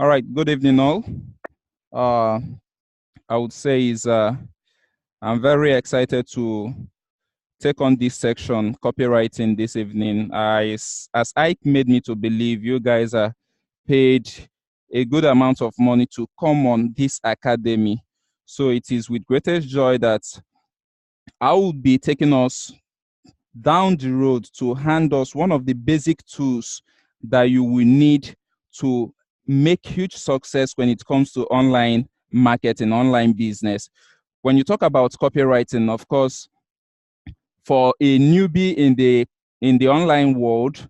All right, good evening, all. Uh, I would say I'm very excited to take on this section, copywriting, this evening. As Ike made me to believe, you guys are paid a good amount of money to come on this academy. So it is with greatest joy that I will be taking us down the road to hand us one of the basic tools that you will need to make huge success when it comes to online marketing, online business. When you talk about copywriting, of course, for a newbie in the online world,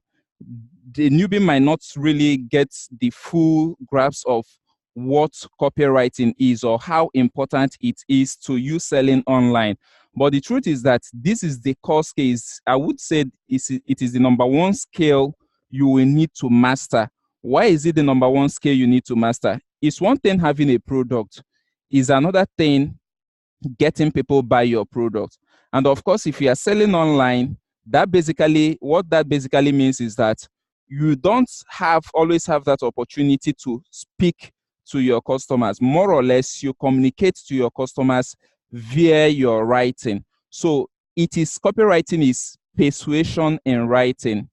the newbie might not really get the full grasp of what copywriting is or how important it is to you selling online. But the truth is that this is the core case. I would say it is the number one skill you will need to master. Why is it the number one skill you need to master? It's one thing having a product, is another thing getting people buy your product. And of course, if you are selling online, what that basically means is that you don't always have that opportunity to speak to your customers. More or less, you communicate to your customers via your writing. So copywriting is persuasion in writing.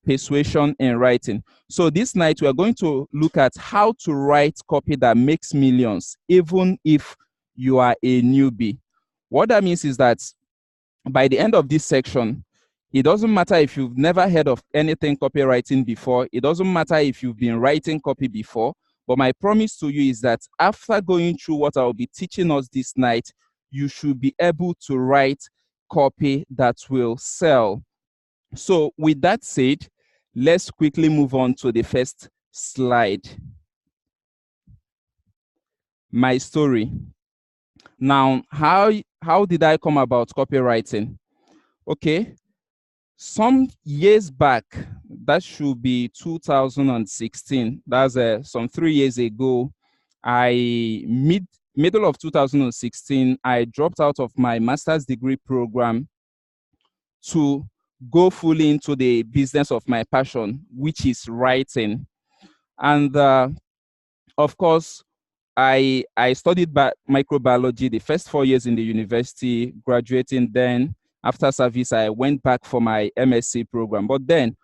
Persuasion in writing. So this night we are going to look at how to write copy that makes millions, even if you are a newbie. What that means is that by the end of this section, it doesn't matter if you've never heard of anything copywriting before. It doesn't matter if you've been writing copy before. But my promise to you is that after going through what I'll be teaching us this night, you should be able to write copy that will sell. So with that said, let's quickly move on to the first slide. My story. Now, how did I come about copywriting? Okay, some years back, that should be 2016. That's some 3 years ago. Middle of 2016, I dropped out of my master's degree program to go fully into the business of my passion, which is writing. And of course, I studied microbiology the first 4 years in the university, graduating. Then after service, I went back for my MSc program. But then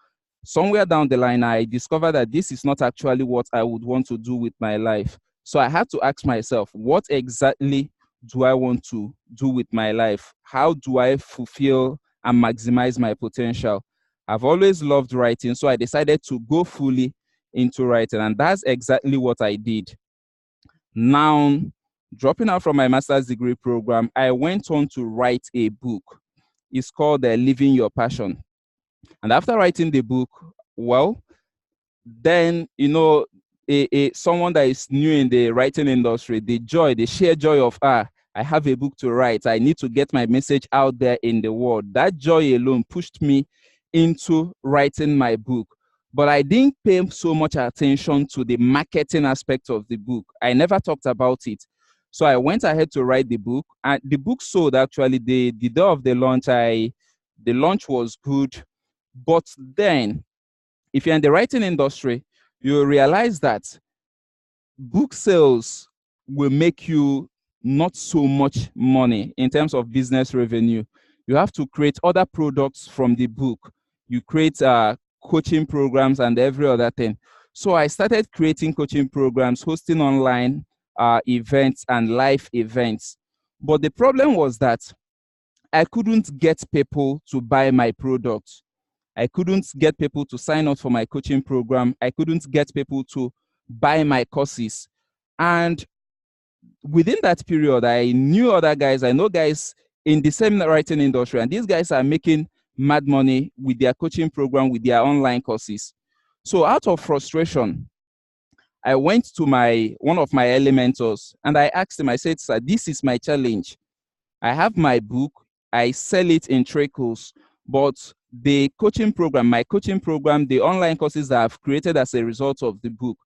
somewhere down the line, I discovered that this is not actually what I would want to do with my life. So I had to ask myself, what exactly do I want to do with my life? How do I fulfill and maximize my potential? I've always loved writing, so I decided to go fully into writing, and that's exactly what I did. Now, dropping out from my master's degree program, I went on to write a book. It's called Living Your Passion. And after writing the book, well, then, someone that is new in the writing industry, the sheer joy of, I have a book to write. I need to get my message out there in the world. That joy alone pushed me into writing my book. But I didn't pay so much attention to the marketing aspect of the book. I never talked about it. So I went ahead to write the book. And the book sold, actually. The day of the launch, the launch was good. But then, if you're in the writing industry, you realize that book sales will make you not so much money in terms of business revenue. You have to create other products from the book. You create coaching programs and every other thing. So I started creating coaching programs, hosting online events and live events. But the problem was that I couldn't get people to buy my products. I couldn't get people to sign up for my coaching program. I couldn't get people to buy my courses. And within that period, I knew other guys. I know guys in the same writing industry, and these guys are making mad money with their coaching program, with their online courses. So out of frustration, I went to one of my early mentors and I asked him, I said, sir, this is my challenge. I have my book. I sell it in trickles, but the coaching program, my coaching program, the online courses that I've created as a result of the book,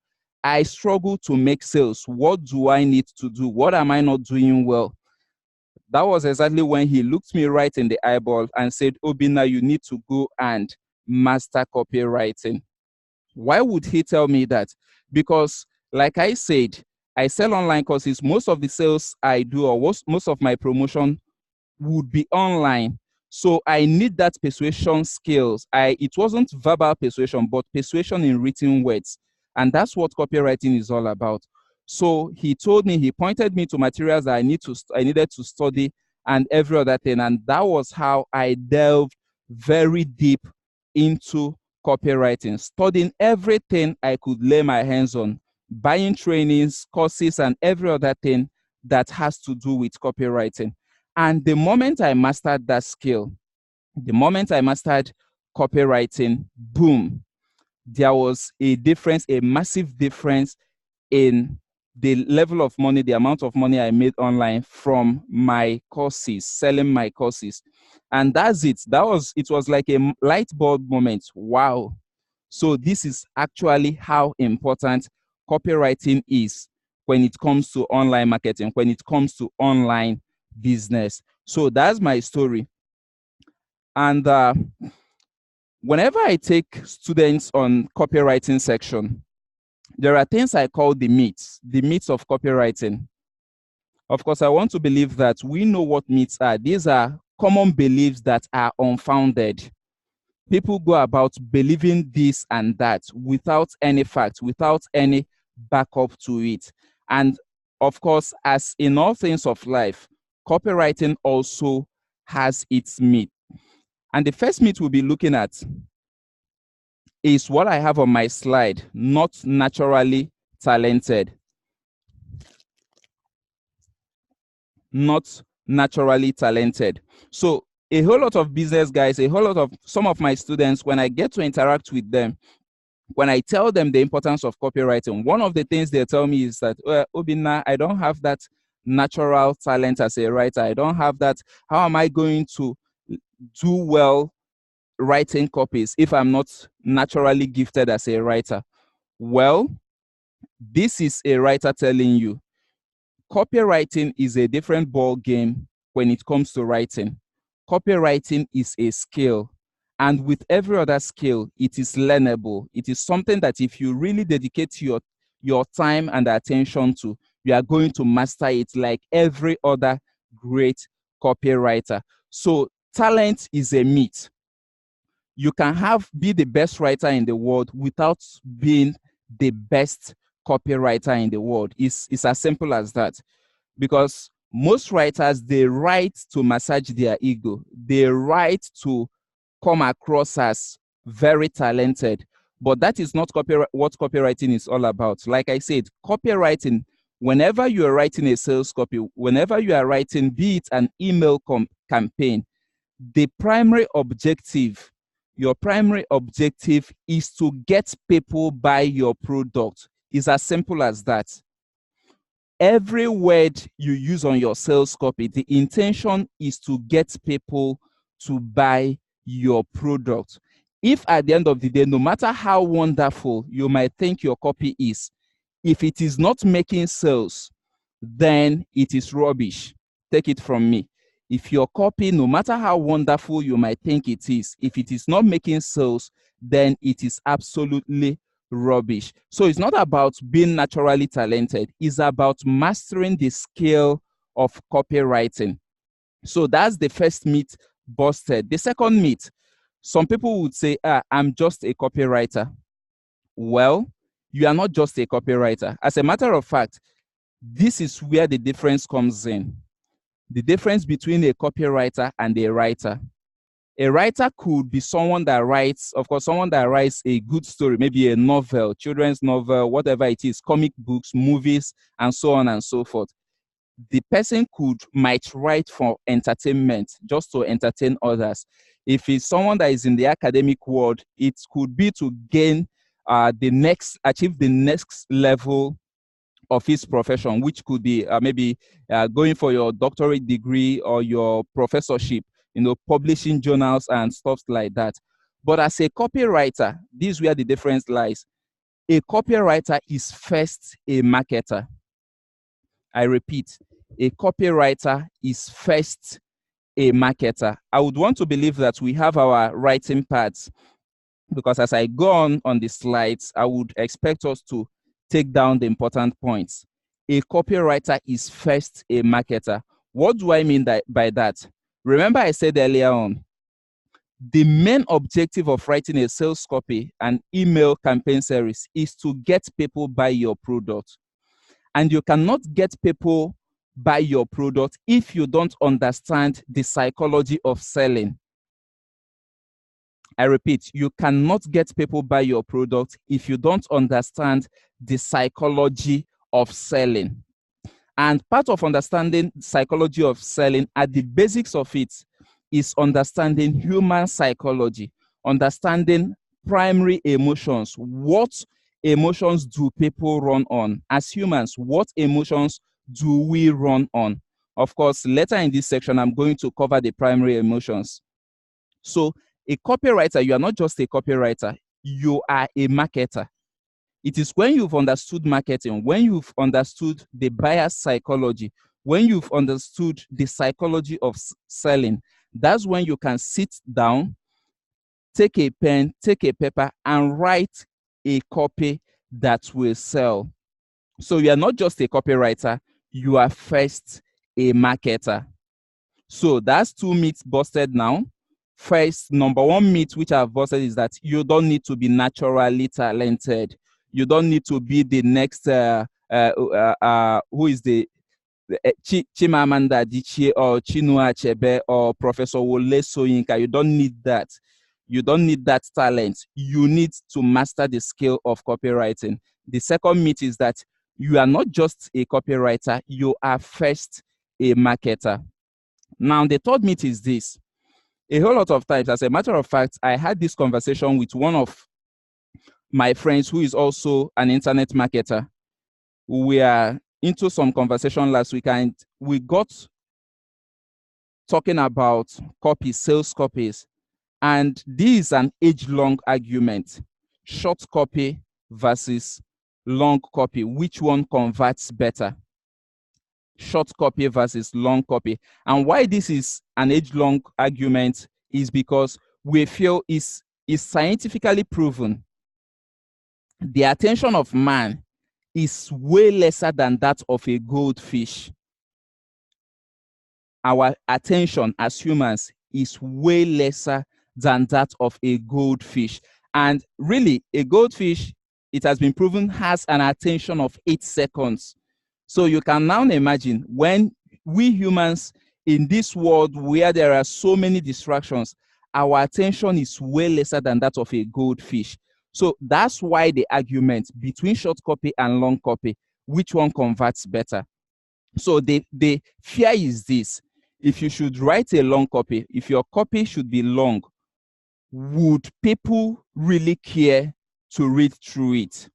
I struggle to make sales. What do I need to do? What am I not doing well? That was exactly when he looked me right in the eyeball and said, Obinna, you need to go and master copywriting. Why would he tell me that? Because Like I said, I sell online courses. Most of the sales I do, or most of my promotion would be online. So I need that persuasion skills. It wasn't verbal persuasion, but persuasion in written words. And that's what copywriting is all about. So he told me, he pointed me to materials that I needed to study and every other thing. And that was how I delved very deep into copywriting, studying everything I could lay my hands on, buying trainings, courses, and every other thing that has to do with copywriting. And the moment I mastered that skill, the moment I mastered copywriting, boom, there was a difference, a massive difference in the level of money, the amount of money I made online from my courses, selling my courses. And that's it. It was like a light bulb moment. Wow. So this is actually how important copywriting is when it comes to online marketing, when it comes to online business. So that's my story. And whenever I take students on copywriting section, there are things I call the myths of copywriting. Of course, I want to believe that we know what myths are. These are common beliefs that are unfounded. People go about believing this and that without any facts, without any backup to it. And of course, as in all things of life, copywriting also has its myth. And the first myth we'll be looking at is what I have on my slide: not naturally talented. Not naturally talented. So a whole lot of business guys, some of my students, when I get to interact with them, when I tell them the importance of copywriting, one of the things they tell me is that, well, Obinna, I don't have that natural talent as a writer. I don't have that. How am I going to do well writing copies if I'm not naturally gifted as a writer? Well, this is a writer telling you, copywriting is a different ball game when it comes to writing. Copywriting is a skill. And with every other skill, it is learnable. It is something that if you really dedicate your time and attention to, you are going to master it like every other great copywriter. So talent is a myth. You can be the best writer in the world without being the best copywriter in the world. It's as simple as that. Because most writers, they write to massage their ego. They write to come across as very talented. But that is not what copywriting is all about. Like I said, copywriting, whenever you are writing a sales copy, whenever you are writing, be it an email campaign, the primary objective, your primary objective is to get people buy your product. It's as simple as that. Every word you use on your sales copy, the intention is to get people to buy your product. If at the end of the day, no matter how wonderful you might think your copy is, if it is not making sales, then it is rubbish. Take it from me. If your copy, no matter how wonderful you might think it is, if it is not making sales, then it is absolutely rubbish. So it's not about being naturally talented. It's about mastering the skill of copywriting. So that's the first myth busted. The second myth, some people would say, I'm just a copywriter. Well, you are not just a copywriter. As a matter of fact, this is where the difference comes in. The difference between a copywriter and a writer. A writer could be someone that writes, of course, someone that writes a good story, maybe a novel, children's novel, whatever it is, comic books, movies, and so on and so forth. The person might write for entertainment, just to entertain others. If it's someone that is in the academic world, it could be to gain achieve the next level of his profession, which could be maybe going for your doctorate degree or your professorship, publishing journals and stuff like that. But as a copywriter, this is where the difference lies. A copywriter is first a marketer. I repeat, a copywriter is first a marketer. I would want to believe that we have our writing parts, because as I go on the slides, I would expect us to take down the important points. A copywriter is first a marketer. What do I mean by that? Remember I said earlier on, the main objective of writing a sales copy and email campaign series is to get people buy your product. And you cannot get people buy your product if you don't understand the psychology of selling. I repeat, you cannot get people buy your product if you don't understand the psychology of selling. And part of understanding psychology of selling, at the basics of it, is understanding human psychology, understanding primary emotions. What emotions do people run on? As humans, what emotions do we run on? Of course, later in this section, I'm going to cover the primary emotions. So a copywriter, you are not just a copywriter, you are a marketer. It is when you've understood marketing, when you've understood the buyer's psychology, when you've understood the psychology of selling, that's when you can sit down, take a pen, take a paper, and write a copy that will sell. So you are not just a copywriter, you are first a marketer. So that's 2 myths busted now. First, number 1 myth which I've busted is that you don't need to be naturally talented. You don't need to be the next, who is the Chimamanda Adichie or Chinua Achebe or Professor Wole Soyinka. You don't need that. You don't need that talent. You need to master the skill of copywriting. The second myth is that you are not just a copywriter, you are first a marketer. Now, the third myth is this. A whole lot of times, as a matter of fact, I had this conversation with one of my friends who is also an internet marketer. We are into some conversation last week and we got talking about copies, sales copies. And this is an age-long argument. Short copy versus long copy. Which one converts better? Short copy versus long copy. And why this is an age-long argument is because we feel is scientifically proven. The attention of man is way lesser than that of a goldfish. Our attention as humans is way lesser than that of a goldfish. And really, a goldfish, it has been proven, has an attention of 8 seconds. So you can now imagine when we humans in this world where there are so many distractions, our attention is way lesser than that of a goldfish. So that's why the argument between short copy and long copy, which one converts better? So the fear is this: if you should write a long copy, if your copy should be long, would people really care to read through it?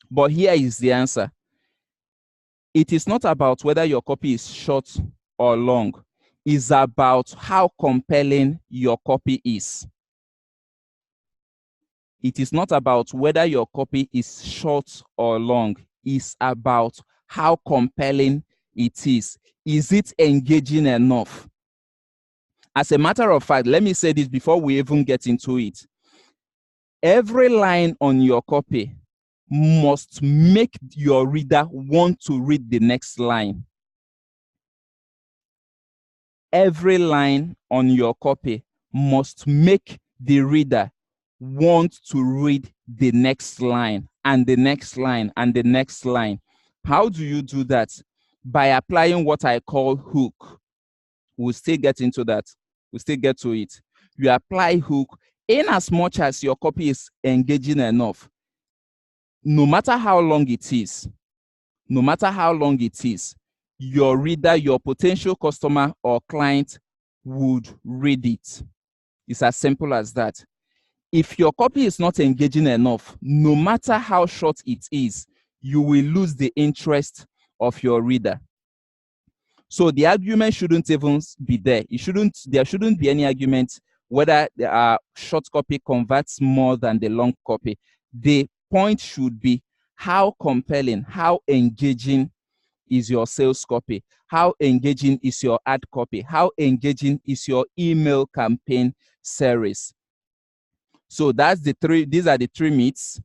But here is the answer. It is not about whether your copy is short or long. It's about how compelling your copy is. It is not about whether your copy is short or long. It's about how compelling it is. Is it engaging enough? As a matter of fact, let me say this before we even get into it. Every line on your copy must make your reader want to read the next line. Every line on your copy must make the reader want to read the next line and the next line and the next line. How do you do that? By applying what I call hook. We'll still get into that. We'll still get to it. You apply hook in as much as your copy is engaging enough. No matter how long it is, your reader, your potential customer or client would read it. It's as simple as that. If your copy is not engaging enough, no matter how short it is, you will lose the interest of your reader. So the argument shouldn't even be there. There shouldn't be any argument whether the short copy converts more than the long copy. The point should be how compelling, how engaging is your sales copy? How engaging is your ad copy? How engaging is your email campaign series? So these are the 3 myths.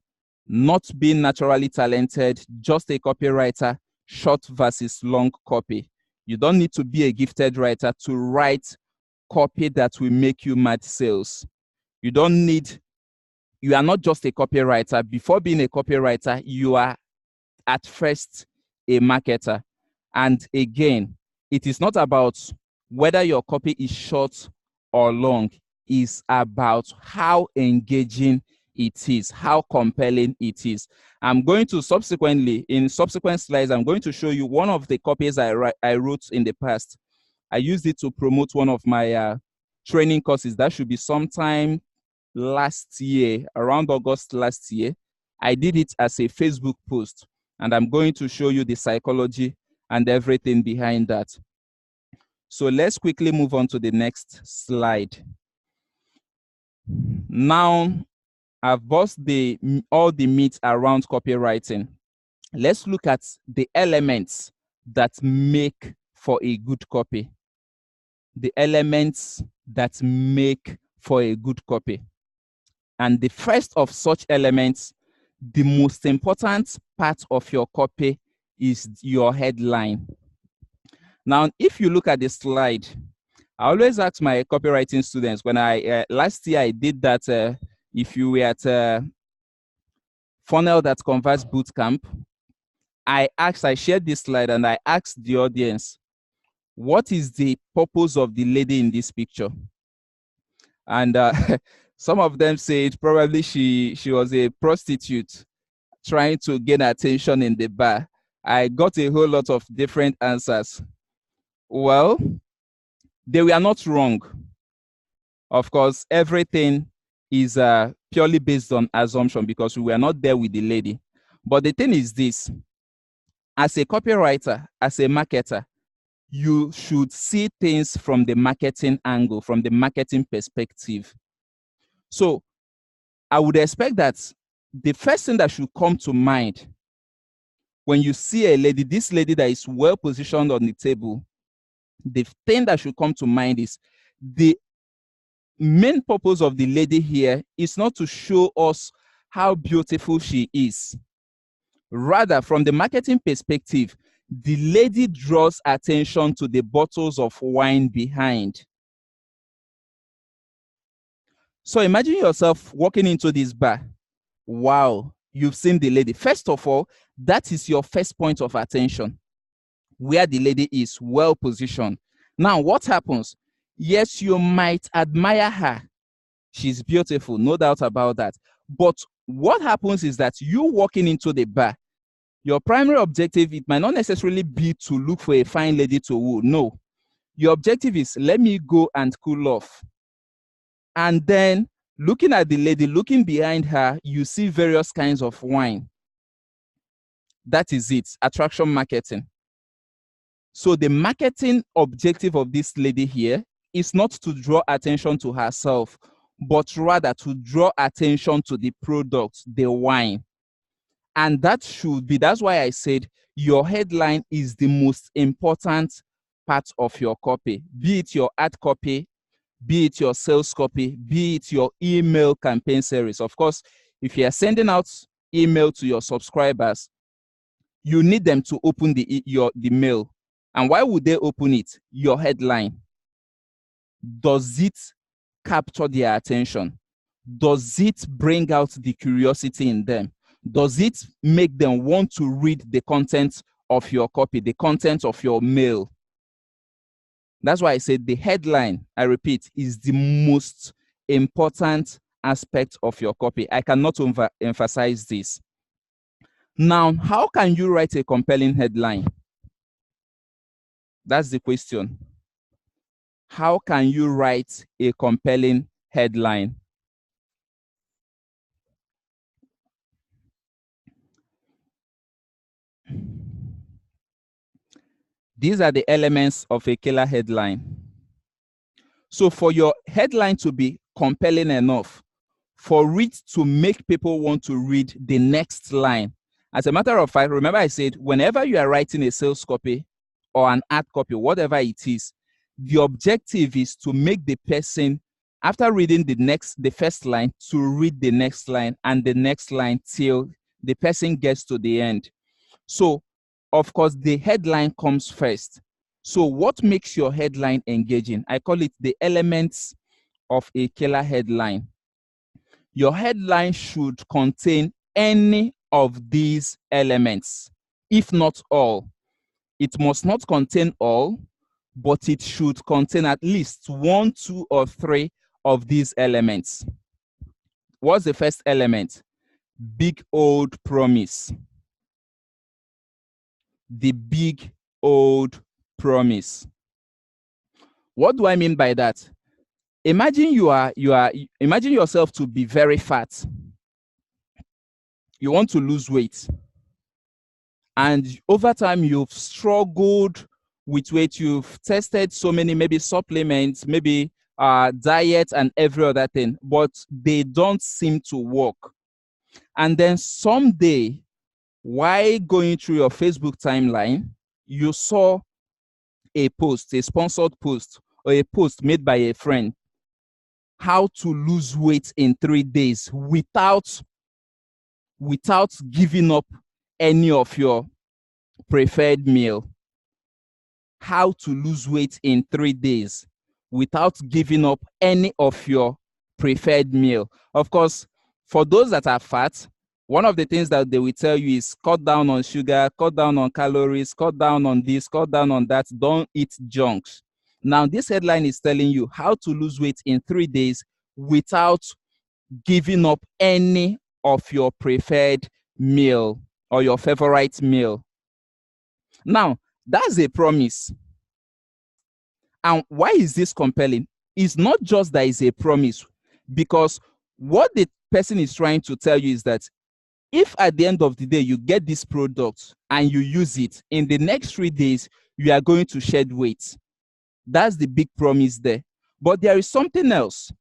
not being naturally talented, just a copywriter, short versus long copy. You don't need to be a gifted writer to write copy that will make you mad sales. You are not just a copywriter. Before being a copywriter, you are at first a marketer. And again, it is not about whether your copy is short or long. It's about how engaging it is, how compelling it is. I'm going to in subsequent slides, I'm going to show you one of the copies I wrote in the past. I used it to promote one of my training courses. That should be sometime last year, around August last year. I did it as a Facebook post, and I'm going to show you the psychology and everything behind that. So let's quickly move on to the next slide. Now, I've bust all the myths around copywriting. Let's look at the elements that make for a good copy. The elements that make for a good copy. And the first of such elements, the most important part of your copy, is your headline. Now, if you look at the slide, I always ask my copywriting students, when last year I did that, if you were at Funnel That Converts Bootcamp, I shared this slide and I asked the audience, what is the purpose of the lady in this picture? And some of them said probably she was a prostitute trying to gain attention in the bar. I got a whole lot of different answers. Well, they were not wrong. Of course, everything is purely based on assumption because we were not there with the lady. But the thing is this, as a copywriter, as a marketer, you should see things from the marketing angle, from the marketing perspective. So I would expect that the first thing that should come to mind when you see a lady, this lady that is well positioned on the table, the thing that should come to mind is the main purpose of the lady here is not to show us how beautiful she is. Rather, from the marketing perspective, the lady draws attention to the bottles of wine behind. So imagine yourself walking into this bar. Wow, you've seen the lady. First of all, that is your first point of attention, where the lady is well positioned. Now, what happens? Yes, you might admire her. She's beautiful, no doubt about that. But what happens is that you walking into the bar, your primary objective, it might not necessarily be to look for a fine lady to woo. No. Your objective is, let me go and cool off. And then looking at the lady, looking behind her, you see various kinds of wine. That is it, attraction marketing. So the marketing objective of this lady here is not to draw attention to herself, but rather to draw attention to the product, the wine. And that's why I said your headline is the most important part of your copy, be it your ad copy, be it your sales copy, be it your email campaign series. Of course, if you are sending out email to your subscribers, you need them to open the mail. And why would they open it? Your headline. Does it capture their attention? Does it bring out the curiosity in them? Does it make them want to read the content of your copy, the content of your mail? That's why I said the headline, I repeat, is the most important aspect of your copy. I cannot emphasize this. Now, how can you write a compelling headline? That's the question. How can you write a compelling headline? These are the elements of a killer headline. So for your headline to be compelling enough, for it to make people want to read the next line. As a matter of fact, remember I said, whenever you are writing a sales copy or an ad copy, whatever it is, the objective is to make the person, after reading the first line, to read the next line and the next line till the person gets to the end. So, of course, the headline comes first. So what makes your headline engaging? I call it the elements of a killer headline. Your headline should contain any of these elements, if not all. It must not contain all, but it should contain at least 1, 2, or 3 of these elements. What's the first element? Big old promise. The big old promise. What do I mean by that? Imagine imagine yourself to be very fat. You want to lose weight. And over time, you've struggled with weight. You've tested so many, maybe supplements, maybe diet and every other thing, but they don't seem to work. And then someday, while going through your Facebook timeline, you saw a post, a sponsored post, or a post made by a friend, how to lose weight in 3 days without giving up any of your preferred meal. How to lose weight in 3 days without giving up any of your preferred meal. Of course, for those that are fat, one of the things that they will tell you is cut down on sugar, cut down on calories, cut down on this, cut down on that. Don't eat junks. Now, this headline is telling you how to lose weight in 3 days without giving up any of your preferred meal or your favorite meal. Now, that's a promise. And why is this compelling? It's not just that it's a promise, because what the person is trying to tell you is that if at the end of the day you get this product and you use it, in the next 3 days, you are going to shed weight. That's the big promise there. But there is something else.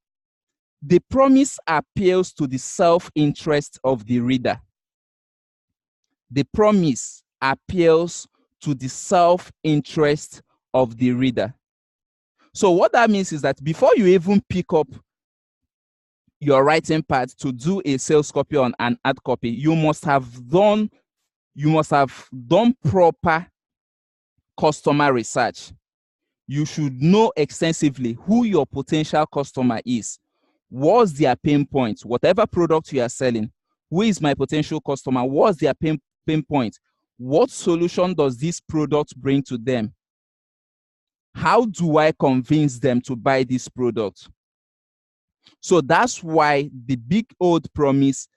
The promise appeals to the self-interest of the reader. The promise appeals to the self-interest of the reader. So what that means is that before you even pick up your writing pad to do a sales copy on an ad copy, you must have done proper customer research. You should know extensively who your potential customer is. What's their pain point? Whatever product you are selling, who is my potential customer? What's their pain point? What solution does this product bring to them? How do I convince them to buy this product? So that's why the big old promise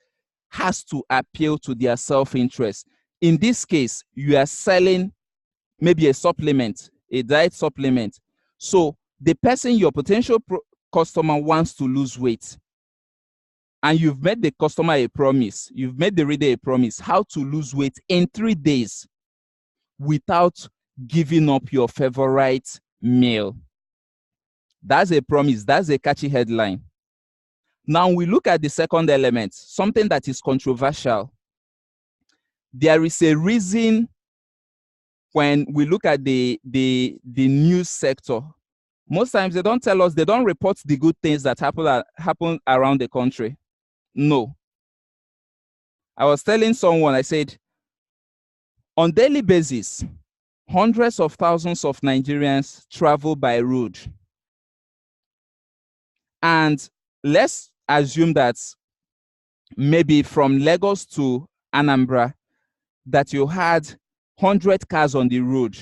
has to appeal to their self-interest. In this case, you are selling maybe a supplement, a diet supplement. So the person, your potential customer, wants to lose weight. And you've made the customer a promise. You've made the reader a promise how to lose weight in 3 days without giving up your favorite meal. That's a promise. That's a catchy headline. Now we look at the second element, something that is controversial. There is a reason when we look at the news sector, most times they don't tell us, they don't report the good things that happen around the country. No. I was telling someone, I said, on daily basis, hundreds of thousands of Nigerians travel by road. And let's assume that maybe from Lagos to Anambra, that you had 100 cars on the road.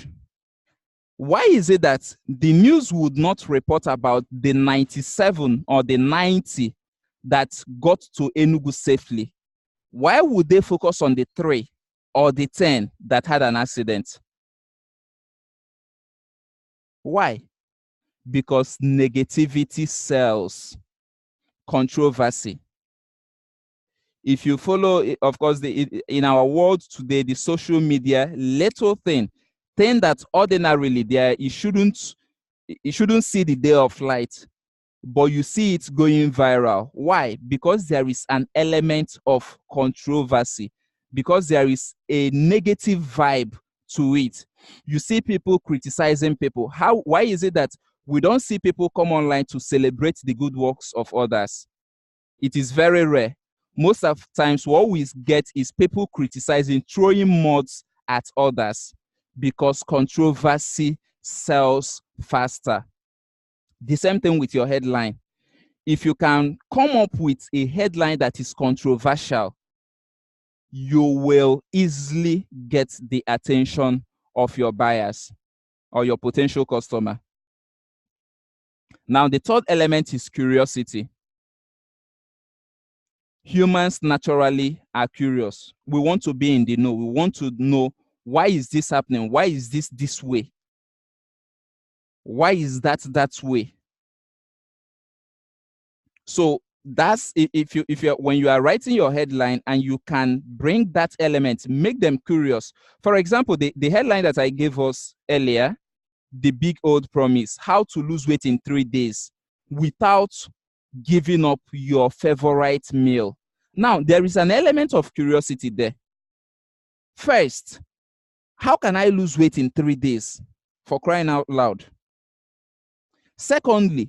Why is it that the news would not report about the 97 or the 90 that got to Enugu safely? Why would they focus on the 3 or the 10 that had an accident? Why? Because negativity sells. Controversy. If you follow, of course, in our world today, the social media, little thing that ordinarily there, it shouldn't see the day of light, but you see it going viral. Why? Because there is an element of controversy, because there is a negative vibe to it. You see people criticizing people. Why is it that we don't see people come online to celebrate the good works of others? It is very rare. most of times what we get is people criticizing, throwing muds at others because controversy sells faster. The same thing with your headline. If you can come up with a headline that is controversial, you will easily get the attention of your buyers or your potential customer. Now, the third element is curiosity. Humans naturally are curious. We want to be in the know. We want to know, why is this happening? Why is this way? Why is that way? So that's if you when you are writing your headline and you can bring that element, make them curious. For example, the headline that I gave us earlier, the big old promise, how to lose weight in 3 days without giving up your favorite meal. Now, there is an element of curiosity there. First, how can I lose weight in 3 days? For crying out loud. Secondly,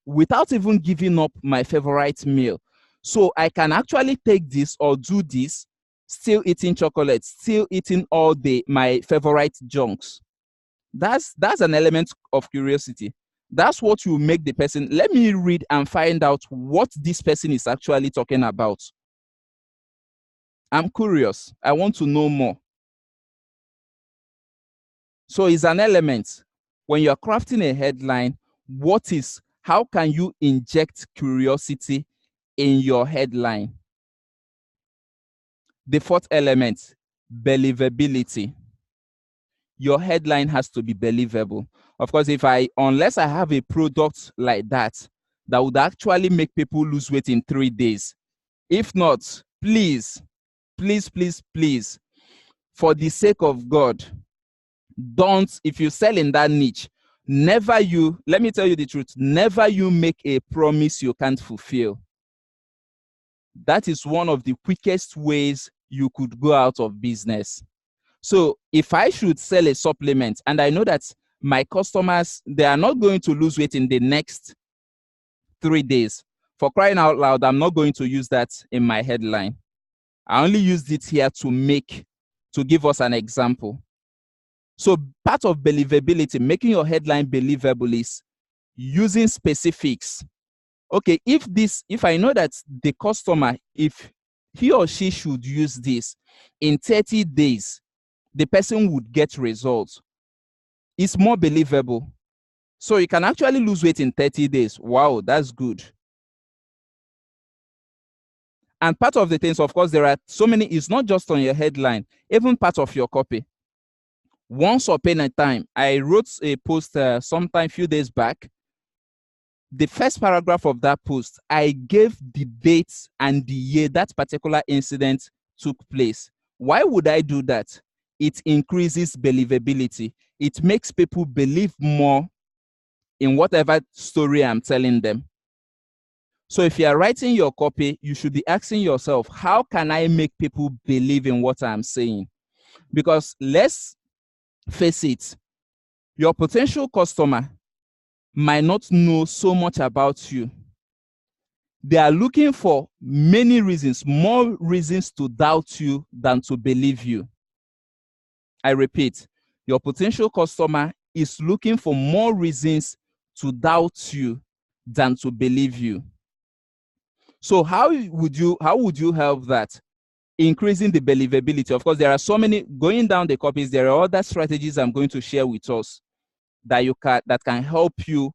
without even giving up my favorite meal. So I can actually take this or do this, still eating chocolate, still eating all my favorite junks. That's an element of curiosity. That's what will make the person, let me read and find out what this person is actually talking about. I'm curious. I want to know more. So it's an element. When you're crafting a headline, how can you inject curiosity in your headline? The fourth element, believability. Your headline has to be believable. Of course, unless I have a product like that would actually make people lose weight in 3 days. If not, please, for the sake of God, if you sell in that niche, let me tell you the truth, never you make a promise you can't fulfill. That is one of the quickest ways you could go out of business. So if I should sell a supplement and I know that my customers, they are not going to lose weight in the next 3 days, for crying out loud, I'm not going to use that in my headline. I only used it here to give us an example. So part of believability, making your headline believable, is using specifics. Okay, if I know that the customer, if he or she should use this in 30 days, the person would get results. It's more believable. So you can actually lose weight in 30 days. Wow, that's good. And part of the things, of course, there are so many, it's not just on your headline, even part of your copy. Once upon a time, I wrote a post sometime few days back. The first paragraph of that post, I gave the dates and the year that particular incident took place. Why would I do that? It increases believability. It makes people believe more in whatever story I'm telling them. So if you are writing your copy, you should be asking yourself, how can I make people believe in what I'm saying? Because let's face it, your potential customer might not know so much about you. They are looking for many reasons, more reasons to doubt you than to believe you. I repeat, your potential customer is looking for more reasons to doubt you than to believe you. So how would you help that? Increasing the believability. Of course, there are so many, going down the copies, there are other strategies I'm going to share with us that can help you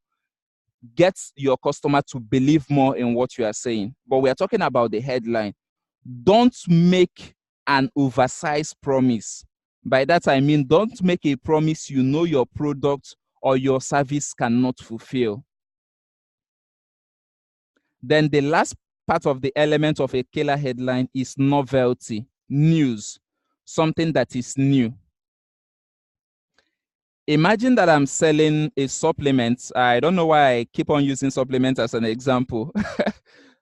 get your customer to believe more in what you are saying. But we are talking about the headline. Don't make an oversized promise. By that I mean, don't make a promise you know your product or your service cannot fulfill. Then the last part of the element of a killer headline is novelty, news, something that is new. Imagine that I'm selling a supplement. I don't know why I keep on using supplement as an example,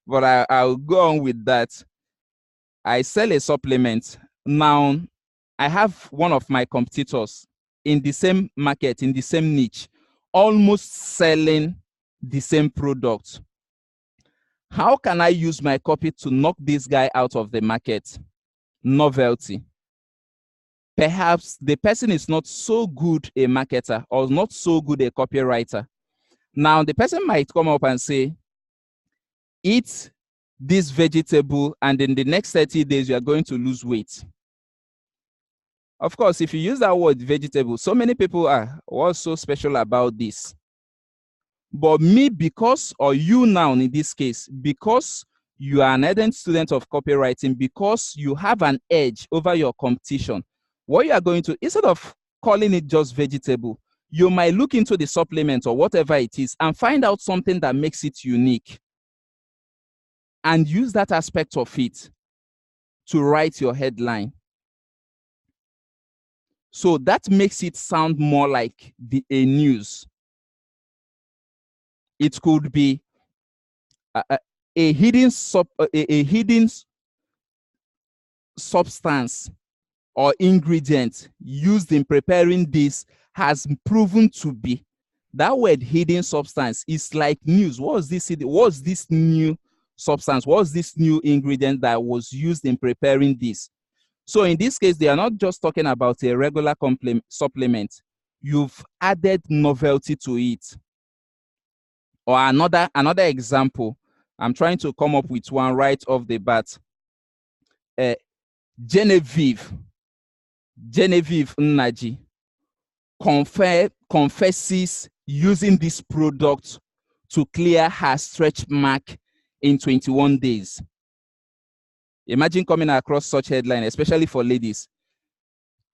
but I'll go on with that. I sell a supplement. Now, I have one of my competitors in the same market, in the same niche, almost selling the same product. How can I use my copy to knock this guy out of the market? Novelty. Perhaps the person is not so good a marketer or not so good a copywriter. Now, the person might come up and say, eat this vegetable, and in the next 30 days, you are going to lose weight. Of course, if you use that word vegetable, so many people are, what's so special about this? But me, because, or you now in this case, because you are an ardent student of copywriting, because you have an edge over your competition, what you are going to, instead of calling it just vegetable, you might look into the supplement or whatever it is and find out something that makes it unique and use that aspect of it to write your headline. So that makes it sound more like a news. It could be a hidden substance or ingredient used in preparing this has proven to be. That word hidden substance is like news. What's this new substance? What's this new ingredient that was used in preparing this? So in this case, they are not just talking about a regular supplement. You've added novelty to it. Or another example, I'm trying to come up with one right off the bat. Genevieve Nnaji confesses using this product to clear her stretch mark in 21 days. Imagine coming across such headline, especially for ladies.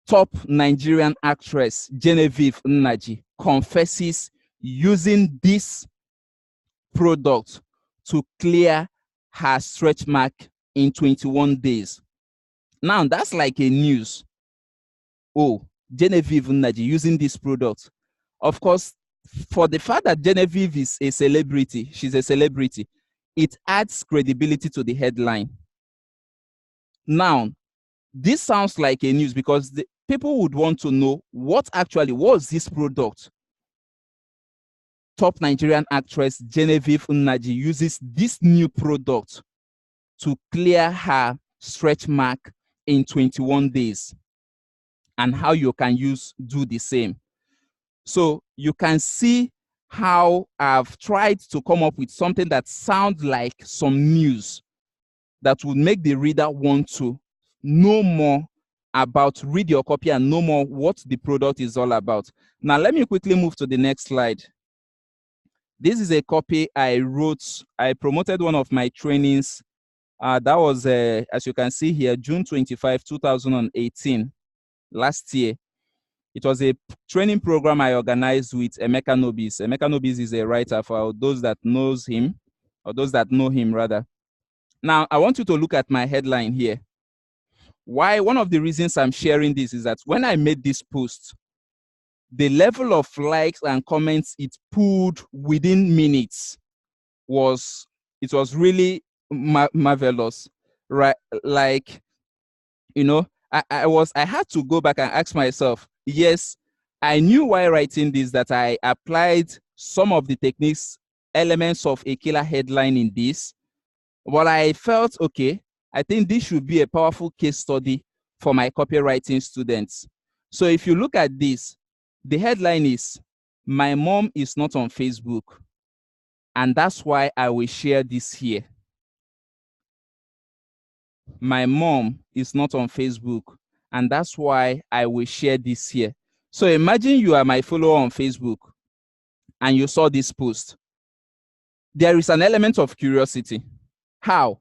Top Nigerian actress Genevieve Nnaji confesses using this product to clear her stretch mark in 21 days. Now, that's like a news. Oh, Genevieve Nnaji using this product. Of course, for the fact that Genevieve is a celebrity, she's a celebrity, it adds credibility to the headline. Now, this sounds like a news because the people would want to know what actually was this product. Top Nigerian actress Genevieve Nnaji uses this new product to clear her stretch mark in 21 days, and how you can do the same. So you can see how I've tried to come up with something that sounds like some news that would make the reader want to know more about, read your copy and know more what the product is all about. Now, let me quickly move to the next slide. This is a copy I wrote. I promoted one of my trainings. That was, as you can see here, June 25, 2018, last year. It was a training program I organized with Emeka Nobis. Emeka Nobis is a writer, for those that knows him, or those that know him rather. Now, I want you to look at my headline here. Why? One of the reasons I'm sharing this is that when I made this post, the level of likes and comments it pulled within minutes was really marvelous, right? Like, you know, I had to go back and ask myself, yes, I knew while writing this that I applied some of the techniques, elements of a killer headline in this, but I felt, okay, I think this should be a powerful case study for my copywriting students. So if you look at this, the headline is, "My mom is not on Facebook, and that's why I will share this here." My mom is not on Facebook, and that's why I will share this here. So imagine you are my follower on Facebook and you saw this post. There is an element of curiosity. How?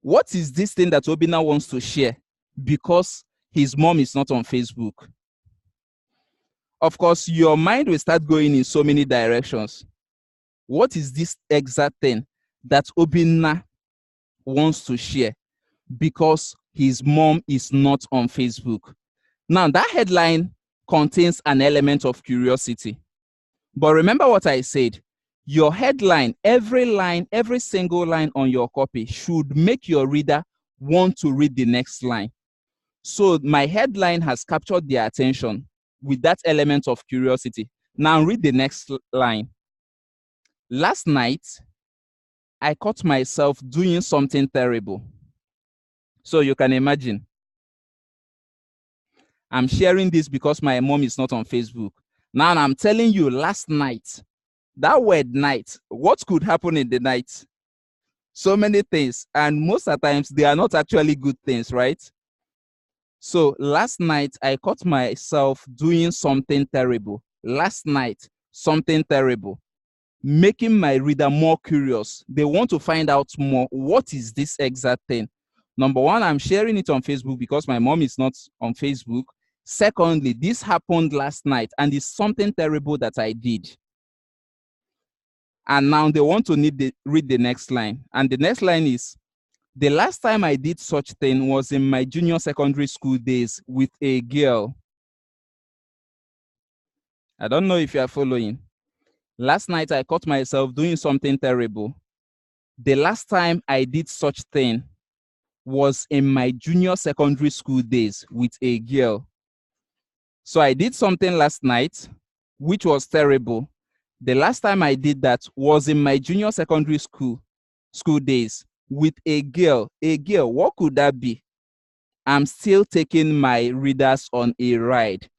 What is this thing that Obinna wants to share because his mom is not on Facebook? Of course, your mind will start going in so many directions. What is this exact thing that Obinna wants to share because his mom is not on Facebook? Now, that headline contains an element of curiosity. But remember what I said. Your headline, every line, every single line on your copy should make your reader want to read the next line. So my headline has captured their attention with that element of curiosity. Now read the next line. Last night, I caught myself doing something terrible. So you can imagine. I'm sharing this because my mom is not on Facebook. Now I'm telling you, last night, that word night, what could happen in the night? So many things. And most of the times, they are not actually good things, right? So last night, I caught myself doing something terrible. Last night, something terrible, making my reader more curious. They want to find out more. What is this exact thing? Number one, I'm sharing it on Facebook because my mom is not on Facebook. Secondly, this happened last night and it's something terrible that I did. And now they want to read the next line. And the next line is, the last time I did such thing was in my junior secondary school days with a girl. I don't know if you are following. Last night I caught myself doing something terrible. The last time I did such thing was in my junior secondary school days with a girl. So I did something last night, which was terrible. The last time I did that was in my junior secondary school days with a girl. A girl, what could that be? I'm still taking my readers on a ride,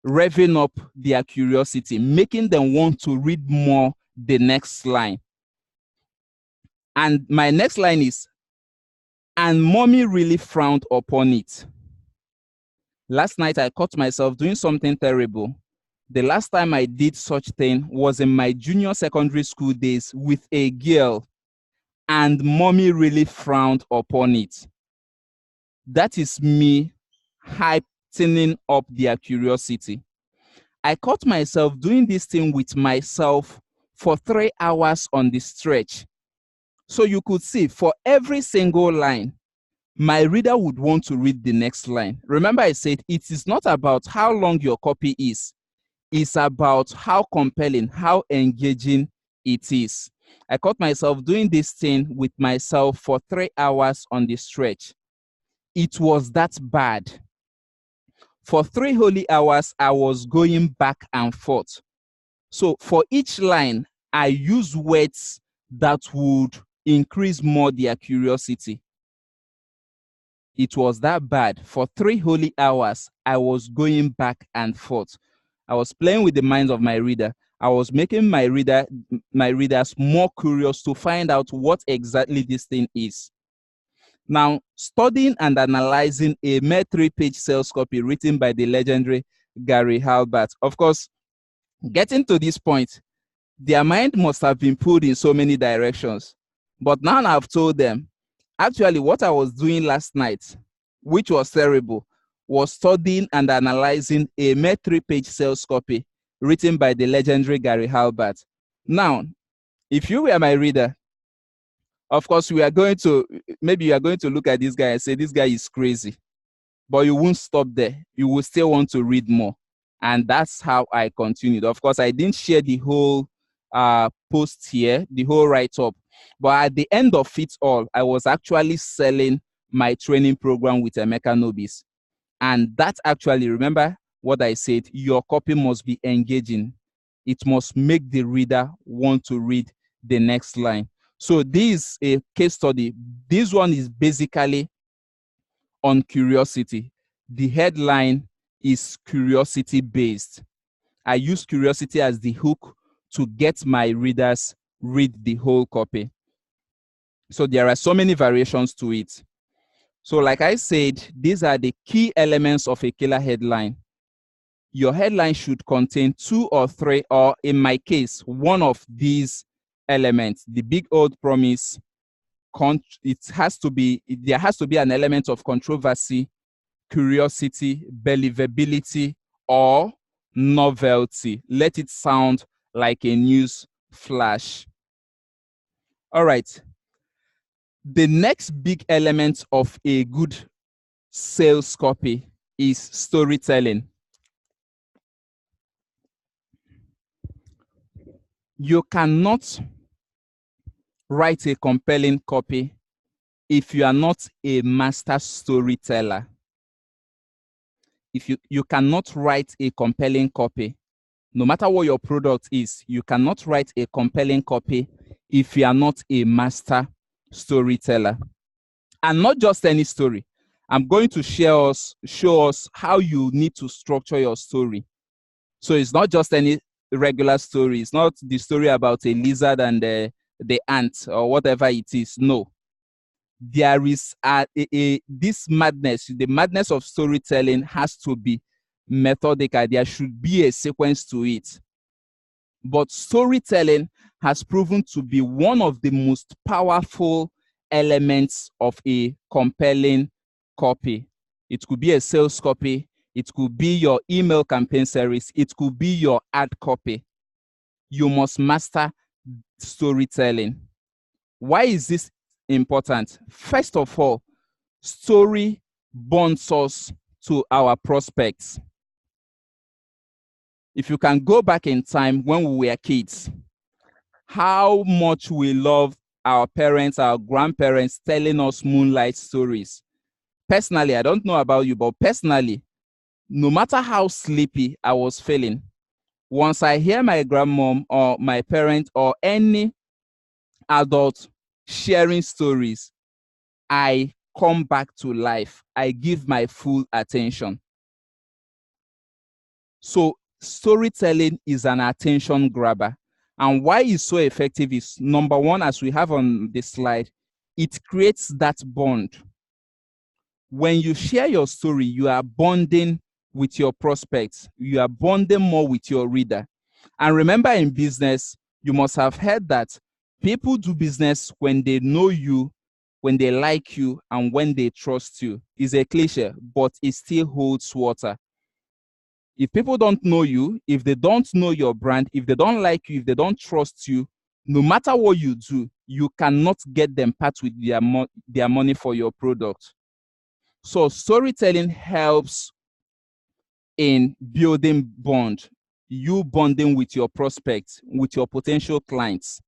revving up their curiosity, making them want to read more the next line. And my next line is, and mommy really frowned upon it. Last night I caught myself doing something terrible. The last time I did such thing was in my junior secondary school days with a girl, and mommy really frowned upon it. That is me heightening up their curiosity. I caught myself doing this thing with myself for 3 hours on the stretch. So you could see for every single line, my reader would want to read the next line. Remember I said it is not about how long your copy is. It's about how compelling, how engaging it is. I caught myself doing this thing with myself for 3 hours on the stretch. It was that bad. For 3 whole hours, I was going back and forth. So for each line, I use words that would increase more their curiosity. It was that bad. For 3 whole hours, I was going back and forth. I was playing with the minds of my reader. I was making my readers more curious to find out what exactly this thing is. Now, studying and analyzing a mere 3-page sales copy written by the legendary Gary Halbert. Of course, getting to this point, their mind must have been pulled in so many directions. But now I've told them, actually what I was doing last night, which was terrible, was studying and analyzing a mere 3-page sales copy written by the legendary Gary Halbert. Now, if you were my reader, of course, maybe you are going to look at this guy and say, this guy is crazy. But you won't stop there. You will still want to read more. And that's how I continued. Of course, I didn't share the whole post here, the whole write-up. But at the end of it all, I was actually selling my training program with Emeka Nobis. And that actually, remember what I said, your copy must be engaging. It must make the reader want to read the next line. So this is a case study. This one is basically on curiosity. The headline is curiosity based. I use curiosity as the hook to get my readers read the whole copy. So there are so many variations to it. So like I said, these are the key elements of a killer headline. Your headline should contain 2 or 3, or in my case, one of these elements. The big old promise, there has to be an element of controversy, curiosity, believability, or novelty. Let it sound like a news flash. All right. The next big element of a good sales copy is storytelling. You cannot write a compelling copy if you are not a master storyteller. If you cannot write a compelling copy, no matter what your product is, you cannot write a compelling copy if you are not a master storyteller. And not just any story. I'm going to show us how you need to structure your story. So it's not just any regular story. It's not the story about a lizard and the ant or whatever it is. No. There is this madness. The madness of storytelling has to be methodical. There should be a sequence to it. But storytelling has proven to be one of the most powerful elements of a compelling copy. It could be a sales copy. It could be your email campaign series. It could be your ad copy. You must master storytelling. Why is this important? First of all, story bonds us to our prospects. If you can go back in time when we were kids, how much we loved our parents, our grandparents telling us moonlight stories. Personally, I don't know about you, but personally, no matter how sleepy I was feeling, once I hear my grandmom or my parent or any adult sharing stories, I come back to life. I give my full attention. So storytelling is an attention grabber. And why it's so effective is, number one, as we have on this slide, it creates that bond. When you share your story, you are bonding with your prospects. You are bonding more with your reader. And remember, in business, you must have heard that people do business when they know you, when they like you, and when they trust you. It's a cliche, but it still holds water. If people don't know you, if they don't know your brand, if they don't like you, if they don't trust you, no matter what you do, you cannot get them part with their money for your product. So storytelling helps in building bond, you bonding with your prospects, with your potential clients.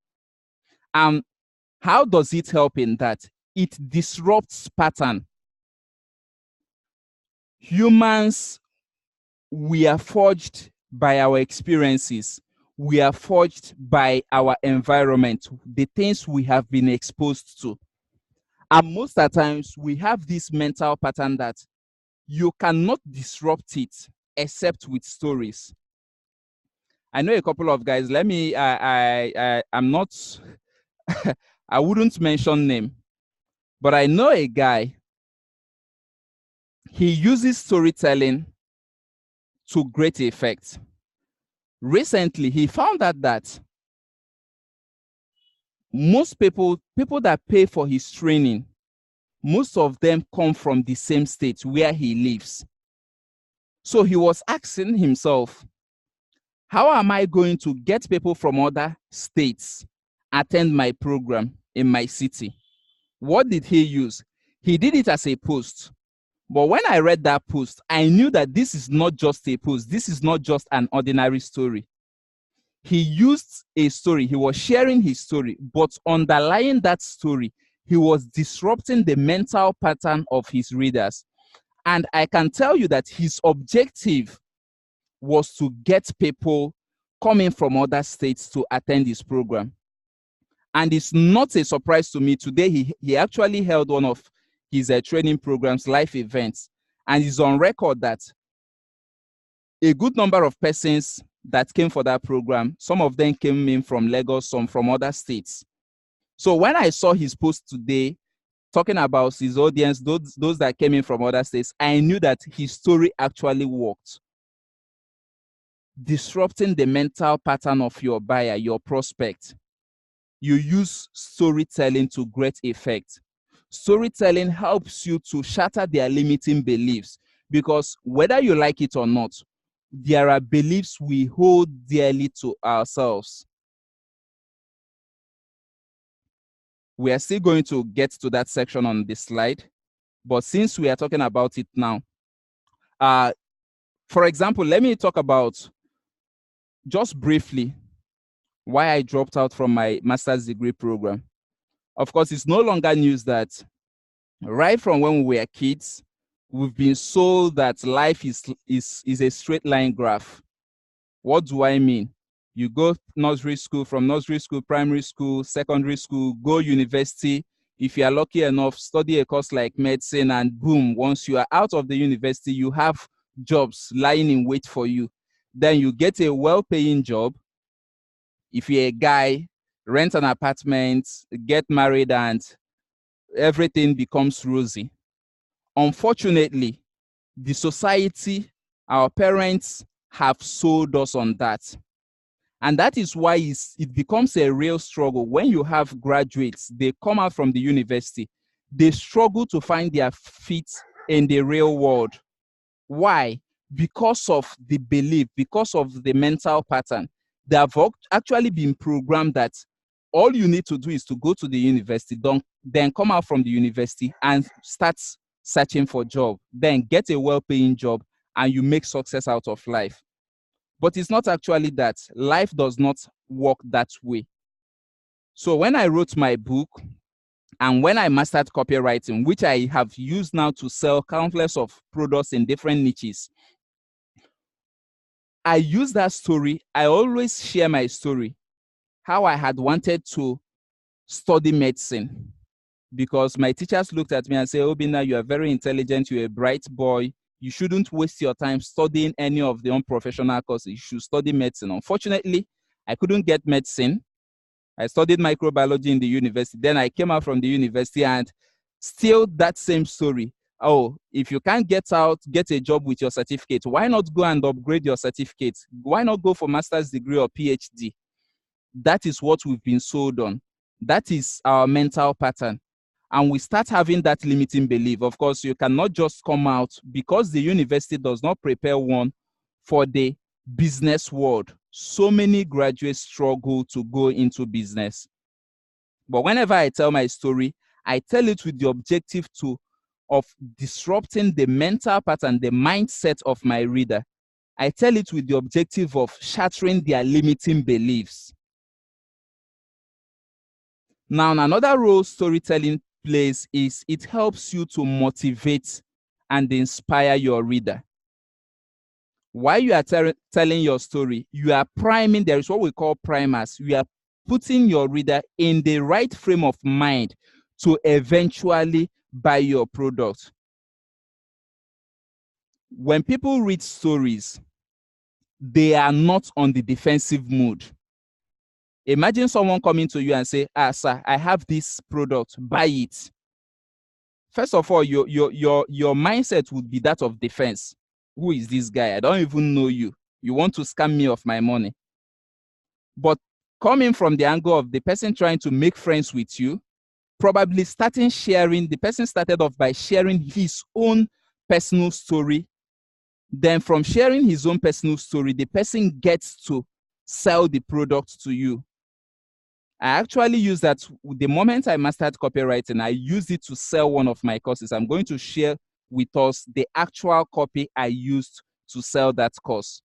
And how does it help in that? It disrupts pattern. Humans, we are forged by our experiences. We are forged by our environment, the things we have been exposed to. And most of the times, we have this mental pattern that you cannot disrupt it except with stories. I know a couple of guys. Let me, I'm not, I wouldn't mention name, but I know a guy. He uses storytelling to great effect. Recently, he found out that most people that pay for his training, most of them come from the same state where he lives. So he was asking himself, how am I going to get people from other states attend my program in my city? What did he use? He did it as a post. But when I read that post, I knew that this is not just a post. This is not just an ordinary story. He used a story. He was sharing his story, but underlying that story, he was disrupting the mental pattern of his readers. And I can tell you that his objective was to get people coming from other states to attend his program. And it's not a surprise to me. Today, he actually held one of his training programs, live events, and he's on record that a good number of persons that came for that program, some of them came in from Lagos, some from other states. So when I saw his post today, talking about his audience, those that came in from other states, I knew that his story actually worked. Disrupting the mental pattern of your buyer, your prospect. You use storytelling to great effect. Storytelling helps you to shatter their limiting beliefs, because whether you like it or not, there are beliefs we hold dearly to ourselves. We are still going to get to that section on this slide, but since we are talking about it now, for example, let me talk about just briefly why I dropped out from my master's degree program. Of course, it's no longer news that right from when we were kids, we've been sold that life is a straight line graph. What do I mean? You go nursery school, from nursery school, primary school, secondary school, go university. If you are lucky enough, study a course like medicine, and boom, once you are out of the university, you have jobs lying in wait for you. Then you get a well-paying job. If you're a guy, rent an apartment, get married, and everything becomes rosy. Unfortunately, the society, our parents have sold us on that. And that is why it becomes a real struggle. When you have graduates, they come out from the university, they struggle to find their feet in the real world. Why? Because of the belief, because of the mental pattern. They have actually been programmed that all you need to do is to go to the university, then come out from the university and start searching for a job, then get a well-paying job, and you make success out of life. But it's not actually that. Life does not work that way. So when I wrote my book and when I mastered copywriting, which I have used now to sell countless of products in different niches, I use that story. I always share my story, how I had wanted to study medicine, because my teachers looked at me and said, Obinna, you are very intelligent, you're a bright boy, you shouldn't waste your time studying any of the unprofessional courses, you should study medicine. Unfortunately, I couldn't get medicine. I studied microbiology in the university. Then I came out from the university and still that same story. Oh, if you can't get out, get a job with your certificate, why not go and upgrade your certificate? Why not go for master's degree or PhD? That is what we've been sold on. That is our mental pattern. And we start having that limiting belief. Of course, you cannot just come out, because the university does not prepare one for the business world. So many graduates struggle to go into business. But whenever I tell my story, I tell it with the objective of disrupting the mental pattern, the mindset of my reader. I tell it with the objective of shattering their limiting beliefs. Now, another role storytelling plays is it helps you to motivate and inspire your reader. While you are telling your story, you are priming. There is what we call primers. You are putting your reader in the right frame of mind to eventually buy your product. When people read stories, they are not on the defensive mood. Imagine someone coming to you and say, sir, I have this product, buy it. First of all, your mindset would be that of defense. Who is this guy? I don't even know you. You want to scam me of my money. But coming from the angle of the person trying to make friends with you, probably starting sharing, the person started off by sharing his own personal story. Then from sharing his own personal story, the person gets to sell the product to you. I actually use that. The moment I mastered copywriting, I used it to sell one of my courses. I'm going to share with us the actual copy I used to sell that course.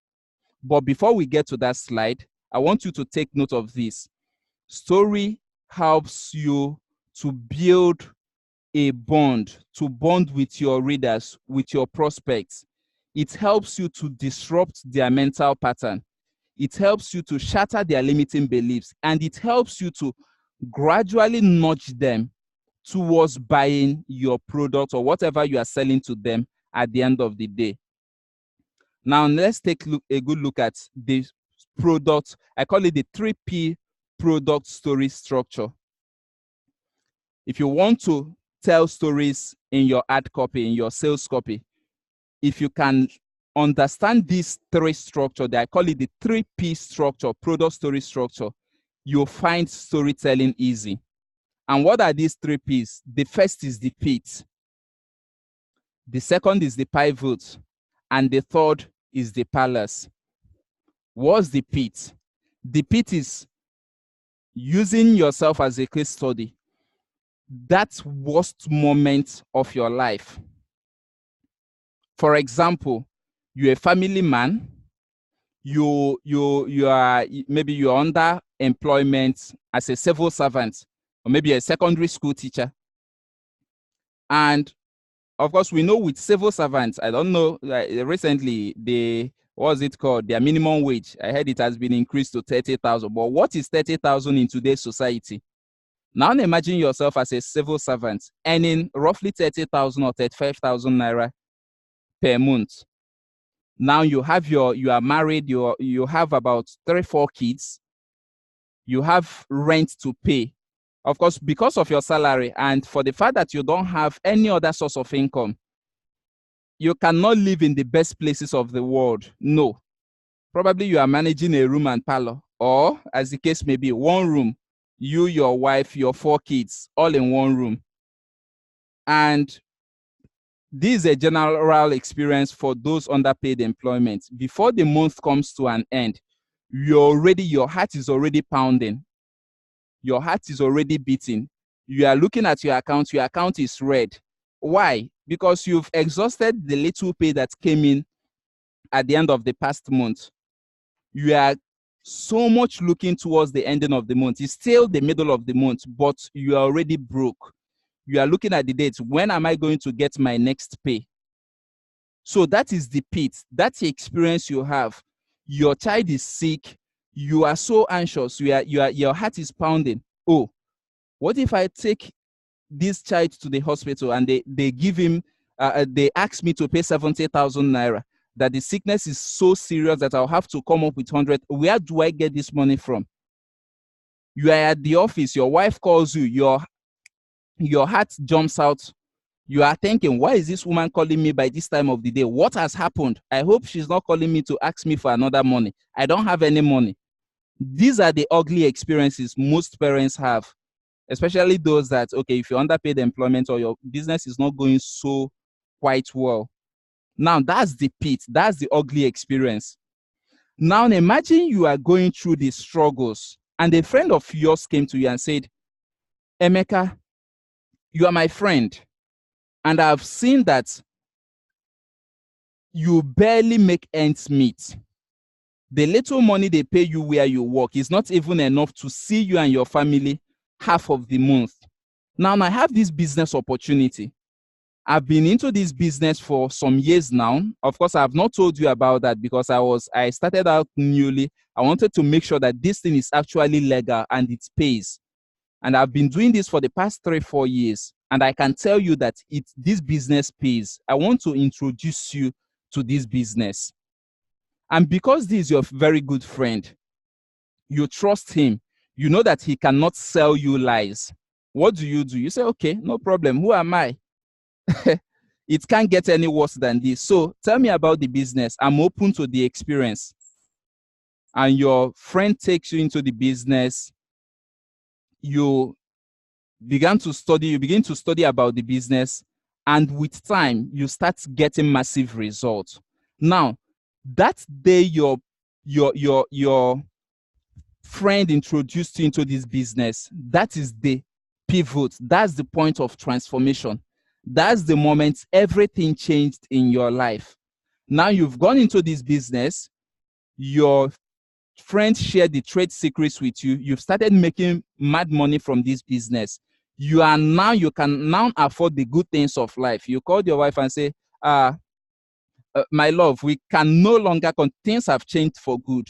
But before we get to that slide, I want you to take note of this. Story helps you to build a bond, to bond with your readers, with your prospects. It helps you to disrupt their mental pattern. It helps you to shatter their limiting beliefs, and it helps you to gradually nudge them towards buying your product or whatever you are selling to them at the end of the day. Now, let's take a good look at the product. I call it the 3P product story structure. If you want to tell stories in your ad copy, in your sales copy, if you can understand these three structures, I call it the 3P structure, product story structure, you'll find storytelling easy. And what are these 3Ps? The first is the pit. The second is the pivot. And the third is the palace. What's the pit? The pit is using yourself as a case study. That worst moment of your life. For example, you're a family man, you are, maybe you're under employment as a civil servant, or maybe a secondary school teacher. And of course, we know with civil servants, I don't know, recently what's it called? Their minimum wage. I heard it has been increased to 30,000. But what is 30,000 in today's society? Now imagine yourself as a civil servant earning roughly 30,000 or 35,000 naira per month. Now you are married, you have about 3-4 kids, you have rent to pay. Of course, because of your salary and for the fact that you don't have any other source of income, you cannot live in the best places of the world. No. Probably you are managing a room and parlor, or as the case may be, one room, you, your wife, your 4 kids, all in one room. And this is a general experience for those underpaid employment. Before the month comes to an end, your heart is already pounding. Your heart is already beating. You are looking at your account is red. Why? Because you've exhausted the little pay that came in at the end of the past month. You are so much looking towards the ending of the month. It's still the middle of the month, but you are already broke. You are looking at the dates. When am I going to get my next pay? So that is the pit. That's the experience you have. Your child is sick. You are so anxious. Your heart is pounding. Oh, what if I take this child to the hospital and they give him, they ask me to pay 70,000 naira, that the sickness is so serious that I'll have to come up with 100. Where do I get this money from? You are at the office, your wife calls you, your heart jumps out. You are thinking, why is this woman calling me by this time of the day? What has happened? I hope she's not calling me to ask me for another money. I don't have any money. These are the ugly experiences most parents have, especially those that, okay, if you're underpaid employment or your business is not going so quite well. Now, that's the pit. That's the ugly experience. Now, imagine you are going through these struggles and a friend of yours came to you and said, Emeka, you are my friend, and I've seen that you barely make ends meet. The little money they pay you where you work is not even enough to see you and your family half of the month. Now, I have this business opportunity. I've been into this business for some years now. Of course, I have not told you about that because I started out newly. I wanted to make sure that this thing is actually legal and it pays. And I've been doing this for the past 3-4 years. And I can tell you that this business pays. I want to introduce you to this business. And because this is your very good friend, you trust him. You know that he cannot sell you lies. What do? You say, okay, no problem. Who am I? It can't get any worse than this. So tell me about the business. I'm open to the experience. And your friend takes you into the business. You begin to study about the business, and with time you start getting massive results. Now, that day your friend introduced you into this business, that is the pivot. That's the point of transformation. That's the moment everything changed in your life. Now you've gone into this business, your friends share the trade secrets with you. You've started making mad money from this business. You can now afford the good things of life. You called your wife and say, my love, we can no longer, things have changed for good.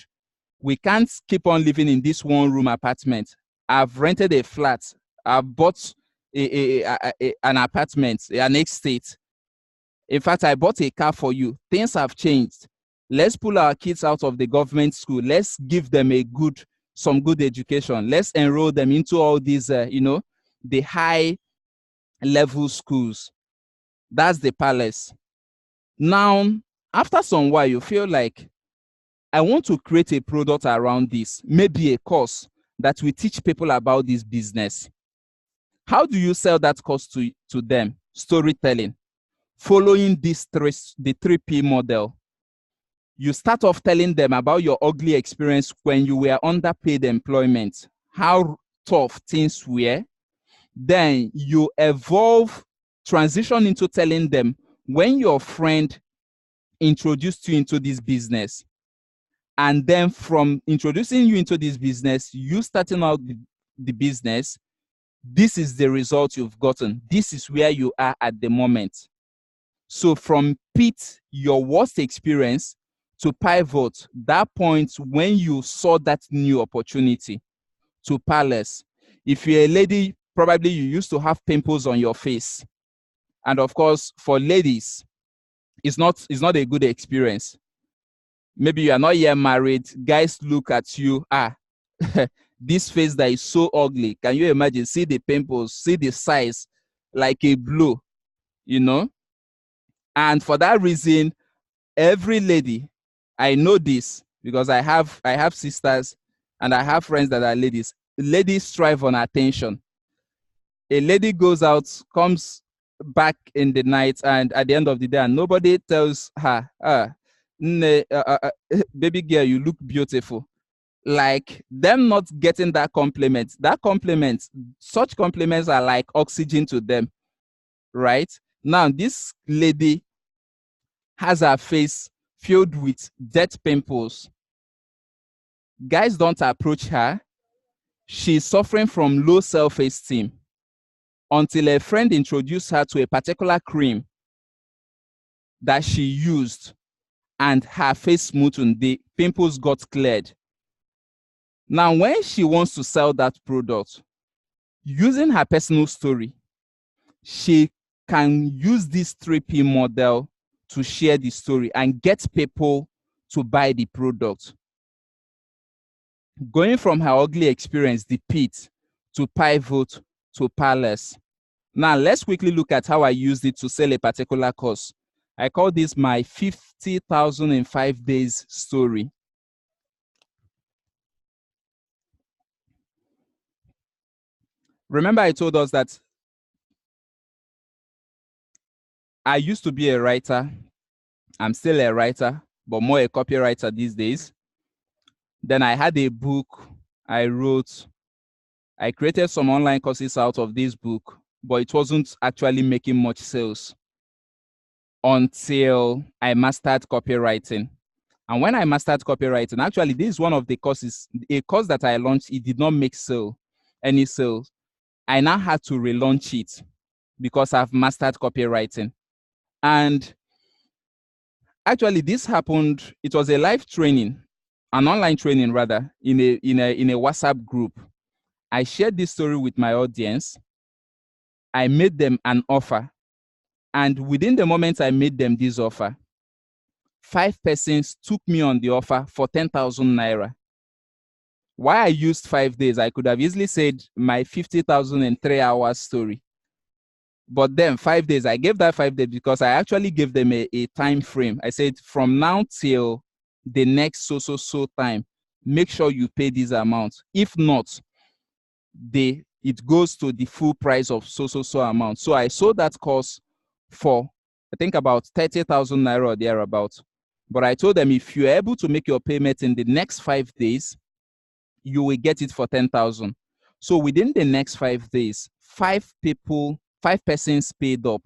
We can't keep on living in this one-room apartment. I've rented a flat. I've bought an apartment, an estate. In fact, I bought a car for you. Things have changed. Let's pull our kids out of the government school. Let's give them some good education. Let's enroll them into all these, the high level schools. That's the palace. Now, after some while, you feel like, I want to create a product around this, maybe a course that will teach people about this business. How do you sell that course to them? Storytelling. Following the 3P model. You start off telling them about your ugly experience when you were underpaid employment, how tough things were. Then you transition into telling them when your friend introduced you into this business. And then from introducing you into this business, you starting out the business, this is the result you've gotten. This is where you are at the moment. So from pit, your worst experience, to pivot, that point when you saw that new opportunity, to palace. If you're a lady, probably you used to have pimples on your face. And of course, for ladies, it's not a good experience. Maybe you are not yet married. Guys look at you, this face that is so ugly. Can you imagine? See the pimples, see the size, like a blow, you know? And for that reason, every lady, I know this because I have sisters and I have friends that are ladies. Ladies strive on attention. A lady goes out, comes back in the night, and at the end of the day, and nobody tells her, baby girl, you look beautiful. Like them not getting that compliment. Such compliments are like oxygen to them, right? Now, this lady has her face filled with death pimples. Guys don't approach her. She's suffering from low self-esteem until a friend introduced her to a particular cream that she used, and her face smoothened. The pimples got cleared. Now, when she wants to sell that product, using her personal story, she can use this 3P model to share the story and get people to buy the product. Going from her ugly experience, the pit, to pivot, to palace. Now, let's quickly look at how I used it to sell a particular course. I call this my 50,005 days story. Remember, I told us that I used to be a writer. I'm still a writer, but more a copywriter these days. Then I had a book I wrote. I created some online courses out of this book, but it wasn't actually making much sales until I mastered copywriting. And when I mastered copywriting, actually, this is one of the courses, a course that I launched, it did not make any sales. I now had to relaunch it because I've mastered copywriting. And actually, this happened, it was a live training, an online training rather, in a WhatsApp group. I shared this story with my audience. I made them an offer. And within the moment I made them this offer, 5 persons took me on the offer for 10,000 naira. Why I used 5 days, I could have easily said my 50,003 hours story. But then 5 days, I gave that 5 days because I actually gave them a time frame. I said, from now till the next so time, make sure you pay this amount. If not, it goes to the full price of so amount. So I sold that course for, I think, about 30,000 naira or thereabouts. But I told them, if you're able to make your payment in the next 5 days, you will get it for 10,000. So within the next 5 days, 5 persons paid up,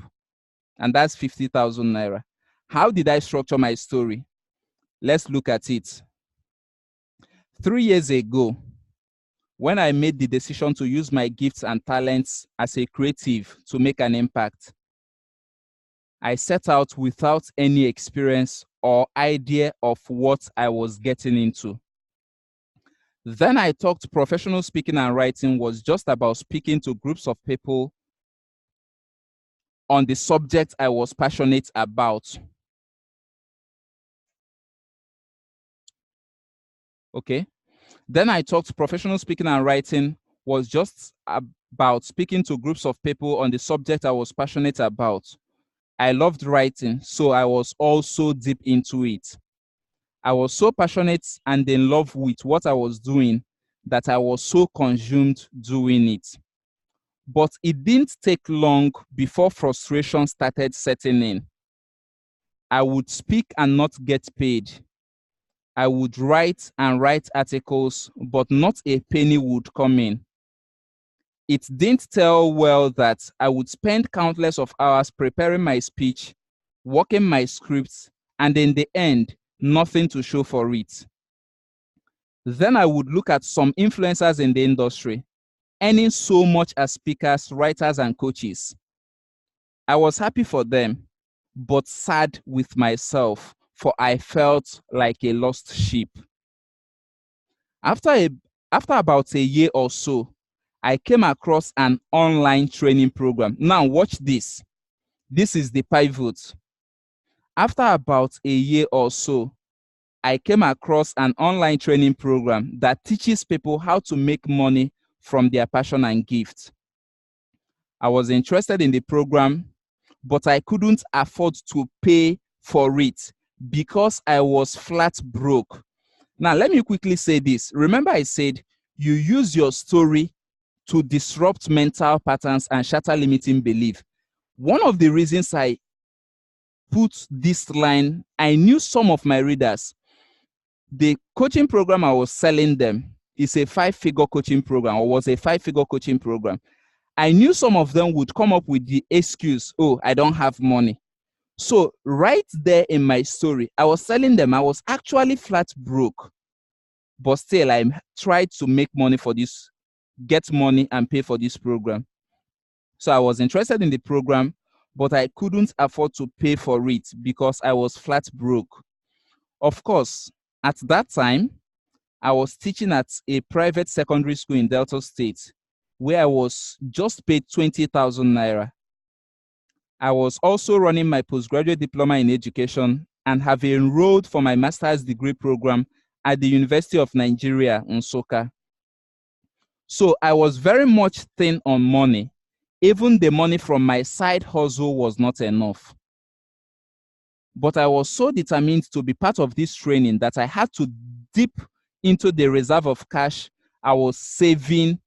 and that's 50,000 naira. How did I structure my story? Let's look at it. 3 years ago, when I made the decision to use my gifts and talents as a creative to make an impact, I set out without any experience or idea of what I was getting into. Then I thought professional speaking and writing was just about speaking to groups of people on the subject I was passionate about. Okay. Then I thought professional speaking and writing was just about speaking to groups of people on the subject I was passionate about. I loved writing, so I was also deep into it. I was so passionate and in love with what I was doing that I was so consumed doing it. But it didn't take long before frustration started setting in. I would speak and not get paid. I would write and write articles, but not a penny would come in. It didn't tell well that I would spend countless of hours preparing my speech, working my scripts, and in the end, nothing to show for it. Then I would look at some influencers in the industry, earning so much as speakers, writers, and coaches. I was happy for them, but sad with myself for I felt like a lost sheep. After about a year or so, I came across an online training program. Now watch this. This is the pivot. After about a year or so, I came across an online training program that teaches people how to make money from their passion and gift. I was interested in the program, but I couldn't afford to pay for it because I was flat broke. Now, let me quickly say this. Remember, I said you use your story to disrupt mental patterns and shatter limiting belief. One of the reasons I put this line, I knew some of my readers. The coaching program I was selling them is a 5-figure coaching program, or was a 5-figure coaching program. I knew some of them would come up with the excuse, oh, I don't have money. So right there in my story, I was telling them I was actually flat broke, but still I tried to make money for this, get money and pay for this program. So I was interested in the program, but I couldn't afford to pay for it because I was flat broke. Of course, at that time, I was teaching at a private secondary school in Delta State, where I was just paid 20,000 naira. I was also running my postgraduate diploma in education and have enrolled for my master's degree program at the University of Nigeria, Nsukka. So I was very much thin on money. Even the money from my side hustle was not enough. But I was so determined to be part of this training that I had to dip into the reserve of cash I was saving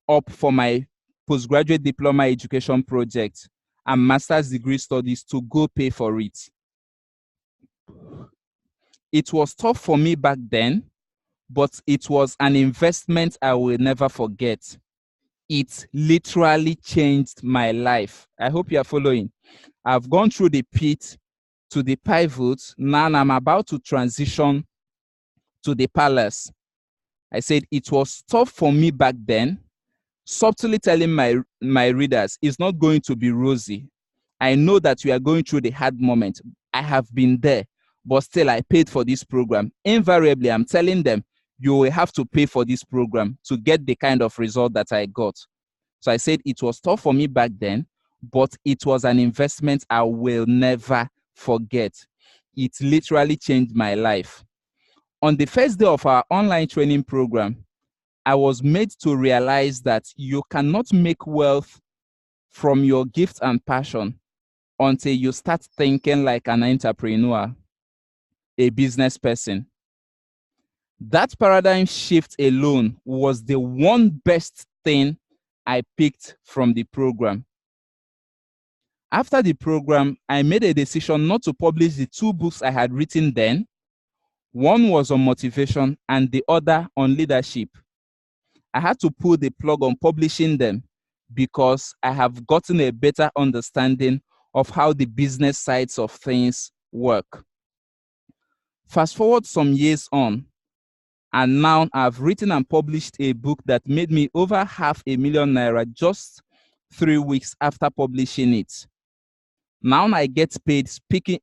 up for my postgraduate diploma education project and master's degree studies to go pay for it. It was tough for me back then, but it was an investment I will never forget. It literally changed my life. I hope you are following. I've gone through the pit to the pivot. Now I'm about to transition to the palace. I said it was tough for me back then, subtly telling my readers it's not going to be rosy. I know that we are going through the hard moment. I have been there, but still I paid for this program. Invariably, I'm telling them you will have to pay for this program to get the kind of result that I got. So I said it was tough for me back then, but it was an investment I will never forget. It literally changed my life. On the first day of our online training program, I was made to realize that you cannot make wealth from your gift and passion until you start thinking like an entrepreneur, a business person. That paradigm shift alone was the one best thing I picked from the program. After the program, I made a decision not to publish the 2 books I had written then. One was on motivation and the other on leadership. I had to pull the plug on publishing them because I have gotten a better understanding of how the business sides of things work. Fast forward some years on, and now I've written and published a book that made me over 500,000 naira just 3 weeks after publishing it. Now I get paid speaking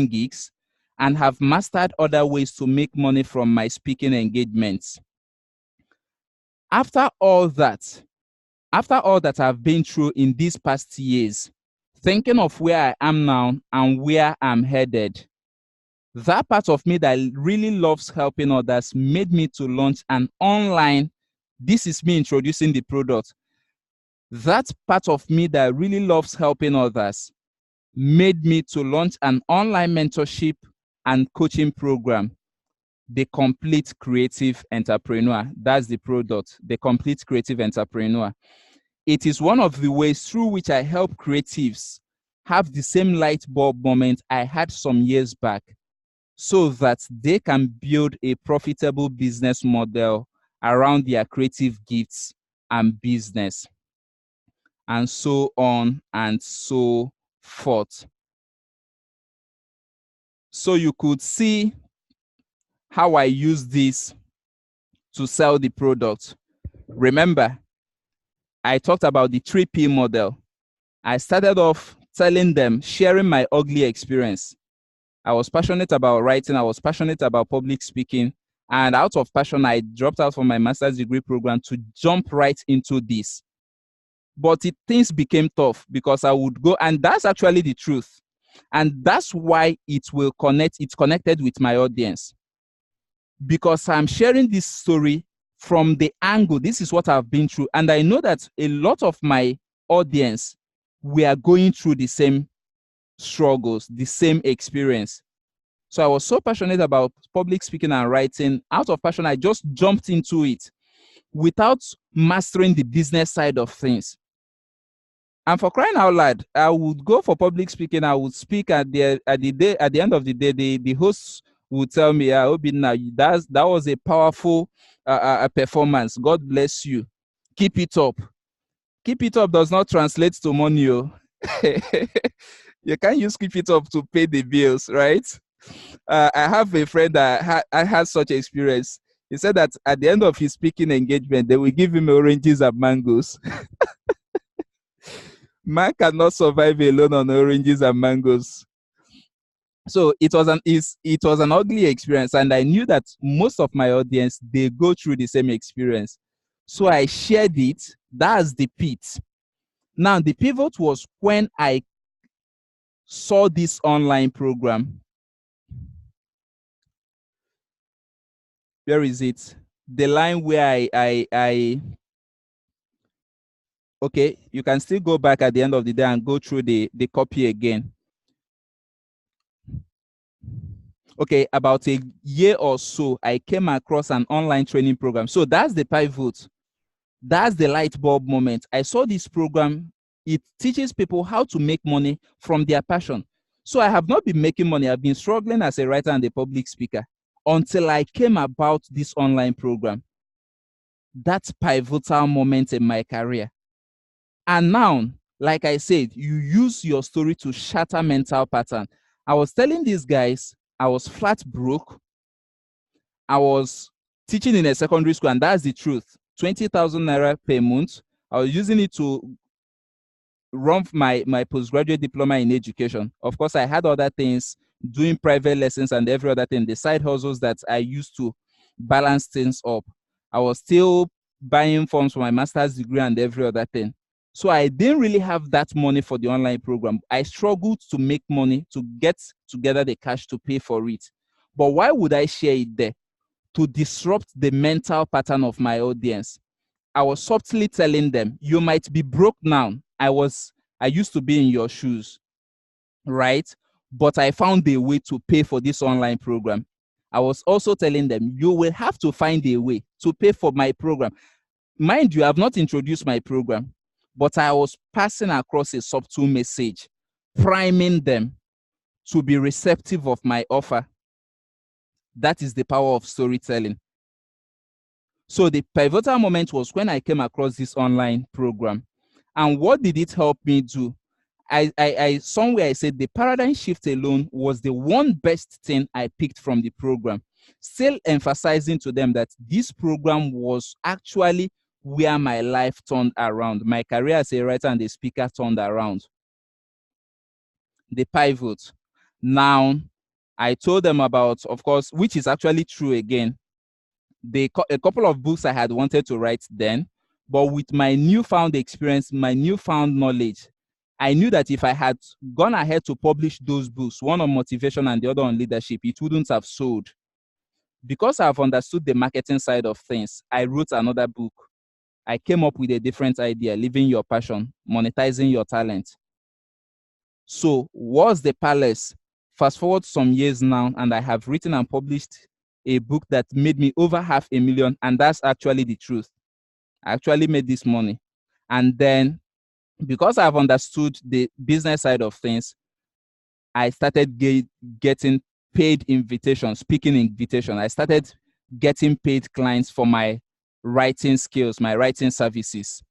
gigs and have mastered other ways to make money from my speaking engagements. After all that I've been through in these past years, thinking of where I am now and where I'm headed, that part of me that really loves helping others made me to launch an online, this is me introducing the product. That part of me that really loves helping others made me to launch an online mentorship and coaching program, The Complete Creative Entrepreneur. That's the product, The Complete Creative Entrepreneur. It is one of the ways through which I help creatives have the same light bulb moment I had some years back, so that they can build a profitable business model around their creative gifts and business, and so on and so forth. So you could see how I use this to sell the product. Remember, I talked about the 3P model. I started off telling them, sharing my ugly experience. I was passionate about writing. I was passionate about public speaking. And out of passion, I dropped out from my master's degree program to jump right into this. But things became tough because I would go, and that's actually the truth. And that's why it's connected with my audience. Because I'm sharing this story from the angle, this is what I've been through. And I know that a lot of my audience, we are going through the same struggles, the same experience. So I was so passionate about public speaking and writing. Out of passion, I just jumped into it without mastering the business side of things. And for crying out loud, I would go for public speaking. I would speak at the end of the day. The host would tell me, Obinna, that was a powerful performance. God bless you. Keep it up. Keep it up does not translate to money. You can't use keep it up to pay the bills, right? I have a friend that had such experience. He said that at the end of his speaking engagement, they will give him oranges and mangoes. Man cannot survive alone on oranges and mangoes. So it was an ugly experience, and I knew that most of my audience, they go through the same experience. So I shared it. That's the pit. Now the pivot was when I saw this online program. Where is it? The line where okay, you can still go back at the end of the day and go through the copy again. Okay, about a year or so, I came across an online training program. So that's the pivot. That's the light bulb moment. I saw this program. It teaches people how to make money from their passion. So I have not been making money. I've been struggling as a writer and a public speaker until I came about this online program. That's pivotal moment in my career. And now, like I said, you use your story to shatter mental pattern. I was telling these guys, I was flat broke. I was teaching in a secondary school, and that's the truth. 20,000 naira per month. I was using it to run my postgraduate diploma in education. Of course, I had other things, doing private lessons and every other thing, the side hustles that I used to balance things up. I was still buying forms for my master's degree and every other thing. So I didn't really have that money for the online program. I struggled to make money to get together the cash to pay for it. But why would I share it there? To disrupt the mental pattern of my audience. I was subtly telling them, you might be broke now. I used to be in your shoes, right? But I found a way to pay for this online program. I was also telling them, you will have to find a way to pay for my program. Mind you, I have not introduced my program, but I was passing across a subtle message, priming them to be receptive of my offer. That is the power of storytelling. So the pivotal moment was when I came across this online program. And what did it help me do? Somewhere I said the paradigm shift alone was the one best thing I picked from the program. Still emphasizing to them that this program was actually where my life turned around. My career as a writer and a speaker turned around. The pivot. Now, I told them about, of course, which is actually true again, a couple of books I had wanted to write then, but with my newfound experience, my newfound knowledge, I knew that if I had gone ahead to publish those books, one on motivation and the other on leadership, it wouldn't have sold. Because I've understood the marketing side of things, I wrote another book. I came up with a different idea, living your passion, monetizing your talent. So what's the palace? Fast forward some years now, and I have written and published a book that made me over $500,000, and that's actually the truth. I actually made this money. And then because I've understood the business side of things, I started getting paid invitations, speaking invitation. I started getting paid clients for my writing skills, my writing services.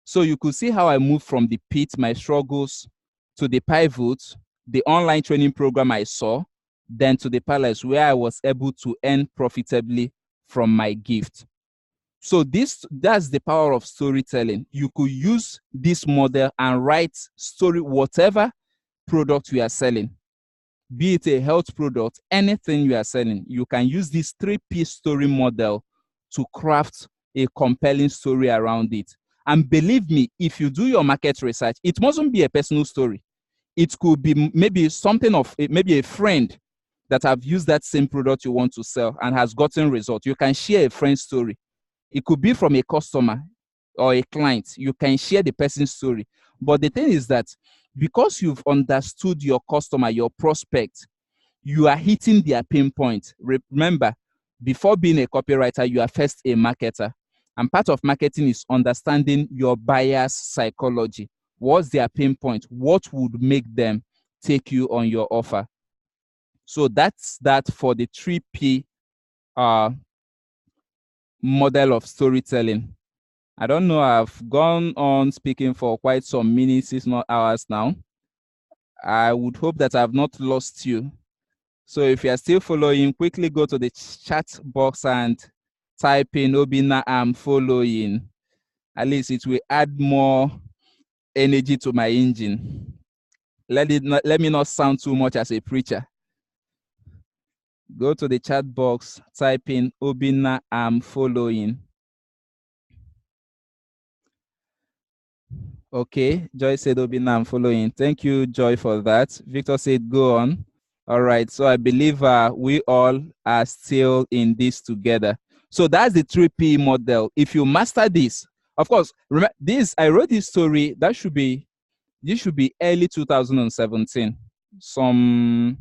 So you could see how I moved from the pit, my struggles, to the pivot, the online training program I saw, then to the palace where I was able to earn profitably from my gift. So that's the power of storytelling. You could use this model and write story, whatever product you are selling. be it a health product, anything you are selling, you can use this 3P story model to craft a compelling story around it. And believe me, if you do your market research, it mustn't be a personal story. It could be maybe something of maybe a friend that have used that same product you want to sell and has gotten results. You can share a friend's story. It could be from a customer or a client. You can share the person's story. But the thing is that because you've understood your customer, your prospect, you are hitting their pain point. Remember, before being a copywriter, you are first a marketer. And part of marketing is understanding your buyer's psychology. What's their pain point? What would make them take you on your offer? So that's that for the 3P model of storytelling. I don't know, I've gone on speaking for quite some minutes, if not hours now. I would hope that I've not lost you. So if you're still following, quickly go to the chat box and type in Obinna, I'm following. At least it will add more energy to my engine. Let me not sound too much as a preacher. Go to the chat box, type in Obinna, I'm following. Okay, Joy said Obinna, I'm following. Thank you, Joy, for that. Victor said go on. All right, so I believe we all are still in this together. So that's the 3P model. If you master this, of course, remember this, I wrote this story, this should be early 2017, some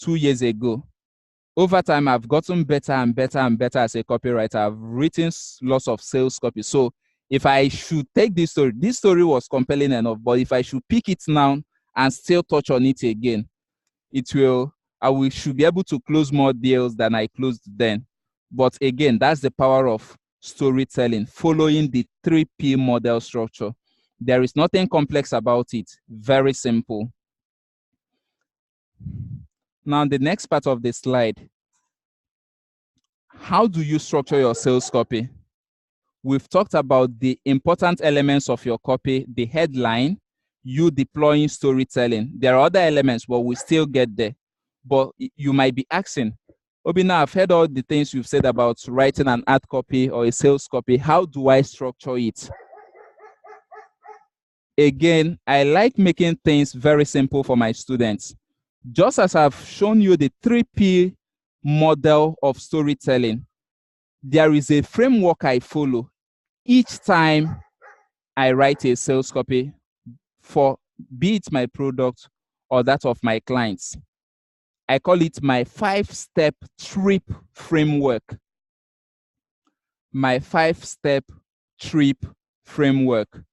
2 years ago. Over time, I've gotten better and better and better as a copywriter. I've written lots of sales copy. So if I should take this story was compelling enough, but if I should pick it now and still touch on it again, I should be able to close more deals than I closed then. But again, that's the power of storytelling, following the 3P model structure. There is nothing complex about it. Very simple. Now, the next part of the slide. How do you structure your sales copy? We've talked about the important elements of your copy, the headline, you deploying storytelling. There are other elements, but we still get there. But you might be asking, Obinna, I've heard all the things you've said about writing an ad copy or a sales copy. How do I structure it? Again, I like making things very simple for my students. Just as I've shown you the 3P model of storytelling, there is a framework I follow each time I write a sales copy for be it my product or that of my clients. I call it my 5-step trip framework. My 5-step trip framework.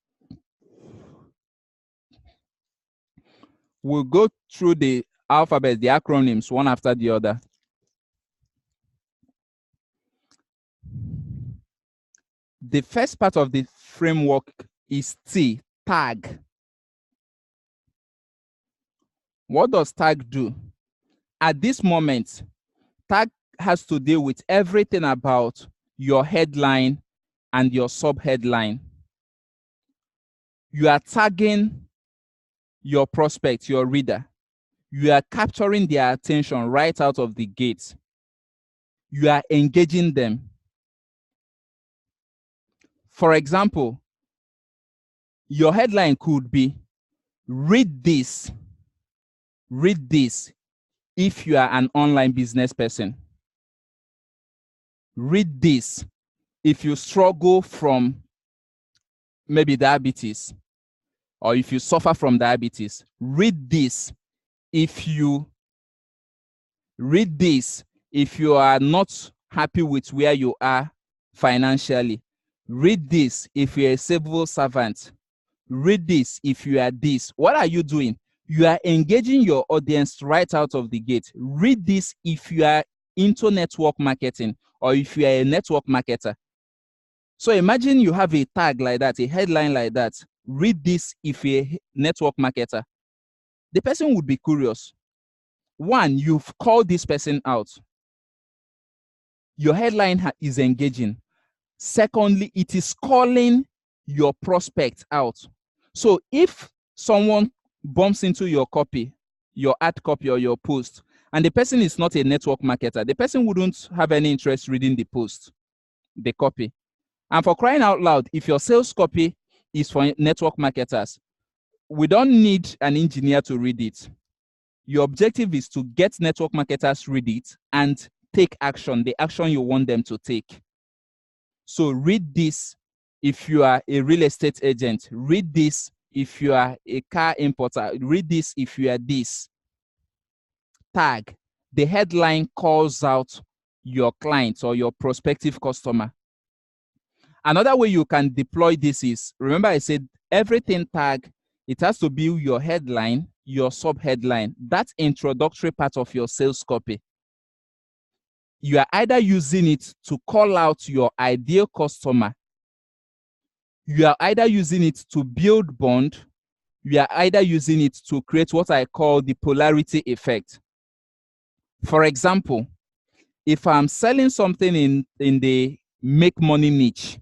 We'll go through the alphabet, the acronyms, one after the other. The first part of the framework is T, tag. What does tag do? At this moment, tag has to deal with everything about your headline and your subheadline. You are tagging your prospect, your reader. You are capturing their attention right out of the gate. You are engaging them. For example, your headline could be, read this if you are an online business person. Read this if you struggle from maybe diabetes, or if you suffer from diabetes. Read this if you are not happy with where you are financially. Read this if you're a civil servant. Read this if you are this. What are you doing? You are engaging your audience right out of the gate. Read this if you are into network marketing or if you are a network marketer. So imagine you have a tag like that, a headline like that. Read this if you're a network marketer. The person would be curious. One, you've called this person out. Your headline is engaging. Secondly, it is calling your prospect out. So if someone bumps into your copy your ad copy or your post, and the person is not a network marketer, the person wouldn't have any interest reading the post, the copy. And for crying out loud, if your sales copy is for network marketers, we don't need an engineer to read it. Your objective is to get network marketers read it and take action, the action you want them to take. So read this if you are a real estate agent. Read this if you are a car importer. Read this if you are this. Tag. The headline calls out your client or your prospective customer. Another way you can deploy this is, remember I said everything tag, it has to be your headline, your subheadline, that introductory part of your sales copy. You are either using it to call out your ideal customer, you are either using it to build bond, you are either using it to create what I call the polarity effect. For example, if I'm selling something in the make money niche,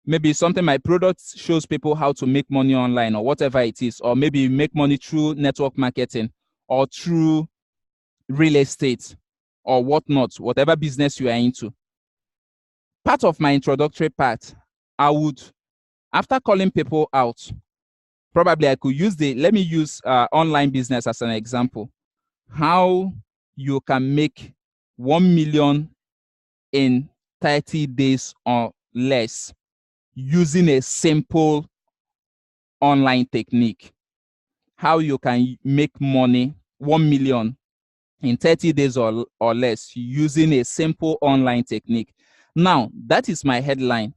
maybe something my product shows people how to make money online or whatever it is, or maybe make money through network marketing or through real estate or whatnot, whatever business you are into. Part of my introductory part, I would, after calling people out, probably I could use let me use online business as an example. How you can make 1 million in 30 days or less using a simple online technique. How you can make money 1 million in 30 days or less using a simple online technique. Now, that is my headline.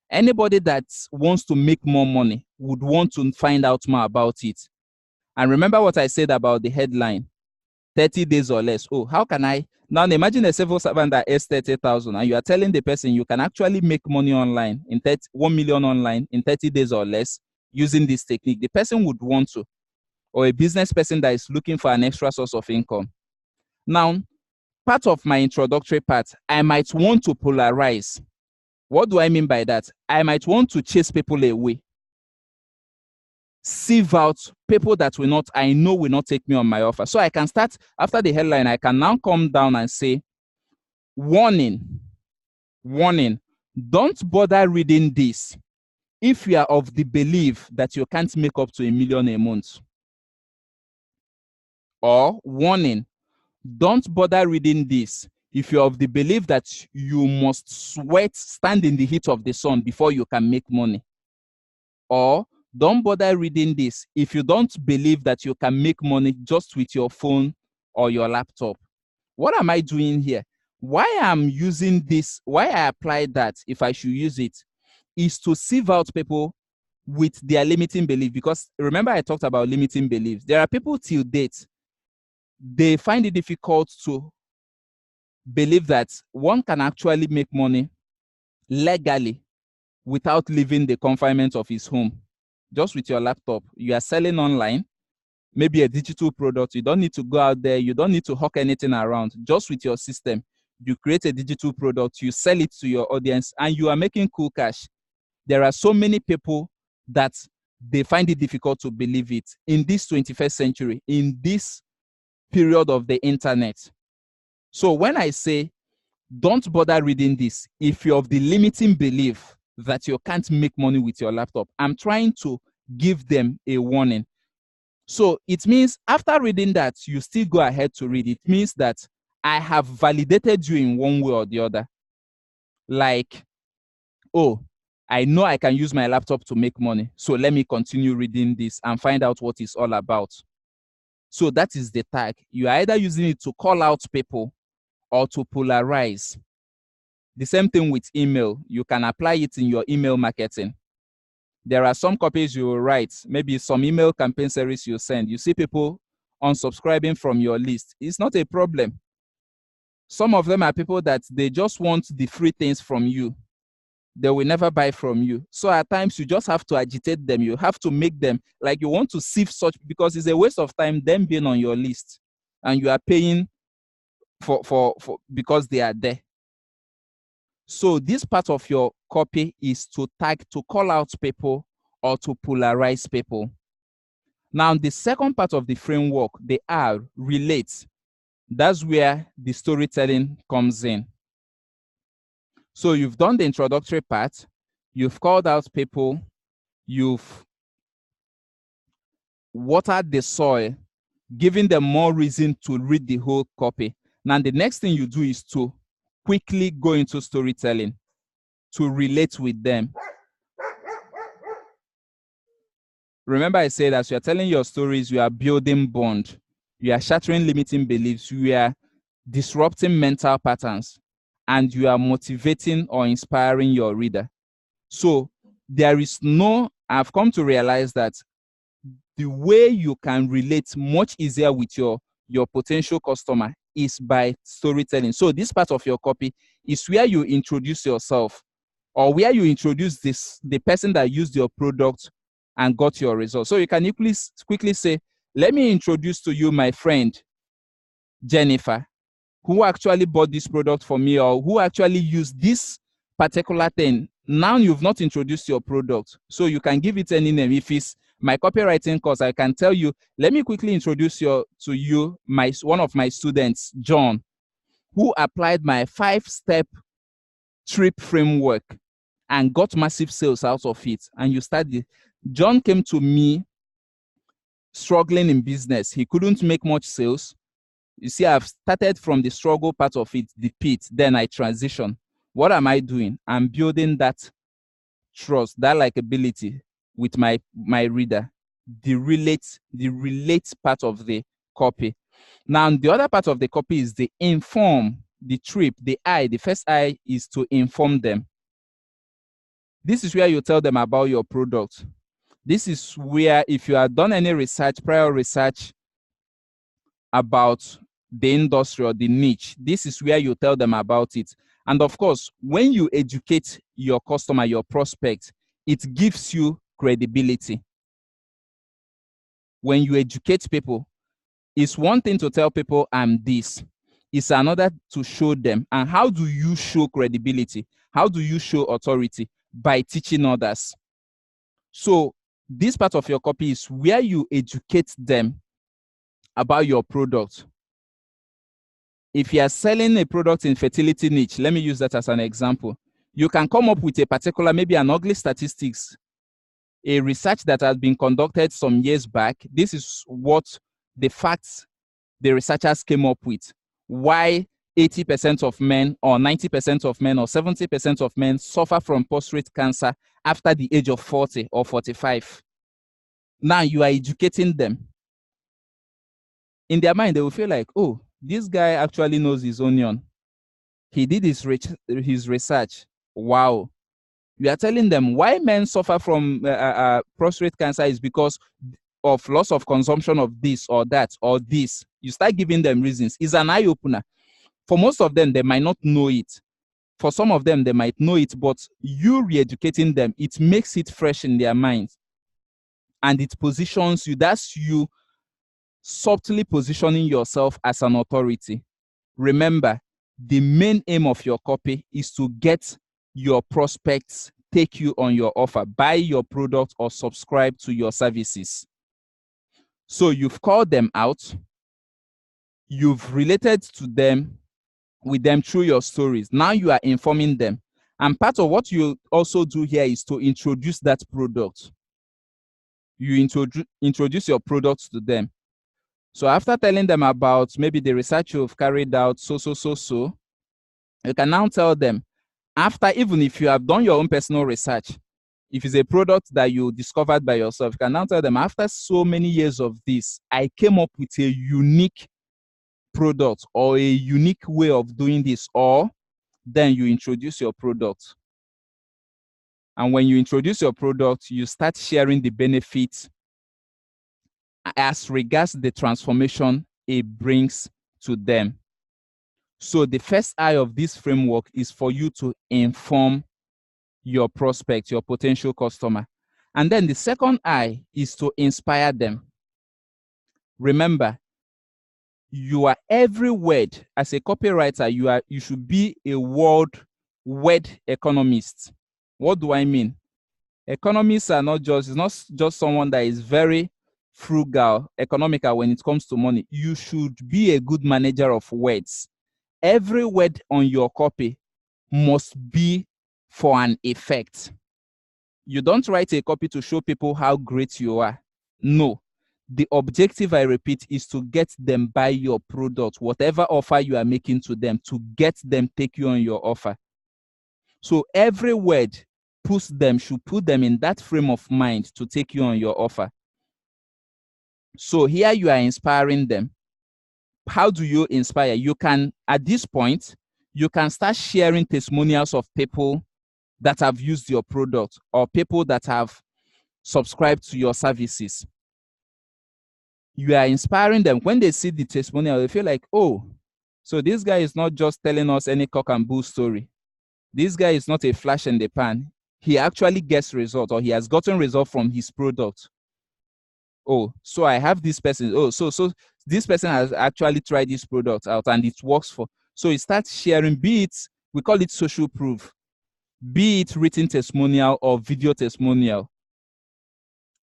Anybody that wants to make more money would want to find out more about it. And remember what I said about the headline, 30 days or less. Oh, how can I? Now imagine a civil servant that earns 30,000 and you are telling the person you can actually make money online in 1 million online in 30 days or less using this technique. The person would want to, or a business person that is looking for an extra source of income. Now, part of my introductory part, I might want to polarize. What do I mean by that? I might want to chase people away. Sieve out people that I know will not take me on my offer. So I can start, after the headline, I can now come down and say, warning, don't bother reading this if you are of the belief that you can't make up to 1 million a month. Or warning, don't bother reading this if you're of the belief that you must stand in the heat of the sun before you can make money. Or don't bother reading this if you don't believe that you can make money just with your phone or your laptop. What am I doing here? Why I'm using this, why I apply that, if I should use it, is to sieve out people with their limiting belief. Because remember I talked about limiting beliefs. There are people till date, they find it difficult to believe that one can actually make money legally without leaving the confinement of his home. Just with your laptop, you are selling online, maybe a digital product. You don't need to go out there. You don't need to hawk anything around. Just with your system, you create a digital product, you sell it to your audience, and you are making cool cash. There are so many people that they find it difficult to believe it in this 21st century, in this period of the internet. So when I say, don't bother reading this if you're of the limiting belief that you can't make money with your laptop, I'm trying to give them a warning. So it means after reading that, you still go ahead to read. It means that I have validated you in one way or the other. Like, oh, I know I can use my laptop to make money, so let me continue reading this and find out what it's all about. So that is the tag. You're either using it to call out people or to polarize. The same thing with email. You can apply it in your email marketing. There are some copies you will write, maybe some email campaign series you send. You see people unsubscribing from your list. It's not a problem. Some of them are people that they just want the free things from you. They will never buy from you. So at times you just have to agitate them. You have to make them like you want to sieve such, because it's a waste of time them being on your list and you are paying for because they are there. So this part of your copy is to tag, to call out people or to polarize people. Now, the second part of the framework, the R, relates. That's where the storytelling comes in. So you've done the introductory part, you've called out people, you've watered the soil, giving them more reason to read the whole copy. Now, the next thing you do is to quickly go into storytelling, to relate with them. Remember, I said as you are telling your stories, you are building bond, you are shattering limiting beliefs, you are disrupting mental patterns, and you are motivating or inspiring your reader. So there is no, I've come to realize that the way you can relate much easier with your potential customer is by storytelling. So this part of your copy is where you introduce yourself, or where you introduce the person that used your product and got your results. So you can quickly say, let me introduce to you my friend, Jennifer, who actually bought this product for me, or who actually used this particular thing. Now you've not introduced your product, so you can give it any name. If it's my copywriting course, I can tell you, let me quickly introduce to you one of my students, John, who applied my 5-step trip framework and got massive sales out of it. And you study. John came to me struggling in business. He couldn't make much sales. You see, I've started from the struggle part of it, the pit, then I transition. What am I doing? I'm building that trust, that likability with my reader, the relate part of the copy. Now, the other part of the copy is the inform, the trip, the I. The first I is to inform them. This is where you tell them about your product. This is where, if you have done any research, prior research about the industry or the niche, this is where you tell them about it. And of course, when you educate your customer, your prospect, it gives you credibility. When you educate people, it's one thing to tell people I'm this. It's another to show them. And how do you show credibility? How do you show authority? By teaching others. So this part of your copy is where you educate them about your product. If you are selling a product in fertility niche, let me use that as an example. You can come up with a particular, maybe an ugly statistics, a research that has been conducted some years back. This is what the facts the researchers came up with. Why 80% of men, or 90% of men, or 70% of men suffer from prostate cancer after the age of 40 or 45. Now you are educating them. In their mind, they will feel like, oh, this guy actually knows his onion. He did his research. Wow. You are telling them why men suffer from prostate cancer is because of loss of consumption of this or that or this. You start giving them reasons. It's an eye-opener. For most of them, they might not know it. For some of them, they might know it, but you re-educating them, it makes it fresh in their minds. And it positions you. That's you subtly positioning yourself as an authority. Remember, the main aim of your copy is to get your prospects take you on your offer, buy your product, or subscribe to your services. So you've called them out, you've related to them with them through your stories. Now you are informing them. And part of what you also do here is to introduce that product. You introduce your products to them. So after telling them about maybe the research you've carried out, you can now tell them, after, even if you have done your own personal research, if it's a product that you discovered by yourself, you can now tell them, after so many years of this, I came up with a unique product or a unique way of doing this, or then you introduce your product. And when you introduce your product, you start sharing the benefits as regards the transformation it brings to them. So the first I of this framework is for you to inform your prospect, your potential customer. And then the second I is to inspire them. Remember, you are every word. As a copywriter, you should be a word economist. What do I mean? Economists are not just, it's not just someone that is very frugal, economical when it comes to money, you should be a good manager of words. Every word on your copy must be for an effect. You don't write a copy to show people how great you are. No. The objective, I repeat, is to get them buy your product, whatever offer you are making to them, to get them take you on your offer. So every word should put them in that frame of mind to take you on your offer. So here you are inspiring them. How do you inspire? You can, at this point, you can start sharing testimonials of people that have used your product or people that have subscribed to your services. You are inspiring them. When they see the testimonial, they feel like, oh, so this guy is not just telling us any cock and bull story. This guy is not a flash in the pan. He actually gets results, or he has gotten results from his product. Oh, so I have this person. Oh, so this person has actually tried this product out and it works for. So he starts sharing, be it, we call it social proof, be it written testimonial or video testimonial.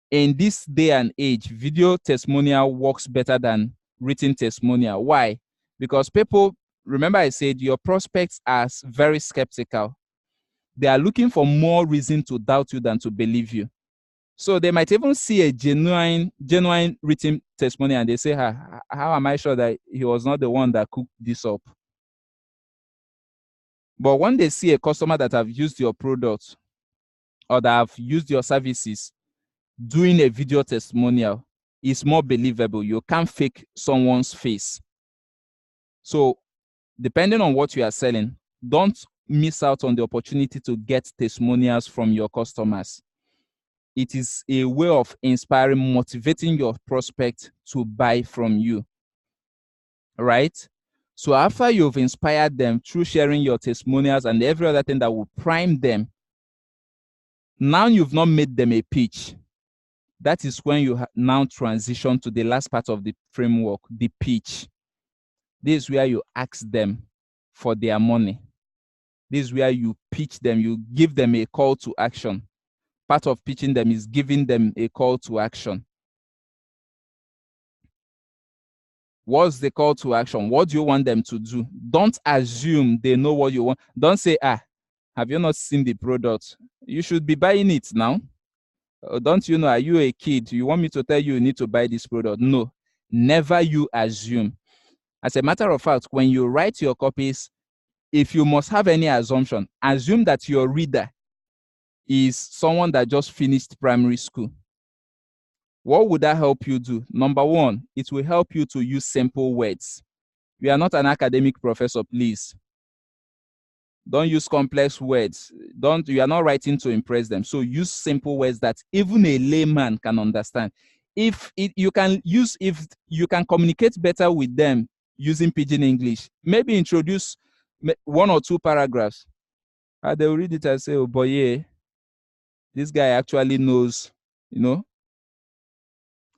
In this day and age, video testimonial works better than written testimonial. Why? Because people, remember I said your prospects are very skeptical. They are looking for more reason to doubt you than to believe you. So they might even see a genuine written testimony and they say, how am I sure that he was not the one that cooked this up? But when they see a customer that have used your product or that have used your services doing a video testimonial, it's more believable. You can't fake someone's face. So depending on what you are selling, don't miss out on the opportunity to get testimonials from your customers. It is a way of inspiring, motivating your prospect to buy from you, right? So after you've inspired them through sharing your testimonials and every other thing that will prime them, now you've not made them a pitch. That is when you now transition to the last part of the framework, the pitch. This is where you ask them for their money. This is where you pitch them, you give them a call to action. Part of pitching them is giving them a call to action. What's the call to action? What do you want them to do? Don't assume they know what you want. Don't say, have you not seen the product? You should be buying it now. Don't you know, are you a kid? You want me to tell you need to buy this product? No, never you assume. As a matter of fact, when you write your copies, if you must have any assumption, assume that your reader is someone that just finished primary school. What would that help you do? Number one, it will help you to use simple words. We are not an academic professor, please. Don't use complex words. You are not writing to impress them. So use simple words that even a layman can understand. If you can communicate better with them using pidgin English, maybe introduce 1 or 2 paragraphs. They will read it and say, oh boy, yeah, this guy actually knows, you know.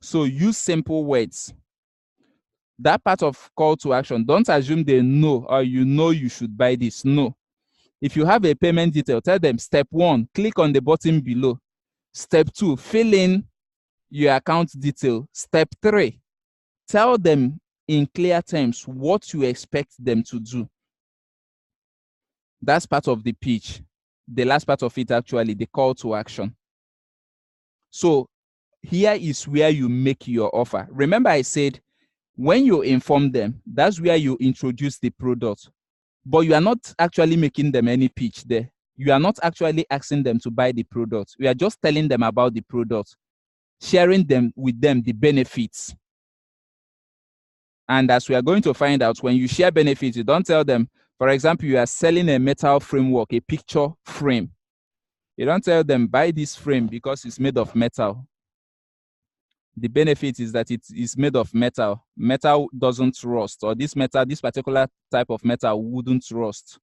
So use simple words. That part of call to action, don't assume they know or you should buy this. No. If you have a payment detail, tell them step 1, click on the button below. Step 2, fill in your account detail. Step 3, tell them in clear terms what you expect them to do. That's part of the pitch. The last part of it, actually, the call to action. So here is where you make your offer. Remember I said, when you inform them, that's where you introduce the product. But you are not actually making them any pitch there. You are not actually asking them to buy the product. We are just telling them about the product, sharing them with them the benefits. And as we are going to find out, when you share benefits, you don't tell them, for example, you are selling a metal framework, a picture frame. You don't tell them, buy this frame because it's made of metal. The benefit is that it is made of metal. Metal doesn't rust, or this particular type of metal wouldn't rust.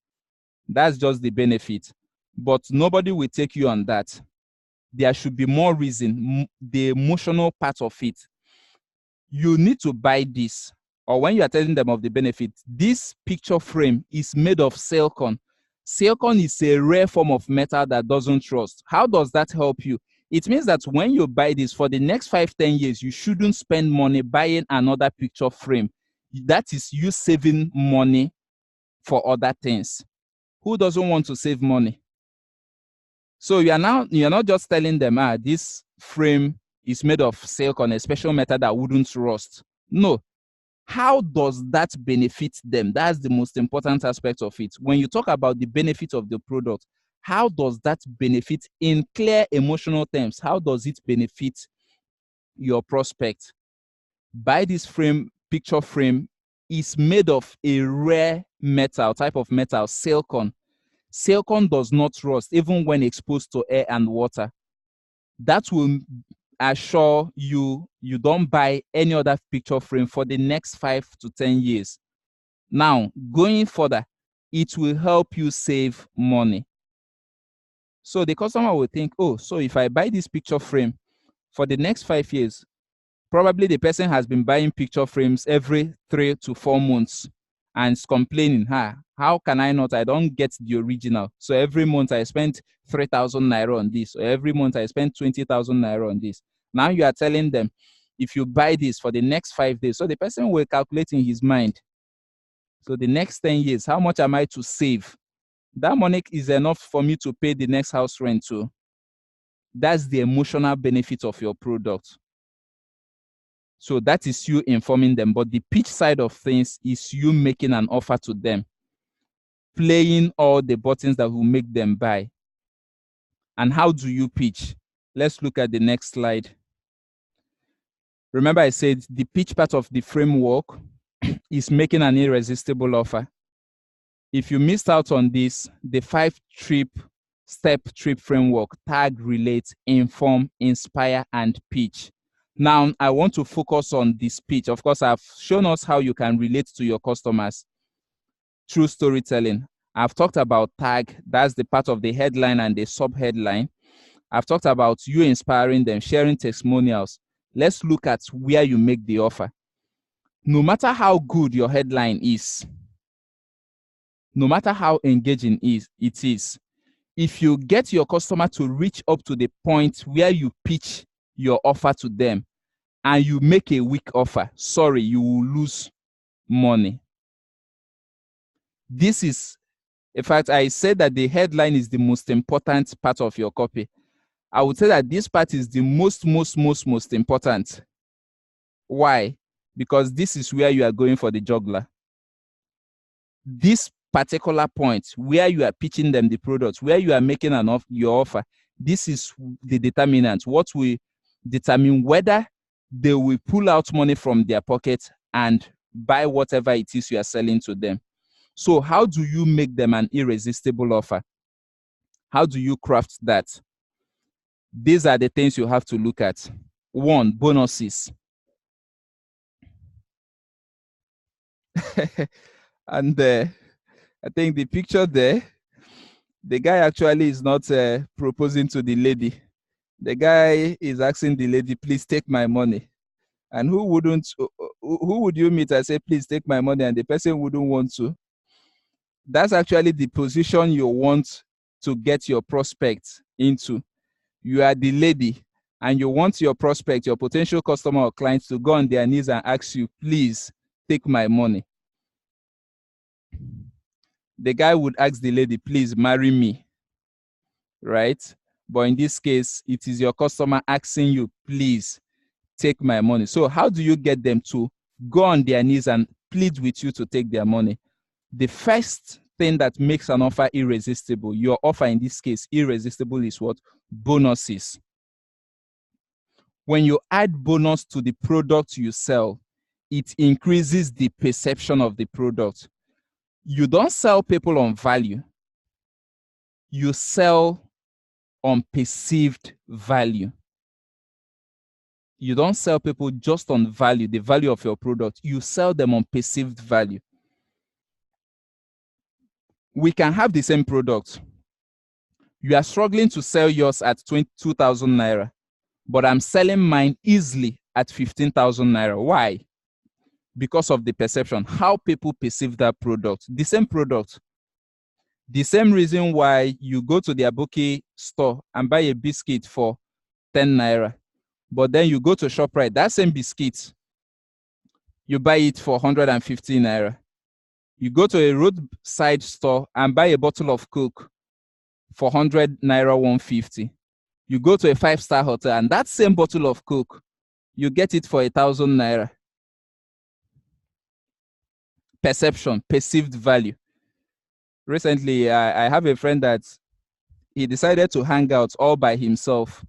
That's just the benefit. But nobody will take you on that. There should be more reason, the emotional part of it. You need to buy this. Or when you are telling them of the benefit, this picture frame is made of silicon. Silicon is a rare form of metal that doesn't rust. How does that help you? It means that when you buy this for the next 5-10 years, you shouldn't spend money buying another picture frame. That is you saving money for other things. Who doesn't want to save money? So you're not just telling them, this frame is made of silicone, a special metal that wouldn't rust. No. How does that benefit them? That's the most important aspect of it. When you talk about the benefit of the product, how does that benefit in clear emotional terms? How does it benefit your prospect? Buy this frame, picture frame is made of a rare metal, type of metal, silicone. Silicone does not rust even when exposed to air and water. That will assure you don't buy any other picture frame for the next 5 to 10 years. Now, going further, it will help you save money. So the customer will think, oh, so if I buy this picture frame for the next 5 years, probably the person has been buying picture frames every 3 to 4 months and is complaining, how can I not? I don't get the original. So every month I spent 3,000 naira on this. Or every month I spent 20,000 naira on this. Now you are telling them, if you buy this for the next 5 days, so the person will calculate in his mind. So the next 10 years, how much am I to save? That money is enough for me to pay the next house rent too. That's the emotional benefit of your product. So that is you informing them. But the pitch side of things is you making an offer to them, playing all the buttons that will make them buy. And how do you pitch? Let's look at the next slide. Remember I said the pitch part of the framework is making an irresistible offer. If you missed out on this, the 5-step trip framework: tag, relate, inform, inspire, and pitch. Now, I want to focus on this pitch. Of course, I've shown us how you can relate to your customers through storytelling. I've talked about tag. That's the part of the headline and the sub-headline. I've talked about you inspiring them, sharing testimonials. Let's look at where you make the offer. No matter how good your headline is, no matter how engaging it is, if you get your customer to reach up to the point where you pitch your offer to them and you make a weak offer, sorry, you will lose money. This is, in fact, I said that the headline is the most important part of your copy. I would say that this part is the most important. Why? Because this is where you are going for the juggler. This particular point where you are pitching them the product, where you are making your offer, this is the determinant. What will determine whether they will pull out money from their pocket and buy whatever it is you are selling to them. So how do you make them an irresistible offer? How do you craft that? These are the things you have to look at. 1, bonuses. And I think the picture there, the guy actually is not proposing to the lady. The guy is asking the lady, please take my money. And who would you meet and say, please take my money, and the person wouldn't want to? That's actually the position you want to get your prospect into. You are the lady and you want your prospect, your potential customer or client, to go on their knees and ask you, please take my money. The guy would ask the lady, please marry me, right? But in this case, it is your customer asking you, please take my money. So how do you get them to go on their knees and plead with you to take their money? The first thing that makes an offer irresistible, your offer in this case irresistible, is what? Bonuses. When you add bonus to the product you sell, it increases the perception of the product. You don't sell people on value. You sell on perceived value. You don't sell people just on value, the value of your product. You sell them on perceived value. We can have the same product. You are struggling to sell yours at 22,000 naira, but I'm selling mine easily at 15,000 naira. Why? Because of the perception, how people perceive that product. The same product. The same reason why you go to the Aboki store and buy a biscuit for 10 naira. But then you go to ShopRite, that same biscuit, you buy it for 150 naira. You go to a roadside store and buy a bottle of Coke for 100 naira, 150. You go to a 5-star hotel and that same bottle of Coke, you get it for 1,000 naira. Perception, perceived value. Recently, I have a friend that he decided to hang out all by himself.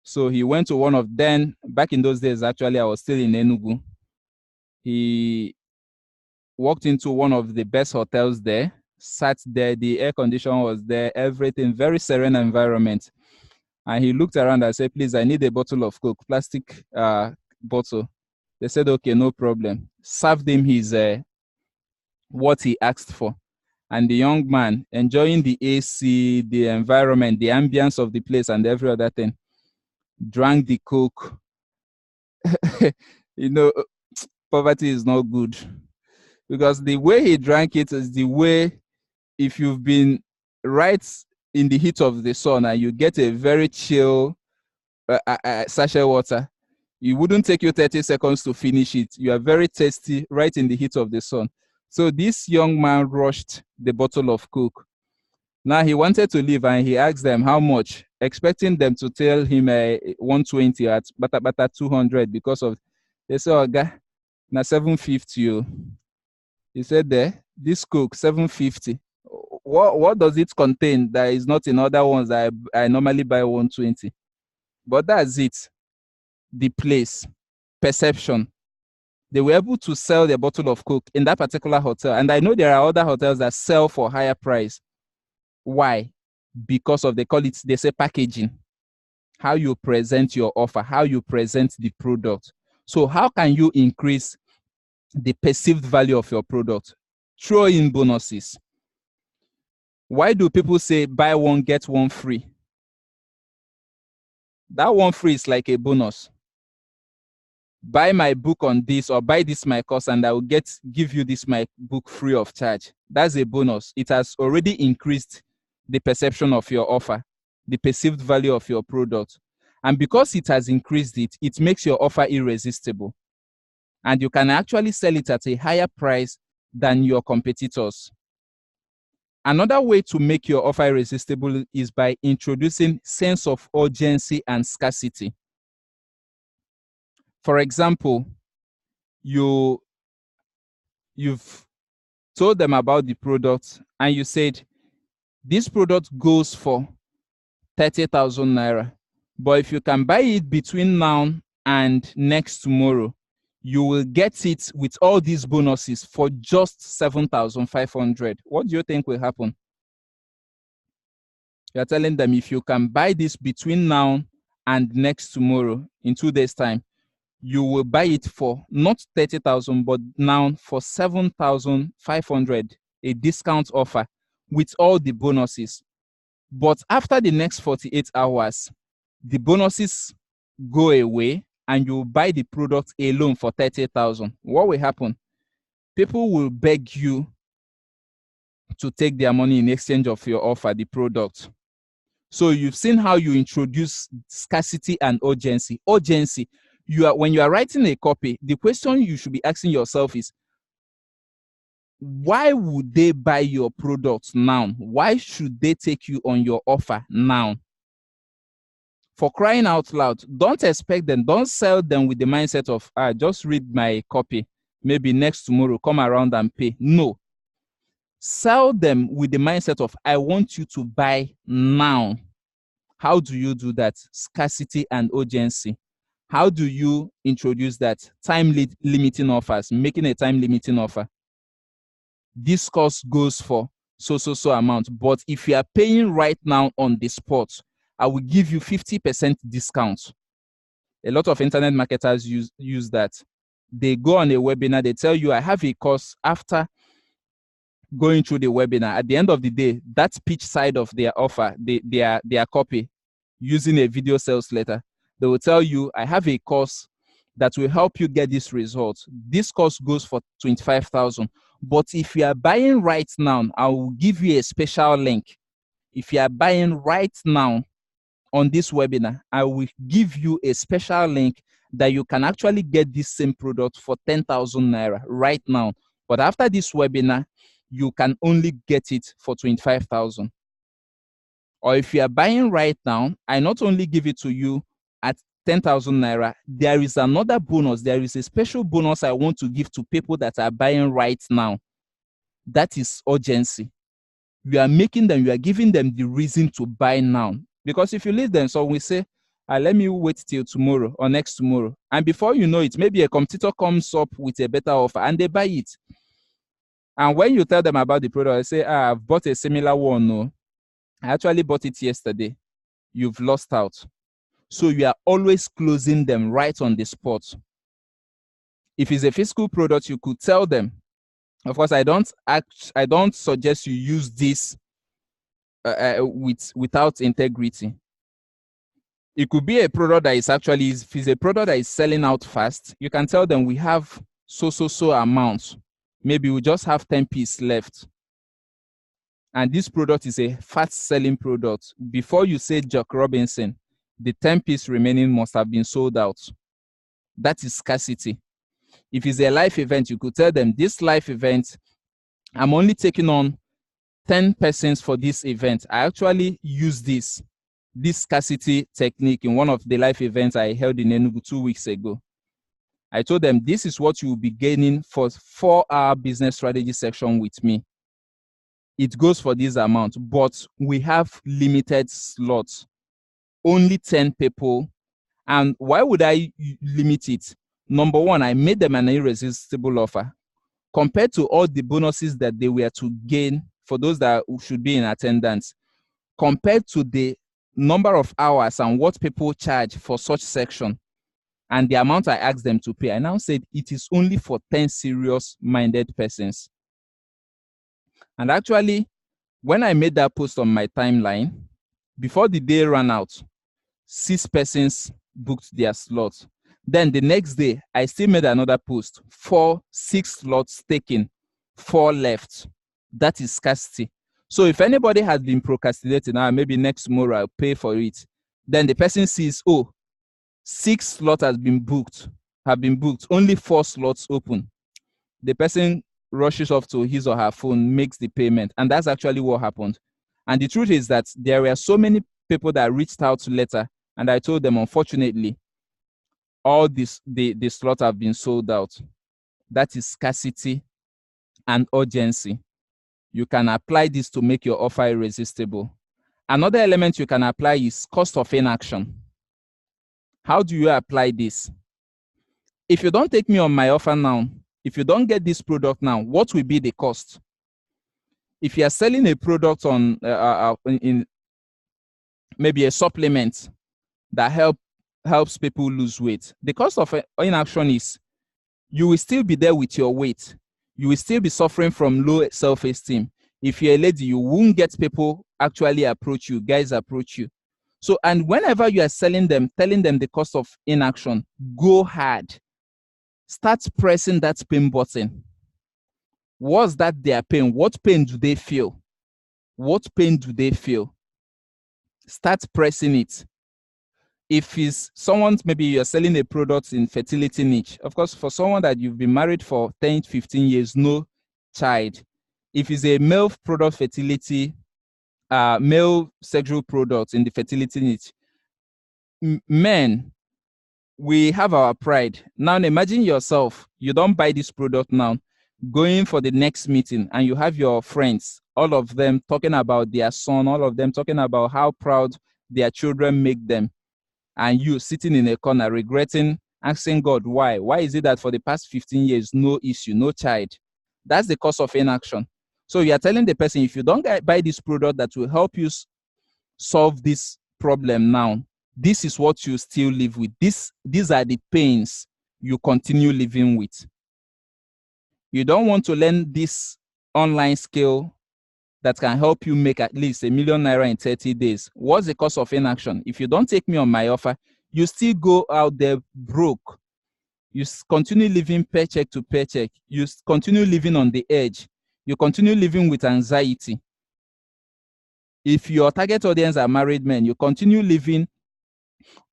So he went to one of them. Back in those days, actually, I was still in Enugu. He walked into one of the best hotels there, sat there, the air condition was there, everything, very serene environment. And he looked around and said, please, I need a bottle of Coke, plastic bottle. They said, okay, no problem. Served him his what he asked for. And the young man, enjoying the AC, the environment, the ambience of the place and every other thing, drank the Coke. You know, poverty is not good. Because the way he drank it is the way, if you've been right in the heat of the sun and you get a very chill sachet water, it wouldn't take you 30 seconds to finish it. You are very thirsty right in the heat of the sun. So this young man rushed the bottle of Coke. Now he wanted to leave and he asked them how much, expecting them to tell him 120 at bata 200 because of, they said, Oga, na 750. He said there, this Coke, 750. What does it contain that is not in other ones that I normally buy 120? But that's it. The place, perception. They were able to sell their bottle of Coke in that particular hotel. And I know there are other hotels that sell for higher price. Why? Because of, they say packaging. How you present your offer, how you present the product. So how can you increase the perceived value of your product? Throw in bonuses. Why do people say buy one, get one free? That one free is like a bonus. Buy my book on this, or buy this my course and I will give you this my book free of charge. That's a bonus. It has already increased the perception of your offer, the perceived value of your product. And because it has increased it, it makes your offer irresistible. And you can actually sell it at a higher price than your competitors. Another way to make your offer irresistible is by introducing sense of urgency and scarcity. For example, you've told them about the product and you said, this product goes for 30,000 naira. But if you can buy it between now and next tomorrow, you will get it with all these bonuses for just 7,500. What do you think will happen? You're telling them if you can buy this between now and next tomorrow, in 2 days' time, you will buy it for not 30,000, but now for 7,500, a discount offer with all the bonuses. But after the next 48 hours, the bonuses go away and you buy the product alone for 30,000. What will happen? People will beg you to take their money in exchange of your offer, the product. So you've seen how you introduce scarcity and urgency. Urgency. When you are writing a copy, the question you should be asking yourself is, why would they buy your product now? Why should they take you on your offer now? For crying out loud, don't expect them, don't sell them with the mindset of, just read my copy, maybe next tomorrow, come around and pay. No. Sell them with the mindset of, I want you to buy now. How do you do that? Scarcity and urgency. How do you introduce that? Time limiting offers, making a time limiting offer. This course goes for so amount, but if you are paying right now on the spot, I will give you 50% discount. A lot of internet marketers use that. They go on a webinar, they tell you, I have a course. After going through the webinar, at the end of the day, that pitch side of their offer, their copy, using a video sales letter, they will tell you, I have a course that will help you get this result. This course goes for 25,000. But if you are buying right now, I will give you a special link. If you are buying right now on this webinar, I will give you a special link that you can actually get this same product for 10,000 naira right now. But after this webinar, you can only get it for 25,000. Or if you are buying right now, I not only give it to you at 10,000 naira, there is another bonus. There is a special bonus I want to give to people that are buying right now. That is urgency. You are making them, you are giving them the reason to buy now. Because if you leave them, so we say, let me wait till tomorrow or next tomorrow. And before you know it, maybe a competitor comes up with a better offer and they buy it. And when you tell them about the product, they say, I've bought a similar one. No, I actually bought it yesterday. You've lost out. So you are always closing them right on the spot. If it's a physical product, you could tell them. Of course, I don't suggest you use this without integrity. It could be a product that is actually, if it's a product that is selling out fast, you can tell them we have so amounts. Maybe we just have 10 pieces left. And this product is a fast selling product. Before you say Jack Robinson, the 10 pieces remaining must have been sold out. That is scarcity. If it's a live event, you could tell them this live event, I'm only taking on 10 persons for this event. I actually use this scarcity technique in one of the live events I held in Enugu 2 weeks ago. I told them this is what you will be gaining for 4-hour business strategy section with me. It goes for this amount, but we have limited slots, only 10 people. And why would I limit it? Number one, I made them an irresistible offer. Compared to all the bonuses that they were to gain for those that should be in attendance, compared to the number of hours and what people charge for such section and the amount I asked them to pay, I now said it is only for 10 serious-minded persons. And actually, when I made that post on my timeline, before the day ran out, 6 persons booked their slots. Then the next day, I still made another post. 6 slots taken, 4 left. That is scarcity. So if anybody has been procrastinating, maybe next tomorrow I'll pay for it. Then the person sees, 6 slots have been booked, only 4 slots open. The person rushes off to his or her phone, makes the payment. And that's actually what happened. And the truth is that there were so many people that reached out later, and I told them, unfortunately, all the slots have been sold out. That is scarcity and urgency. You can apply this to make your offer irresistible. Another element you can apply is cost of inaction. How do you apply this? If you don't take me on my offer now, if you don't get this product now, what will be the cost? If you are selling a product on in maybe a supplement that helps people lose weight, the cost of inaction is you will still be there with your weight. You will still be suffering from low self-esteem. If you're a lady, you won't get people actually approach you, guys approach you. So, and whenever you are selling them, telling them the cost of inaction, go hard. Start pressing that pain button. What's that their pain? What pain do they feel? What pain do they feel? Start pressing it. If it's someone, maybe you're selling a product in fertility niche. Of course, for someone that you've been married for 10, 15 years, no child. If it's a male product fertility, male sexual products in the fertility niche, men, we have our pride. Now imagine yourself, you don't buy this product now, going for the next meeting and you have your friends, all of them talking about their son, all of them talking about how proud their children make them. And you sitting in a corner regretting, asking God, why? Why is it that for the past 15 years, no issue, no child? That's the cost of inaction. So you are telling the person, if you don't buy this product that will help you solve this problem now, this is what you still live with. These are the pains you continue living with. You don't want to learn this online skill that can help you make at least ₦1 million in 30 days. What's the cost of inaction? If you don't take me on my offer, you still go out there broke. You continue living paycheck to paycheck. You continue living on the edge. You continue living with anxiety. If your target audience are married men, you continue living,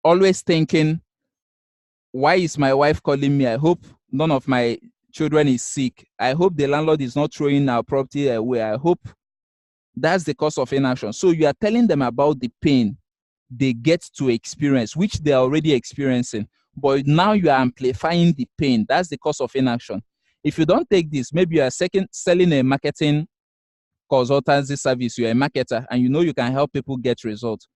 always thinking, why is my wife calling me? I hope none of my children is sick. I hope the landlord is not throwing our property away. I hope. That's the cause of inaction. So you are telling them about the pain they get to experience, which they are already experiencing. But now you are amplifying the pain. That's the cause of inaction. If you don't take this, maybe you are selling a marketing consultancy service, you're a marketer, and you know you can help people get results.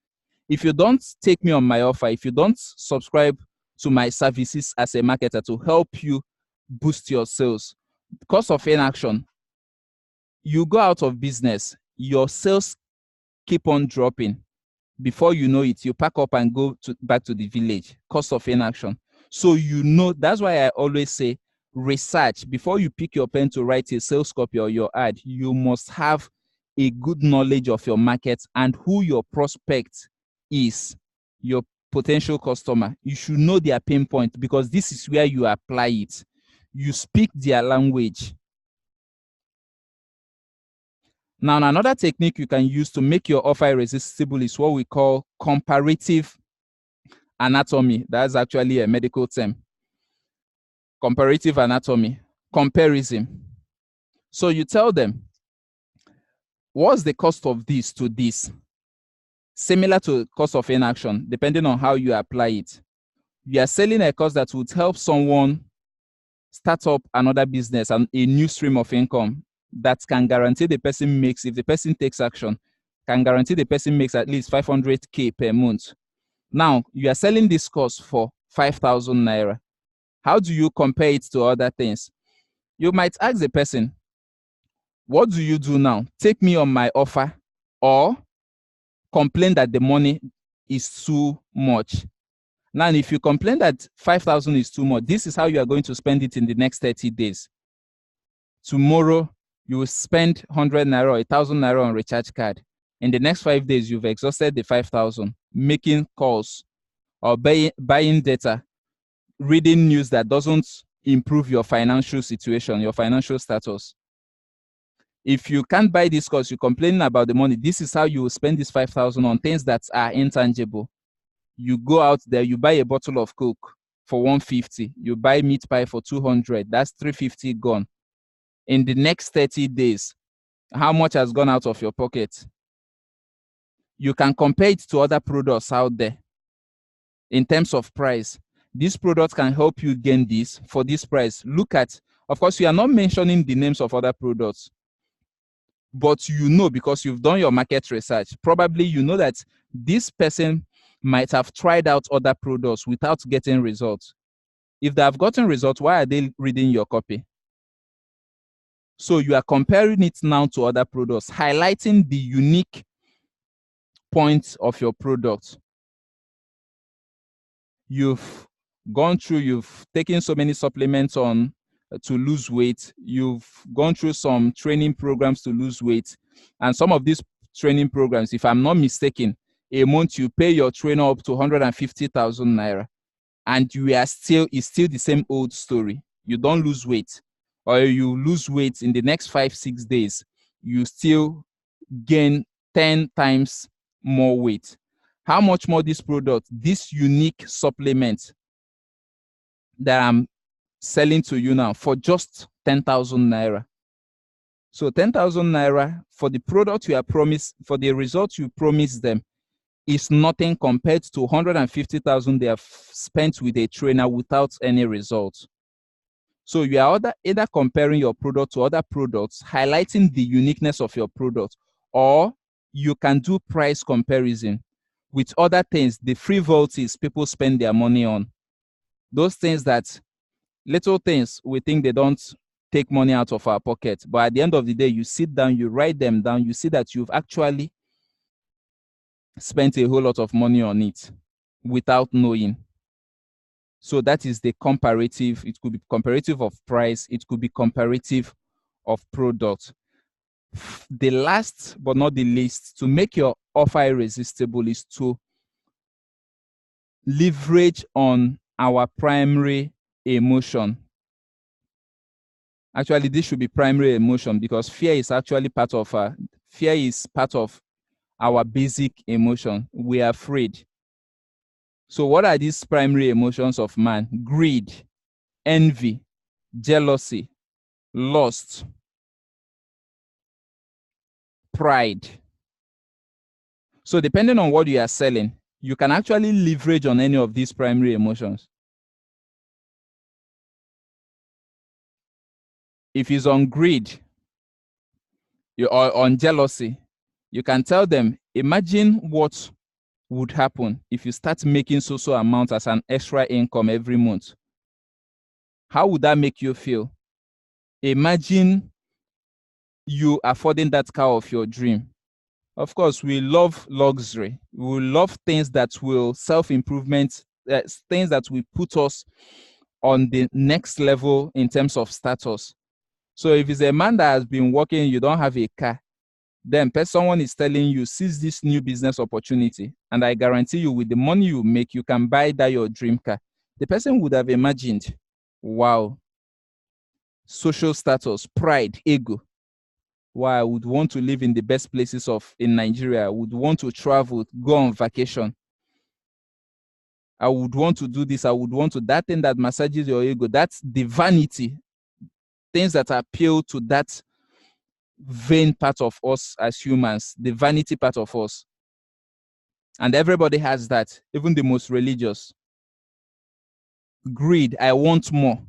If you don't take me on my offer, if you don't subscribe to my services as a marketer to help you boost your sales, because of inaction, you go out of business, your sales keep on dropping. Before you know it, you pack up and go back to the village, cause of inaction. So you know, that's why I always say, research. Before you pick your pen to write a sales copy or your ad, you must have a good knowledge of your market and who your prospect is, your potential customer. You should know their pain point, because this is where you apply it. You speak their language. Now, another technique you can use to make your offer irresistible is what we call comparative anatomy. That's actually a medical term. Comparative anatomy, comparison. So you tell them, what's the cost of this to this? Similar to cost of inaction, depending on how you apply it. You are selling a course that would help someone start up another business and a new stream of income that can guarantee the person makes, if the person takes action, can guarantee the person makes at least 500K per month. Now, you are selling this course for 5,000 naira. How do you compare it to other things? You might ask the person, what do you do now? Take me on my offer, or complain that the money is too much. Now, if you complain that 5,000 is too much, this is how you are going to spend it in the next 30 days. Tomorrow, you will spend 100 naira or 1,000 naira on recharge card. In the next 5 days, you've exhausted the 5,000, making calls or buying data, reading news that doesn't improve your financial situation, your financial status. If you can't buy this course, you're complaining about the money. This is how you will spend this 5,000 on things that are intangible. You go out there, you buy a bottle of Coke for 150. You buy meat pie for 200. That's 350 gone. In the next 30 days, how much has gone out of your pocket? You can compare it to other products out there in terms of price. This product can help you gain this for this price. Look at, of course, you are not mentioning the names of other products, but you know, because you've done your market research, probably you know that this person might have tried out other products without getting results. If they have gotten results, why are they reading your copy? So you are comparing it now to other products, highlighting the unique points of your product. You've gone through, you've taken so many supplements on to lose weight. You've gone through some training programs to lose weight. And some of these training programs, if I'm not mistaken, a month you pay your trainer up to 150,000 naira. And it's still the same old story. You don't lose weight, or you lose weight in the next 5-6 days, you still gain 10 times more weight. How much more this product, this unique supplement that I'm selling to you now for just 10,000 naira. So 10,000 naira for the product you are promised, for the results you promised them, is nothing compared to 150,000 they have spent with a trainer without any results. So you are either comparing your product to other products, highlighting the uniqueness of your product, or you can do price comparison with other things, the frivolities people spend their money on. Those things that, little things we think they don't take money out of our pocket, but at the end of the day, you sit down, you write them down, you see that you've actually spent a whole lot of money on it without knowing. So that is the comparative. It could be comparative of price. It could be comparative of product. The last but not the least, to make your offer irresistible, is to leverage on our primary emotion. Actually, this should be primary emotion, because fear is actually part of our basic emotion. We are afraid. So what are these primary emotions of man? Greed, envy, jealousy, lust, pride. So depending on what you are selling, you can actually leverage on any of these primary emotions. If it's on greed or on jealousy, you can tell them, imagine what would happen if you start making so amount as an extra income every month. How would that make you feel? Imagine you affording that car of your dream. Of course, we love luxury. We love things that will self-improvement, things that will put us on the next level in terms of status. So if it's a man that has been working, you don't have a car, then someone is telling you, seize this new business opportunity, and I guarantee you with the money you make, you can buy that your dream car. The person would have imagined, wow, social status, pride, ego. Wow, I would want to live in the best places in Nigeria. I would want to travel, go on vacation. I would want to do this. I would want to, that thing that massages your ego. That's the vanity, things that appeal to that vain part of us as humans, the vanity part of us. And everybody has that, even the most religious. Greed, I want more.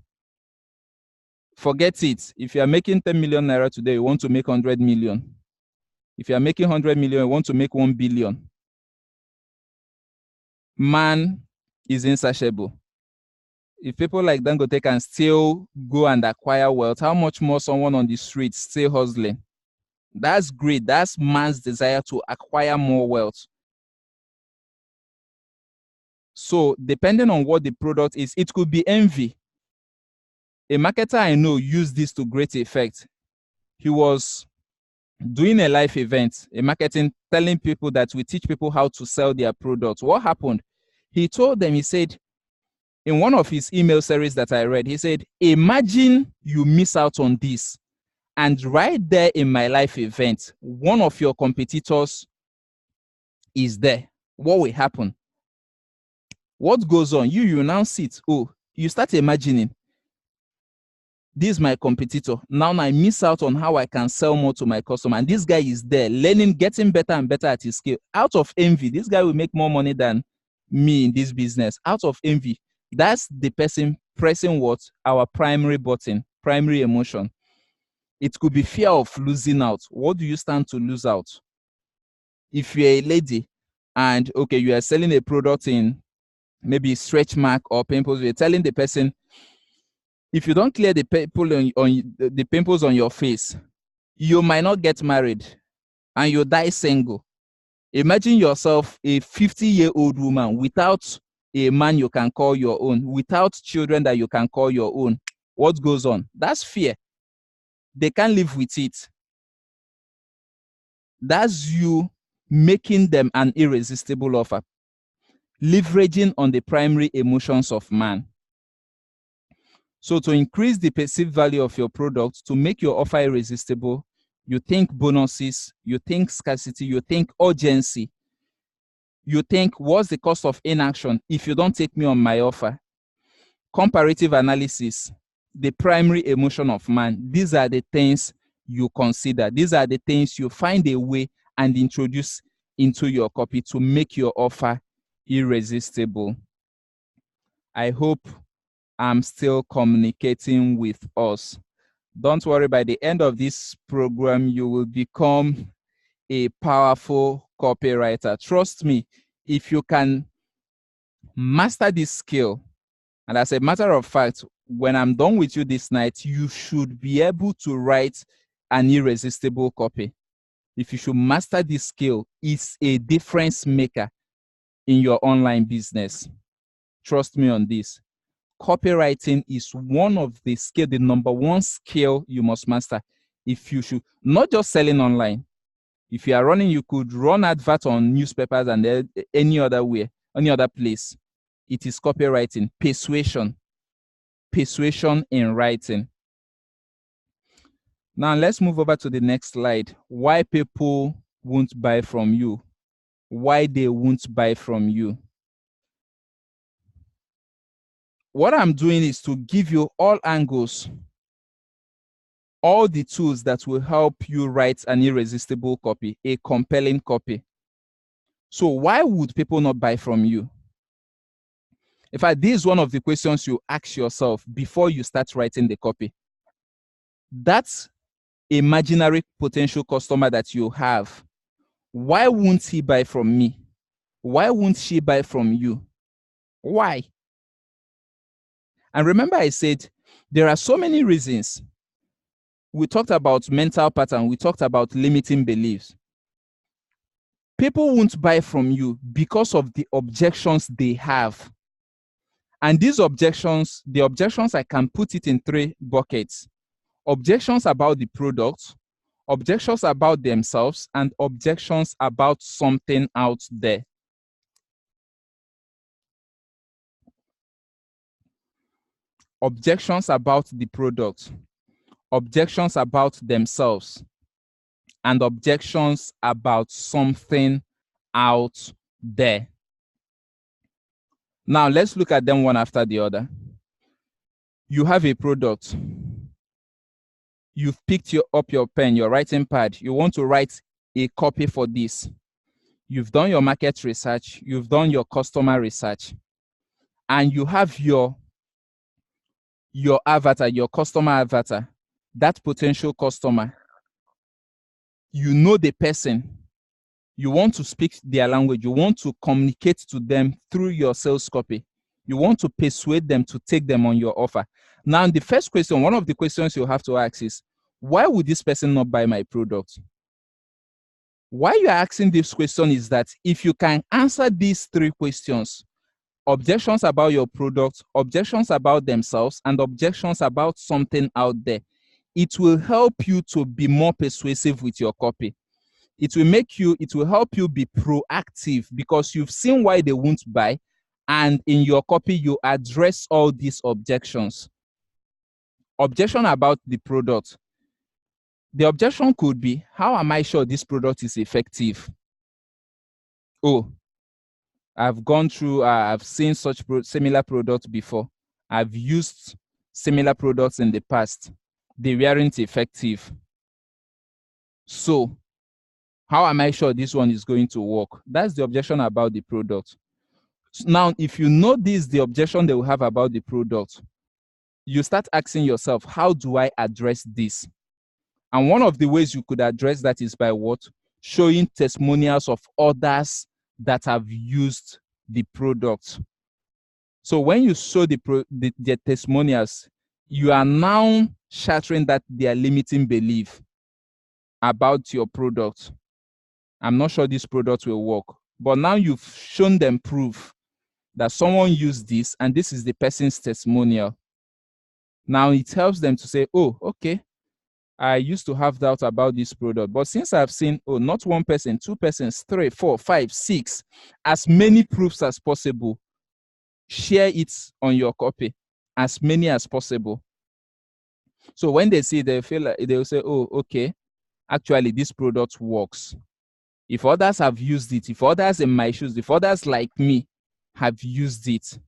Forget it. If you are making 10 million naira today, you want to make 100 million. If you are making 100 million, you want to make 1 billion. Man is insatiable. If people like Dangote can still go and acquire wealth, how much more someone on the street still hustling? That's greed. That's man's desire to acquire more wealth. So depending on what the product is, it could be envy. A marketer I know used this to great effect. He was doing a live event, a marketing, telling people that we teach people how to sell their products. What happened? He told them, he said, in one of his email series that I read, he said, imagine you miss out on this. And right there in my live event, one of your competitors is there. What will happen? What goes on? You now sit. Oh, you start imagining, this is my competitor. Now I miss out on how I can sell more to my customer. And this guy is there learning, getting better and better at his skill. Out of envy, this guy will make more money than me in this business. Out of envy. That's the person pressing what? Our primary button, primary emotion. It could be fear of losing out. What do you stand to lose out? If you're a lady and, okay, you are selling a product in maybe stretch mark or pimples, you're telling the person, if you don't clear the the pimples on your face, you might not get married and you die single. Imagine yourself a 50-year-old woman without a man you can call your own, without children that you can call your own. What goes on? That's fear. They can't live with it. That's you making them an irresistible offer, leveraging on the primary emotions of man. So to increase the perceived value of your product, to make your offer irresistible, you think bonuses, you think scarcity, you think urgency. You think, what's the cost of inaction if you don't take me on my offer? Comparative analysis, the primary emotion of man. These are the things you consider. These are the things you find a way and introduce into your copy to make your offer irresistible. I hope I'm still communicating with us. Don't worry, by the end of this program, you will become a powerful copywriter. Trust me, if you can master this skill, and as a matter of fact, when I'm done with you this night, you should be able to write an irresistible copy. If you should master this skill, it's a difference maker in your online business. Trust me on this. Copywriting is one of the skill, the number one skill you must master. If you should, not just selling online. If you are running, you could run adverts on newspapers and any other way, any other place. It is copywriting, persuasion in writing. Now let's move over to the next slide. Why people won't buy from you, why they won't buy from you. What I'm doing is to give you all angles, all the tools that will help you write an irresistible copy, a compelling copy. So why would people not buy from you? In fact, this is one of the questions you ask yourself before you start writing the copy. That's imaginary potential customer that you have. Why won't he buy from me? Why won't she buy from you? Why? And remember I said there are so many reasons. We talked about mental pattern. We talked about limiting beliefs. People won't buy from you because of the objections they have. And these objections, the objections, I can put it in 3 buckets. Objections about the product, objections about themselves, and objections about something out there. Objections about the product, objections about themselves, and objections about something out there. Now, let's look at them one after the other. You have a product. You've picked up your pen, your writing pad. You want to write a copy for this. You've done your market research. You've done your customer research. And you have your avatar, your customer avatar, that potential customer. You know the person. You want to speak their language. You want to communicate to them through your sales copy. You want to persuade them to take them on your offer. Now, the first question, one of the questions you have to ask is, why would this person not buy my product? Why you're asking this question is that if you can answer these 3 questions, objections about your product, objections about themselves, and objections about something out there, it will help you to be more persuasive with your copy. It will help you be proactive because you've seen why they won't buy, and in your copy, you address all these objections. Objection about the product. The objection could be, how am I sure this product is effective? Oh, I've gone through, I've seen such similar products before. I've used similar products in the past. They weren't effective. So, how am I sure this one is going to work? That's the objection about the product. Now, if you know this, the objection they will have about the product, you start asking yourself, how do I address this? And one of the ways you could address that is by what? Showing testimonials of others that have used the product. So when you show the testimonials, you are now shattering that their limiting belief about your product. I'm not sure this product will work. But now you've shown them proof that someone used this and this is the person's testimonial. Now it helps them to say, oh, okay, I used to have doubt about this product. But since I've seen, oh, not 1 person, 2 persons, 3, 4, 5, 6, as many proofs as possible, share it on your copy, as many as possible. So when they see, they feel like they'll say, oh, okay, actually this product works. If others have used it, if others in my shoes, if others like me have used it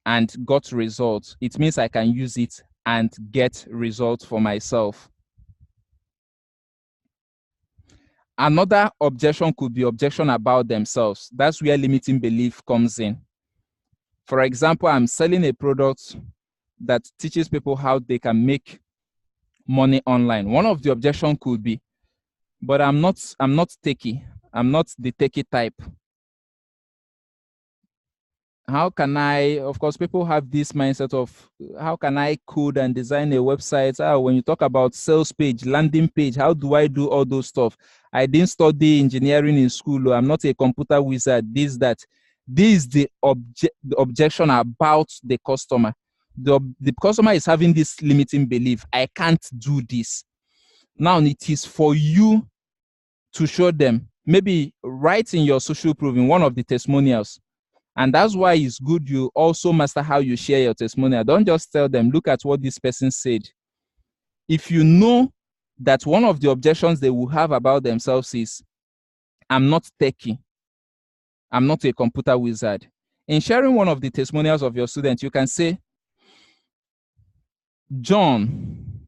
and got results, it means I can use it and get results for myself. Another objection could be objection about themselves. That's where limiting belief comes in. For example, I'm selling a product that teaches people how they can make money online. One of the objections could be, but I'm not techie. I'm not the techie type. How can I, of course, people have this mindset of how can I code and design a website? When you talk about sales page, landing page, how do I do all those stuff? I didn't study engineering in school. I'm not a computer wizard, this, that. This is the objection about the customer. The customer is having this limiting belief. I can't do this. Now it is for you to show them, maybe write in your social proof in one of the testimonials. And that's why it's good you also master how you share your testimonial. Don't just tell them, look at what this person said. If you know that one of the objections they will have about themselves is, I'm not techie. I'm not a computer wizard. In sharing one of the testimonials of your students, you can say, John,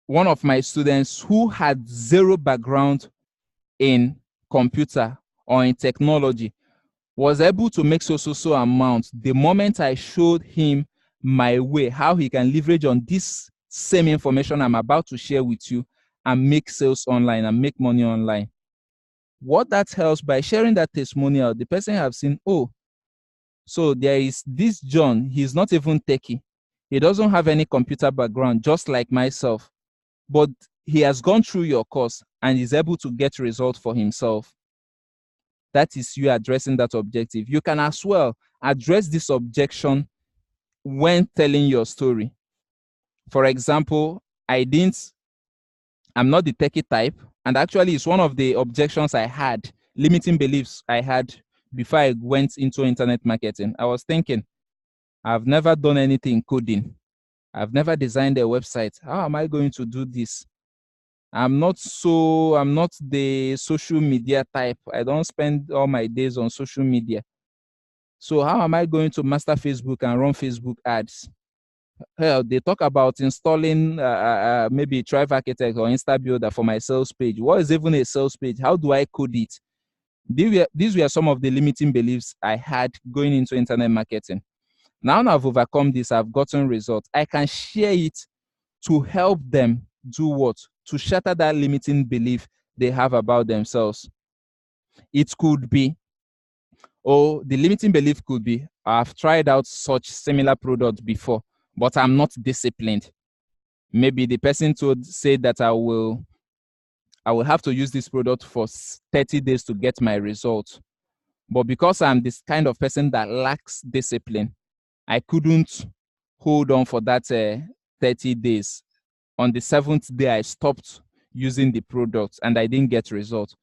one of my students who had zero background in computer or in technology, was able to make so amount the moment I showed him my way, how he can leverage on this same information I'm about to share with you and make sales online and make money online. What that helps, by sharing that testimonial, the person have seen, oh, so there is this John, he's not even techie. He doesn't have any computer background, just like myself, but he has gone through your course and is able to get results for himself. That is you addressing that objective. You can as well address this objection when telling your story. For example, I'm not the techie type, and actually it's one of the objections I had, limiting beliefs I had before I went into internet marketing. I was thinking, I've never done anything coding. I've never designed a website. How am I going to do this? I'm not the social media type. I don't spend all my days on social media. So how am I going to master Facebook and run Facebook ads? Hell, they talk about installing maybe Thrive Architect or Insta Builder for my sales page. What is even a sales page? How do I code it? These were some of the limiting beliefs I had going into internet marketing. Now I've overcome this, I've gotten results. I can share it to help them do what? To shatter that limiting belief they have about themselves. It could be, or the limiting belief could be, I've tried out such similar products before, but I'm not disciplined. Maybe the person said that I will have to use this product for 30 days to get my results. But because I'm this kind of person that lacks discipline, I couldn't hold on for that 30 days. On the 7th day, I stopped using the product and I didn't get results.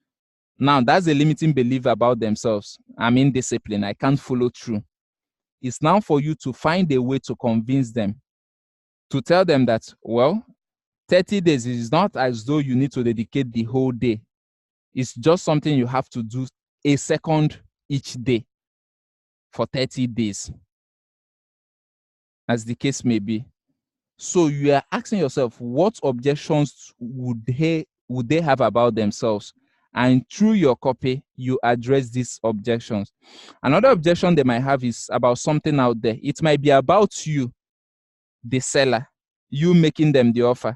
Now, that's a limiting belief about themselves. I'm indisciplined. I can't follow through. It's now for you to find a way to convince them, to tell them that, well, 30 days is not as though you need to dedicate the whole day. It's just something you have to do a second each day for 30 days, as the case may be. So you are asking yourself, what objections would they have about themselves? And through your copy, you address these objections. Another objection they might have is about something out there. It might be about you, the seller, you making them the offer.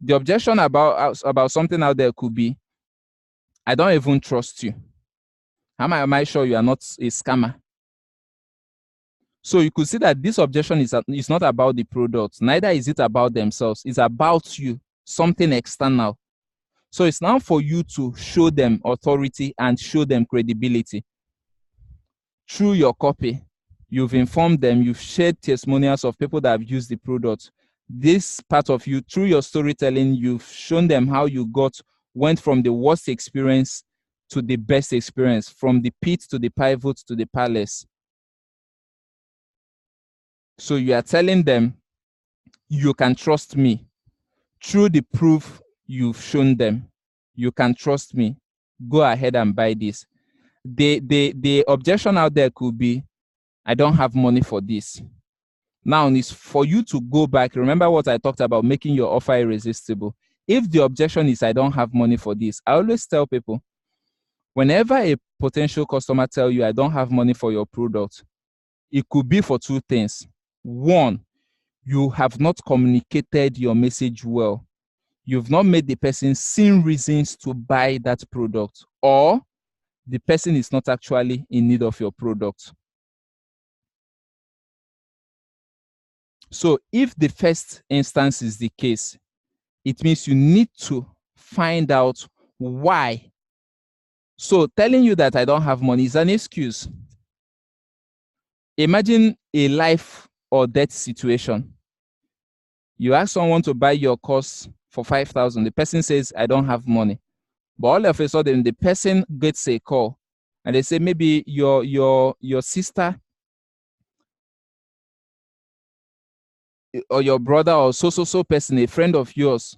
The objection about something out there could be, I don't even trust you. How am I sure you are not a scammer? So you could see that this objection is not about the product, neither is it about themselves. It's about you, something external. So it's now for you to show them authority and show them credibility. Through your copy, you've informed them, you've shared testimonials of people that have used the product. This part of you, through your storytelling, you've shown them how you went from the worst experience to the best experience, from the pit to the pivot to the palace. So you are telling them, you can trust me. Through the proof you've shown them, you can trust me. Go ahead and buy this. The objection out there could be, I don't have money for this. Now it's for you to go back. Remember what I talked about, making your offer irresistible. If the objection is, I don't have money for this, I always tell people, whenever a potential customer tells you, I don't have money for your product, it could be for two things. One, you have not communicated your message well. You've not made the person see reasons to buy that product, or the person is not actually in need of your product. So if the first instance is the case, it means you need to find out why. So telling you that I don't have money is an excuse. Imagine a life or death situation. You ask someone to buy your course for 5,000. The person says, I don't have money. But all of a sudden, the person gets a call and they say, maybe your sister or your brother or so person, a friend of yours,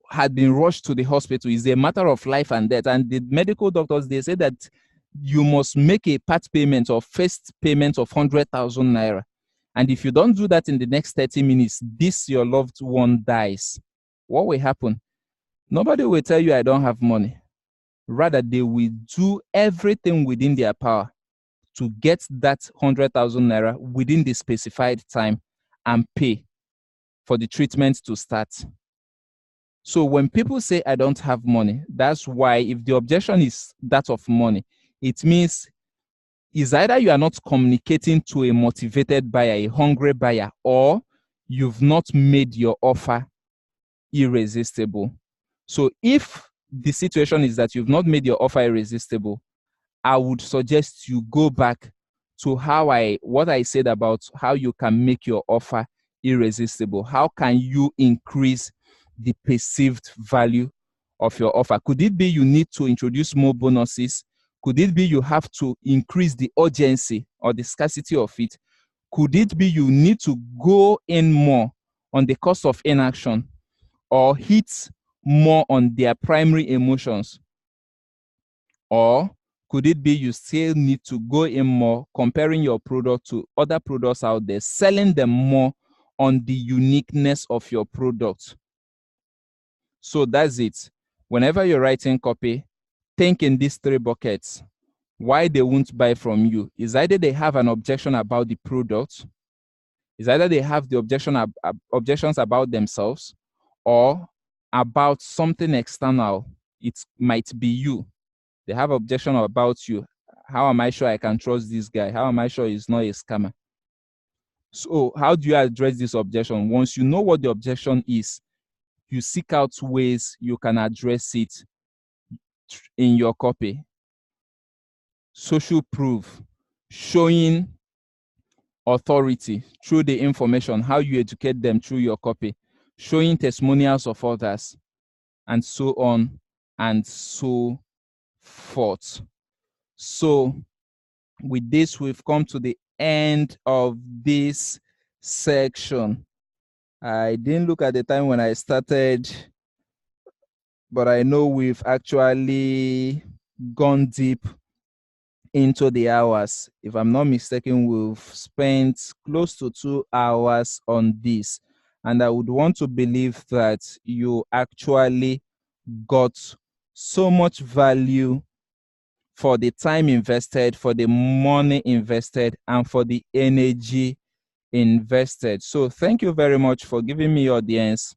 had been rushed to the hospital. It's a matter of life and death. And the medical doctors, they say that you must make a part payment or first payment of 100,000 naira. And if you don't do that in the next 30 minutes, this your loved one dies. What will happen? Nobody will tell you I don't have money. Rather, they will do everything within their power to get that 100,000 naira within the specified time and pay for the treatment to start. So when people say I don't have money, that's why if the objection is that of money, it means is either you are not communicating to a motivated buyer, a hungry buyer, or you've not made your offer irresistible. So if the situation is that you've not made your offer irresistible, I would suggest you go back to what I said about how you can make your offer irresistible. How can you increase the perceived value of your offer? Could it be you need to introduce more bonuses? Could it be you have to increase the urgency or the scarcity of it? Could it be you need to go in more on the cost of inaction or hit more on their primary emotions? Or could it be you still need to go in more, comparing your product to other products out there, selling them more on the uniqueness of your product? So that's it. Whenever you're writing copy, think in these three buckets. Why they won't buy from you is either they have an objection about the product, is either they have the objections about themselves, or about something external. It might be you. They have objection about you. How am I sure I can trust this guy? How am I sure he's not a scammer? So how do you address this objection? Once you know what the objection is, you seek out ways you can address it in your copy. Social proof, showing authority through the information, how you educate them through your copy, showing testimonials of others, and so on and so forth. So with this, we've come to the end of this section. I didn't look at the time when I started, but I know we've actually gone deep into the hours. If I'm not mistaken, we've spent close to 2 hours on this. And I would want to believe that you actually got so much value for the time invested, for the money invested, and for the energy invested. So thank you very much for giving me your audience.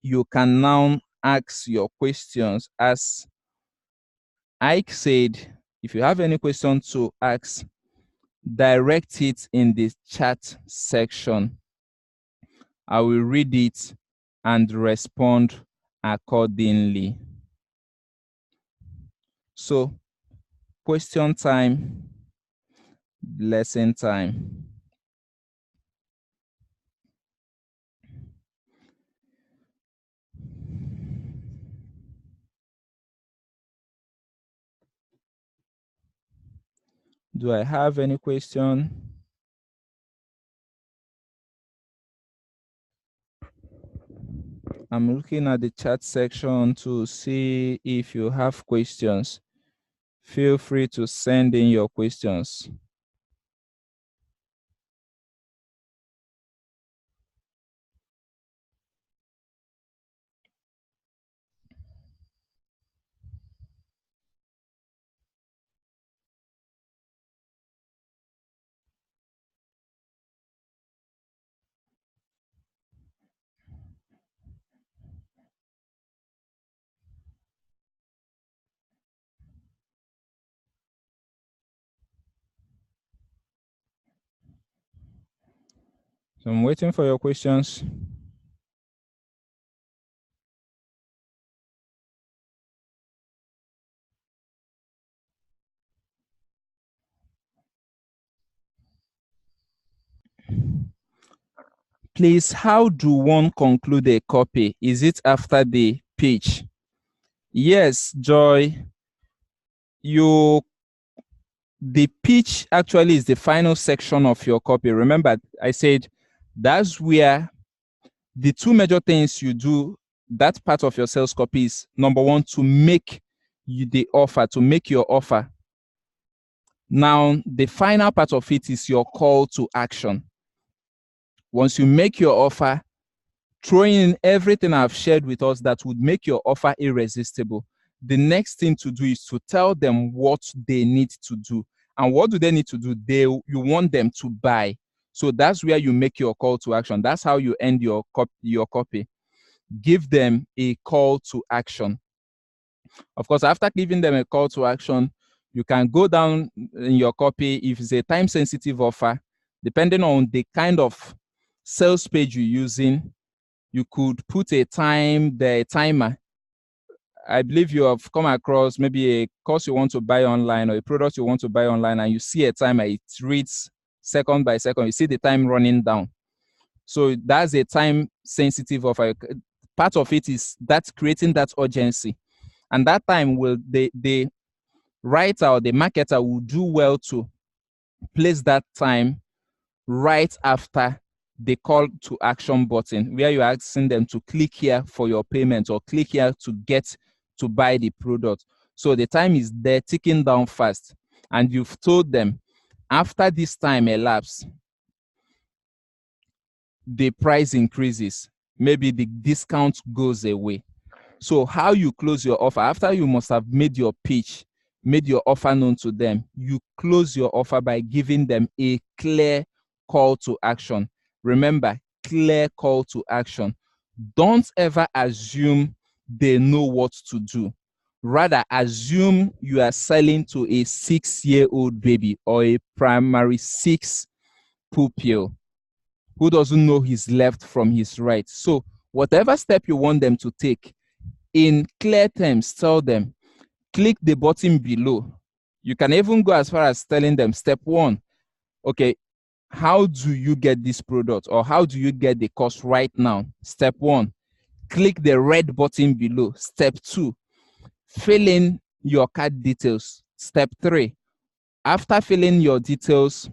You can now ask your questions. As Ike said, if you have any question to ask, direct it in the chat section. I will read it and respond accordingly. So, question time, lesson time. Do I have any question? I'm looking at the chat section to see if you have questions. Feel free to send in your questions. So I'm waiting for your questions. Please, how do one conclude a copy? Is it after the pitch? Yes, Joy. You The pitch actually is the final section of your copy. Remember, I said that's where the two major things you do, that part of your sales copy is, number one, to make you the offer, to make your offer. Now, the final part of it is your call to action. Once you make your offer, throw in everything I've shared with us that would make your offer irresistible. The next thing to do is to tell them what they need to do. And what do they need to do? You want them to buy. So that's where you make your call to action. That's how you end your copy. Give them a call to action. Of course, after giving them a call to action, you can go down in your copy. If it's a time-sensitive offer, depending on the kind of sales page you're using, you could put the timer. I believe you have come across maybe a course you want to buy online or a product you want to buy online, and you see a timer. It reads second by second. You see the time running down. So that's a time-sensitive offer. Part of it is that creating that urgency. And that time will the writer or the marketer will do well to place that time right after the call to action button, where you're asking them to click here for your payment or click here to get to buy the product. So the time is there ticking down fast, and you've told them after this time elapsed, the price increases, maybe the discount goes away. So how you close your offer, after you must have made your pitch, made your offer known to them, you close your offer by giving them a clear call to action. Remember, clear call to action. Don't ever assume they know what to do. Rather, assume you are selling to a 6-year-old baby or a primary 6 pupil who doesn't know his left from his right. So whatever step you want them to take, in clear terms, tell them, click the button below. You can even go as far as telling them, step 1, okay, how do you get this product, or how do you get the cost right now? Step 1, click the red button below. Step 2, fill in your card details. Step 3, after filling your details,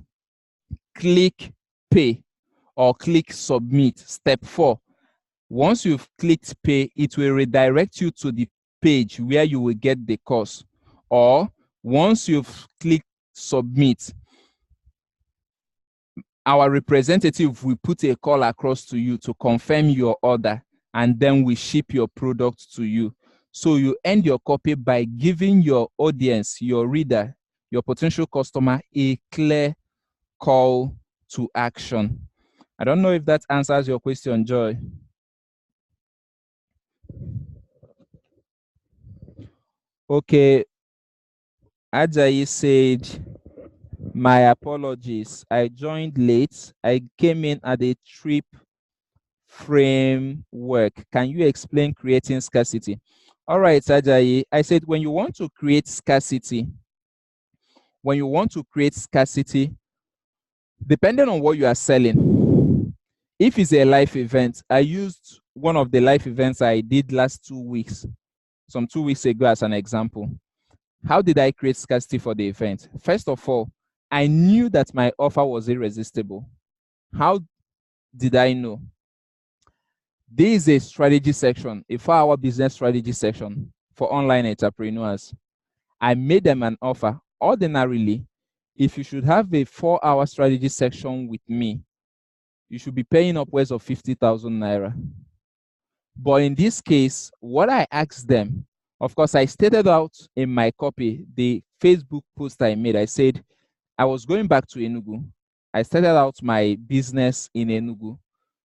click pay or click submit. Step 4, once you've clicked pay, it will redirect you to the page where you will get the course. Or once you've clicked submit, our representative will put a call across to you to confirm your order, and then we ship your product to you. So you end your copy by giving your audience, your reader, your potential customer, a clear call to action. I don't know if that answers your question, Joy. Okay, Ajayi said, my apologies. I joined late. I came in at a trip framework. Can you explain creating scarcity? All right, Ajayi. I said when you want to create scarcity, depending on what you are selling, if it's a live event, I used one of the live events I did last 2 weeks, some 2 weeks ago as an example. How did I create scarcity for the event? First of all, I knew that my offer was irresistible. How did I know? This is a strategy section, a 4-hour business strategy section for online entrepreneurs. I made them an offer. Ordinarily, if you should have a 4-hour strategy section with me, you should be paying upwards of 50,000 naira. But in this case, what I asked them, of course, I stated out in my copy, the Facebook post I made, I said, I was going back to Enugu. I started out my business in Enugu.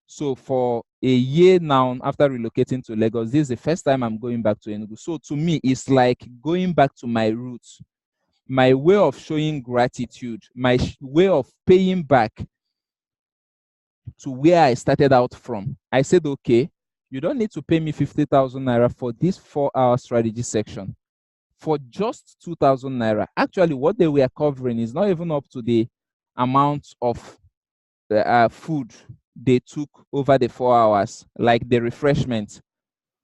So for a year now, after relocating to Lagos, this is the first time I'm going back to Enugu. So to me, it's like going back to my roots, my way of showing gratitude, my way of paying back to where I started out from. I said, okay, you don't need to pay me 50,000 naira for this 4-hour strategy section. For just 2,000 naira, actually what they were covering is not even up to the amount of food they took over the 4 hours, like the refreshment.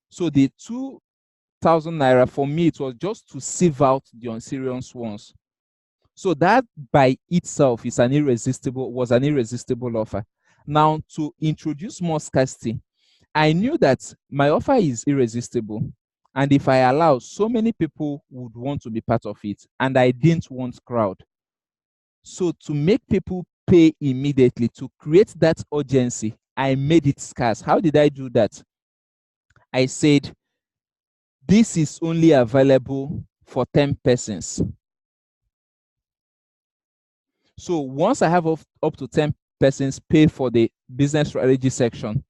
So the 2,000 naira, for me, it was just to sieve out the unserious ones. So that by itself was an irresistible offer. Now, to introduce more scarcity, I knew that my offer is irresistible. And if I allow, so many people would want to be part of it. And I didn't want crowd. So to make people pay immediately, to create that urgency, I made it scarce. How did I do that? I said, this is only available for 10 persons. So once I have up to 10 persons pay for the business strategy section,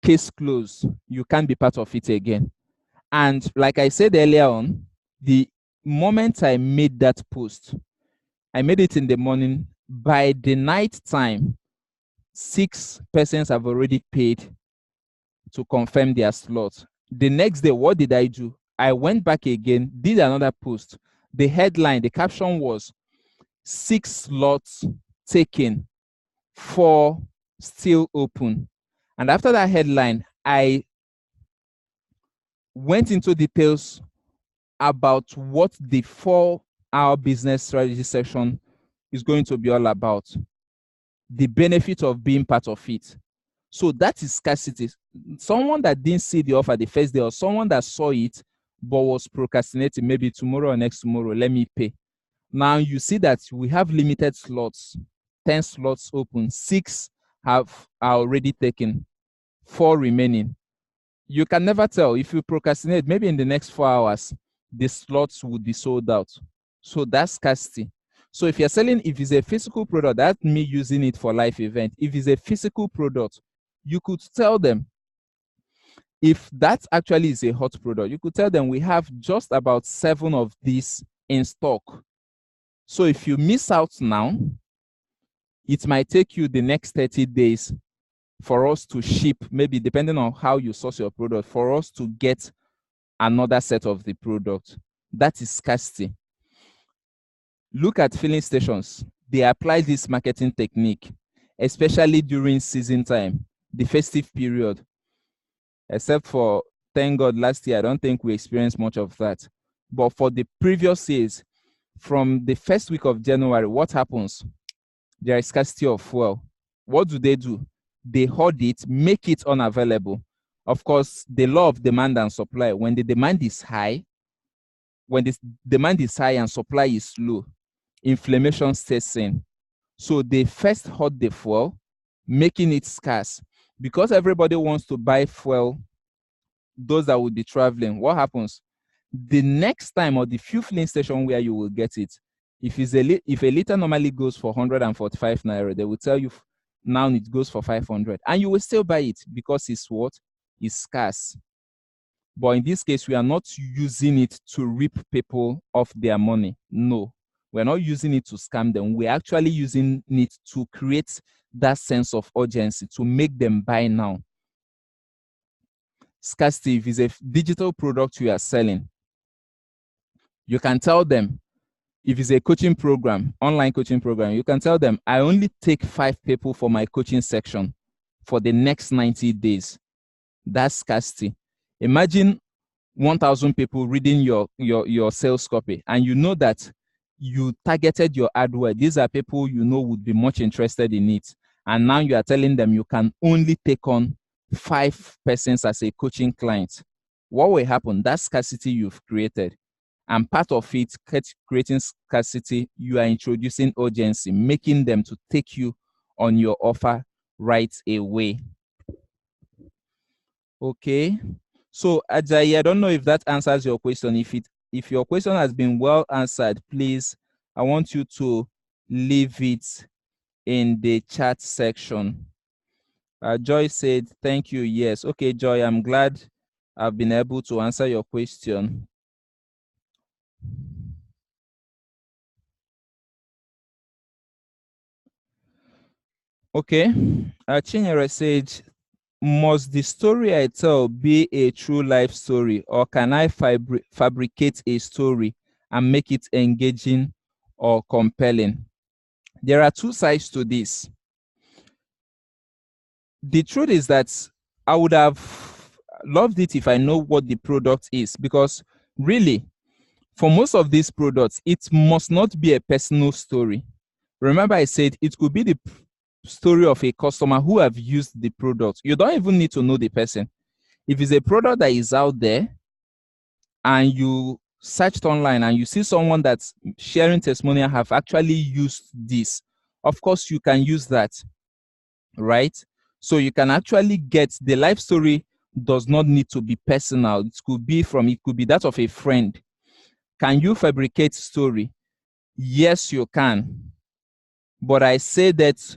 case closed. You can't be part of it again. And like I said earlier on, the moment I made that post, I made it in the morning. By the night time, 6 persons have already paid to confirm their slot. The next day, what did I do? I went back again, did another post. The headline, the caption was 6 slots taken, 4 still open. And after that headline, I went into details about what the 4-hour business strategy section is going to be all about, the benefit of being part of it. So that is scarcity. Someone that didn't see the offer the first day, or someone that saw it but was procrastinating, maybe tomorrow or next tomorrow, let me pay. Now you see that we have limited slots, 10 slots open, 6 are already taken, 4 remaining. You can never tell. If you procrastinate, maybe in the next 4 hours, the slots would be sold out. So that's scarcity. So if you're selling, if it's a physical product, that's me using it for live event. If it's a physical product, you could tell them, if that actually is a hot product, you could tell them we have just about 7 of these in stock. So if you miss out now, it might take you the next 30 days for us to ship, maybe depending on how you source your product, for us to get another set of the product. That is scarcity. Look at filling stations. They apply this marketing technique, especially during season time, the festive period. Except for, thank God, last year, I don't think we experienced much of that. But for the previous years, from the first week of January, what happens? There is scarcity of fuel. What do? They hoard it, make it unavailable. Of course, the law of demand and supply, when the demand is high, when the demand is high and supply is low, inflammation sets in. So they first hoard the fuel, making it scarce. Because everybody wants to buy fuel, those that will be traveling, what happens? The next time, or the few filling station where you will get it, if a liter normally goes for 145 naira, they will tell you now it goes for 500, and you will still buy it because it's what? It's scarce. But in this case, we are not using it to rip people of their money. No, we're not using it to scam them. We're actually using it to create that sense of urgency, to make them buy now. Scarcity, if it's a digital product you are selling, you can tell them, if it's a coaching program, online coaching program, you can tell them, I only take 5 people for my coaching section for the next 90 days. That's scarcity. Imagine 1,000 people reading your sales copy, and you know that you targeted your adword. These are people you know would be much interested in it. And now you are telling them you can only take on 5 persons as a coaching client. What will happen? That scarcity you've created. And part of it, creating scarcity, you are introducing urgency, making them to take you on your offer right away. Okay. So Ajayi, I don't know if that answers your question. If your question has been well answered, please, I want you to leave it in the chat section. Joy said, thank you. Yes. Okay, Joy, I'm glad I've been able to answer your question. Okay. Chinyere said, must the story I tell be a true life story, or can I fabricate a story and make it engaging or compelling? There are 2 sides to this. The truth is that I would have loved it if I know what the product is, because really, For most of these products, it must not be a personal story. Remember, I said it could be the story of a customer who have used the product. You don't even need to know the person. If it's a product that is out there and you searched online and you see someone that's sharing testimonial have actually used this, of course you can use that, right? So you can actually get the life story. Does not need to be personal. It could be that of a friend. Can you fabricate story? Yes, you can. But I say that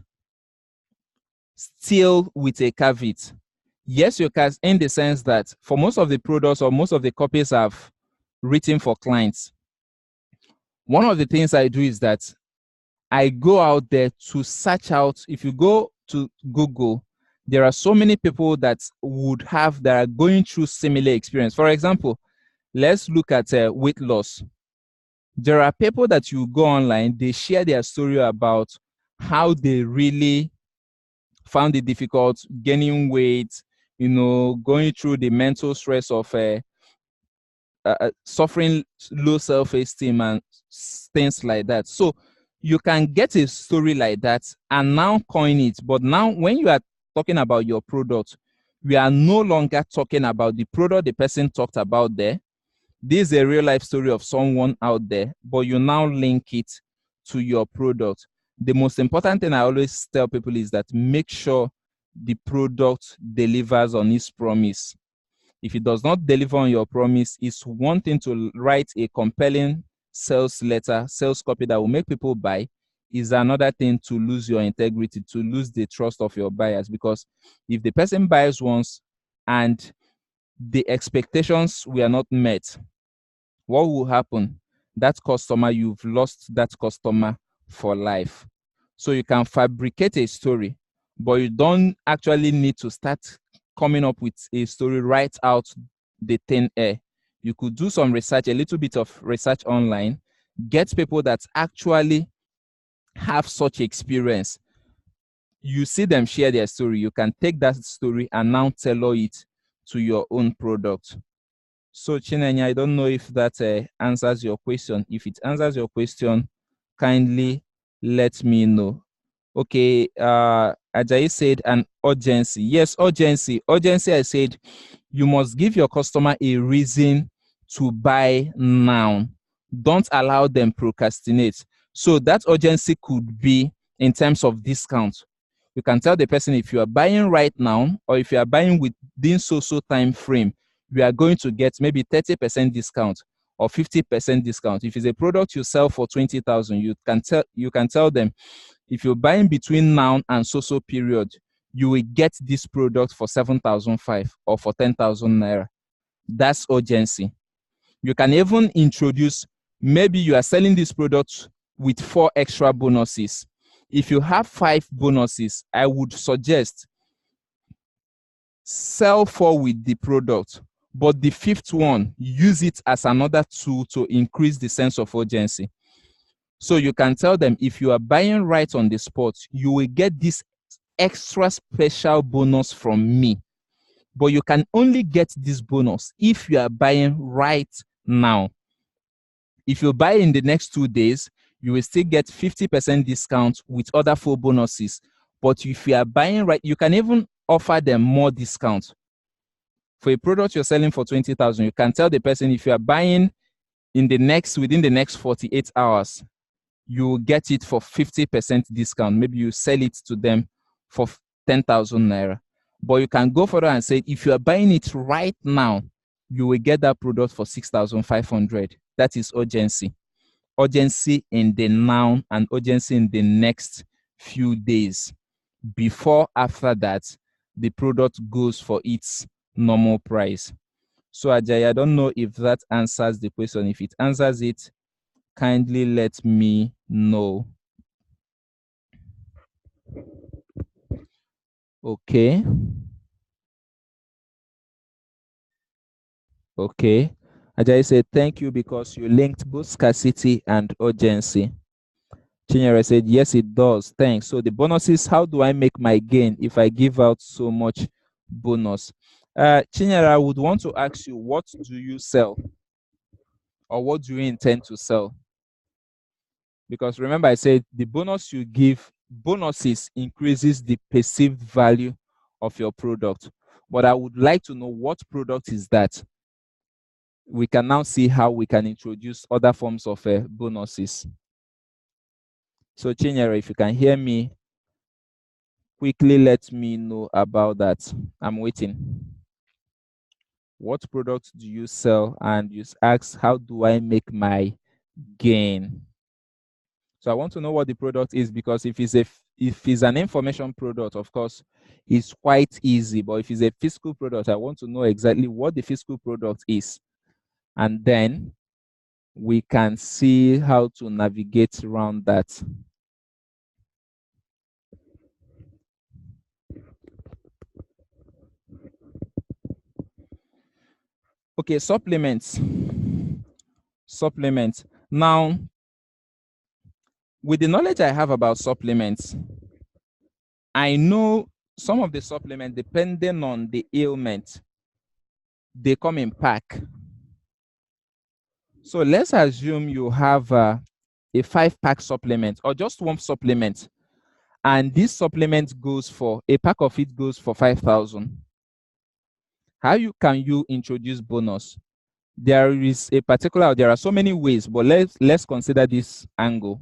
still with a caveat. Yes, you can, in the sense that for most of the products or most of the copies I've written for clients, one of the things I do is that I go out there to search out. If you go to Google, there are so many people that are going through similar experience. For example, let's look at weight loss. There are people that you go online, they share their story about how they really found it difficult gaining weight, going through the mental stress of suffering low self-esteem and things like that. So you can get a story like that and now coin it. But now when you are talking about your product, we are no longer talking about the product the person talked about there. This is a real life story of someone out there, but you now link it to your product. The most important thing I always tell people is that make sure the product delivers on its promise. If it does not deliver on your promise, it's one thing to write a compelling sales letter, sales copy that will make people buy. Is another thing to lose your integrity, to lose the trust of your buyers. Because if the person buys once and the expectations were not met, what will happen? That customer, you've lost that customer for life. So you can fabricate a story, but you don't actually need to start coming up with a story right out the thin air. You could do some research, a little bit of research online, get people that actually have such experience. You see them share their story. You can take that story and now tailor it to your own product. So Chinenye, I don't know if that answers your question. If it answers your question, kindly let me know. Okay, Ajayi said an urgency. Yes, urgency. Urgency, I said, you must give your customer a reason to buy now. Don't allow them procrastinate. So that urgency could be in terms of discount. You can tell the person if you are buying right now or if you are buying within so time frame, we are going to get maybe 30% discount or 50% discount. If it's a product you sell for 20,000, you can tell them if you're buying between now and so period, you will get this product for 7,500 or for 10,000 naira. That's urgency. You can even introduce, maybe you are selling this product with 4 extra bonuses. If you have 5 bonuses, I would suggest sell 4 with the product, but the 5th one, use it as another tool to increase the sense of urgency. So you can tell them if you are buying right on the spot, you will get this extra special bonus from me. But you can only get this bonus if you are buying right now. If you buy in the next 2 days, you will still get 50% discount with other 4 bonuses. But if you are buying right, you can even offer them more discount. For a product you're selling for 20,000, you can tell the person if you are buying within the next 48 hours, you will get it for 50% discount. Maybe you sell it to them for 10,000 naira. But you can go further and say, if you are buying it right now, you will get that product for 6,500. That is urgency. Urgency in the now and urgency in the next few days. Before, after that, the product goes for its normal price. So Ajayi, I don't know if that answers the question. If it answers it, kindly let me know. Okay. Okay. Ajayi said, thank you because you linked both scarcity and urgency. Chinyere said, yes, it does. Thanks. So the bonuses, how do I make my gain if I give out so much bonus? Chinyere, I would want to ask you, what do you sell? Or what do you intend to sell? Because remember, I said the bonus you give, bonuses increases the perceived value of your product. But I would like to know what product is that. We can now see how we can introduce other forms of bonuses. So Chinyere, if you can hear me, quickly let me know about that. I'm waiting. What product do you sell? And you ask, how do I make my gain? So I want to know what the product is, because if it's an information product, of course, it's quite easy. But if it's a physical product, I want to know exactly what the physical product is. And then we can see how to navigate around that. Okay, supplements. Supplements. Now, with the knowledge I have about supplements, I know some of the supplements, depending on the ailment, they come in pack. So let's assume you have a 5-pack supplement or just one supplement, and this supplement goes for, a pack of it goes for 5,000. How can you introduce bonus? There are so many ways, but let's consider this angle.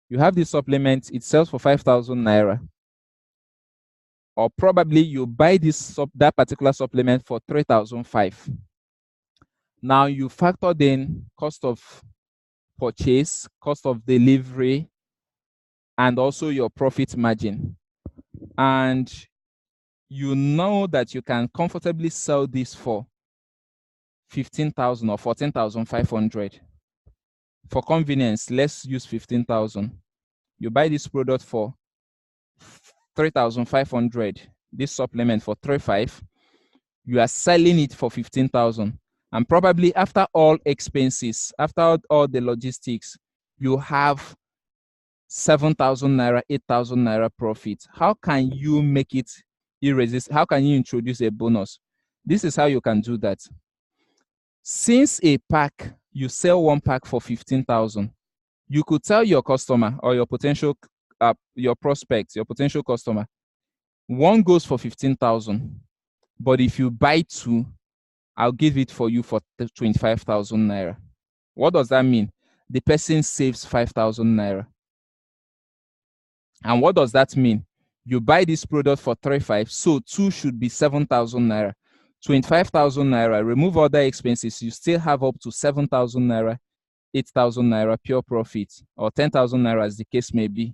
You have this supplement, it sells for 5,000 naira. Or probably you buy that particular supplement for 3,500. Now you factored in cost of purchase, cost of delivery, and also your profit margin. And you know that you can comfortably sell this for 15,000 or 14,500. For convenience, let's use 15,000. You buy this product for 3,500, this supplement for 3,500. You are selling it for 15,000. And probably after all expenses, after all the logistics, you have 7,000 naira, 8,000 naira profit. How can you make it irresistible? How can you introduce a bonus? This is how you can do that. Since a pack, you sell one pack for 15,000, you could tell your customer or your potential, your prospects, your potential customer, one goes for 15,000, but if you buy two, I'll give it for you for 25,000 naira. What does that mean? The person saves 5,000 naira. And what does that mean? You buy this product for 3,500, so two should be 7,000 naira. 25,000 naira, remove other expenses, you still have up to 7,000 naira, 8,000 naira pure profit, or 10,000 naira as the case may be.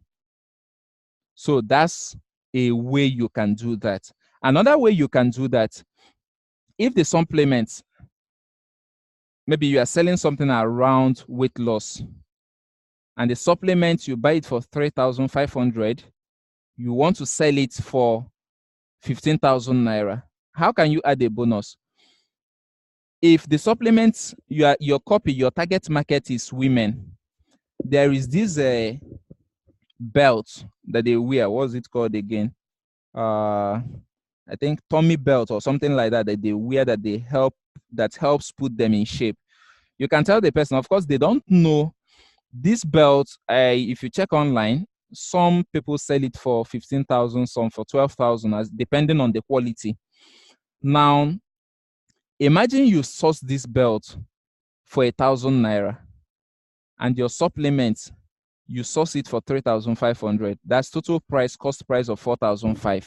So that's a way you can do that. Another way you can do that, if the supplement, maybe you are selling something around weight loss, and the supplement, you buy it for 3,500, you want to sell it for 15,000 naira. How can you add a bonus? If the supplement, your target market is women, there is this belt that they wear. What's it called again? I think tummy belt or something like that they wear, that helps put them in shape. You can tell the person, of course, they don't know this belt. If you check online, some people sell it for 15,000, some for 12,000, as depending on the quality. Now, imagine you source this belt for 1,000 naira, and your supplement, you source it for 3,500. That's total cost price of 4,500.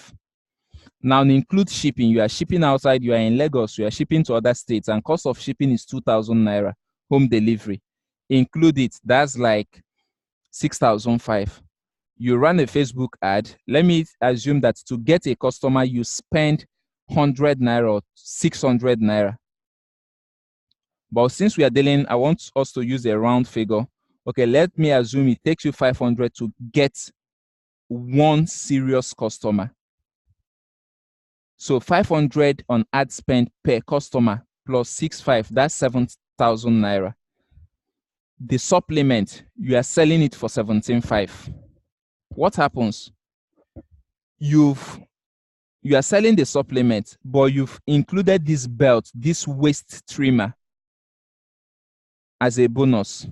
Now, include shipping. You are shipping outside, you are in Lagos, you are shipping to other states, and cost of shipping is 2,000 naira, home delivery. Include it, that's like 6,500. You run a Facebook ad. Let me assume that to get a customer, you spend 100 naira or 600 naira. But since we are dealing, I want us to use a round figure. Okay, let me assume it takes you 500 to get one serious customer. So 500 on ad spend per customer plus 6,500, that's 7,000 naira. The supplement, you are selling it for 17,500. What happens? You are selling the supplement, but you've included this belt, this waist trimmer. as a bonus,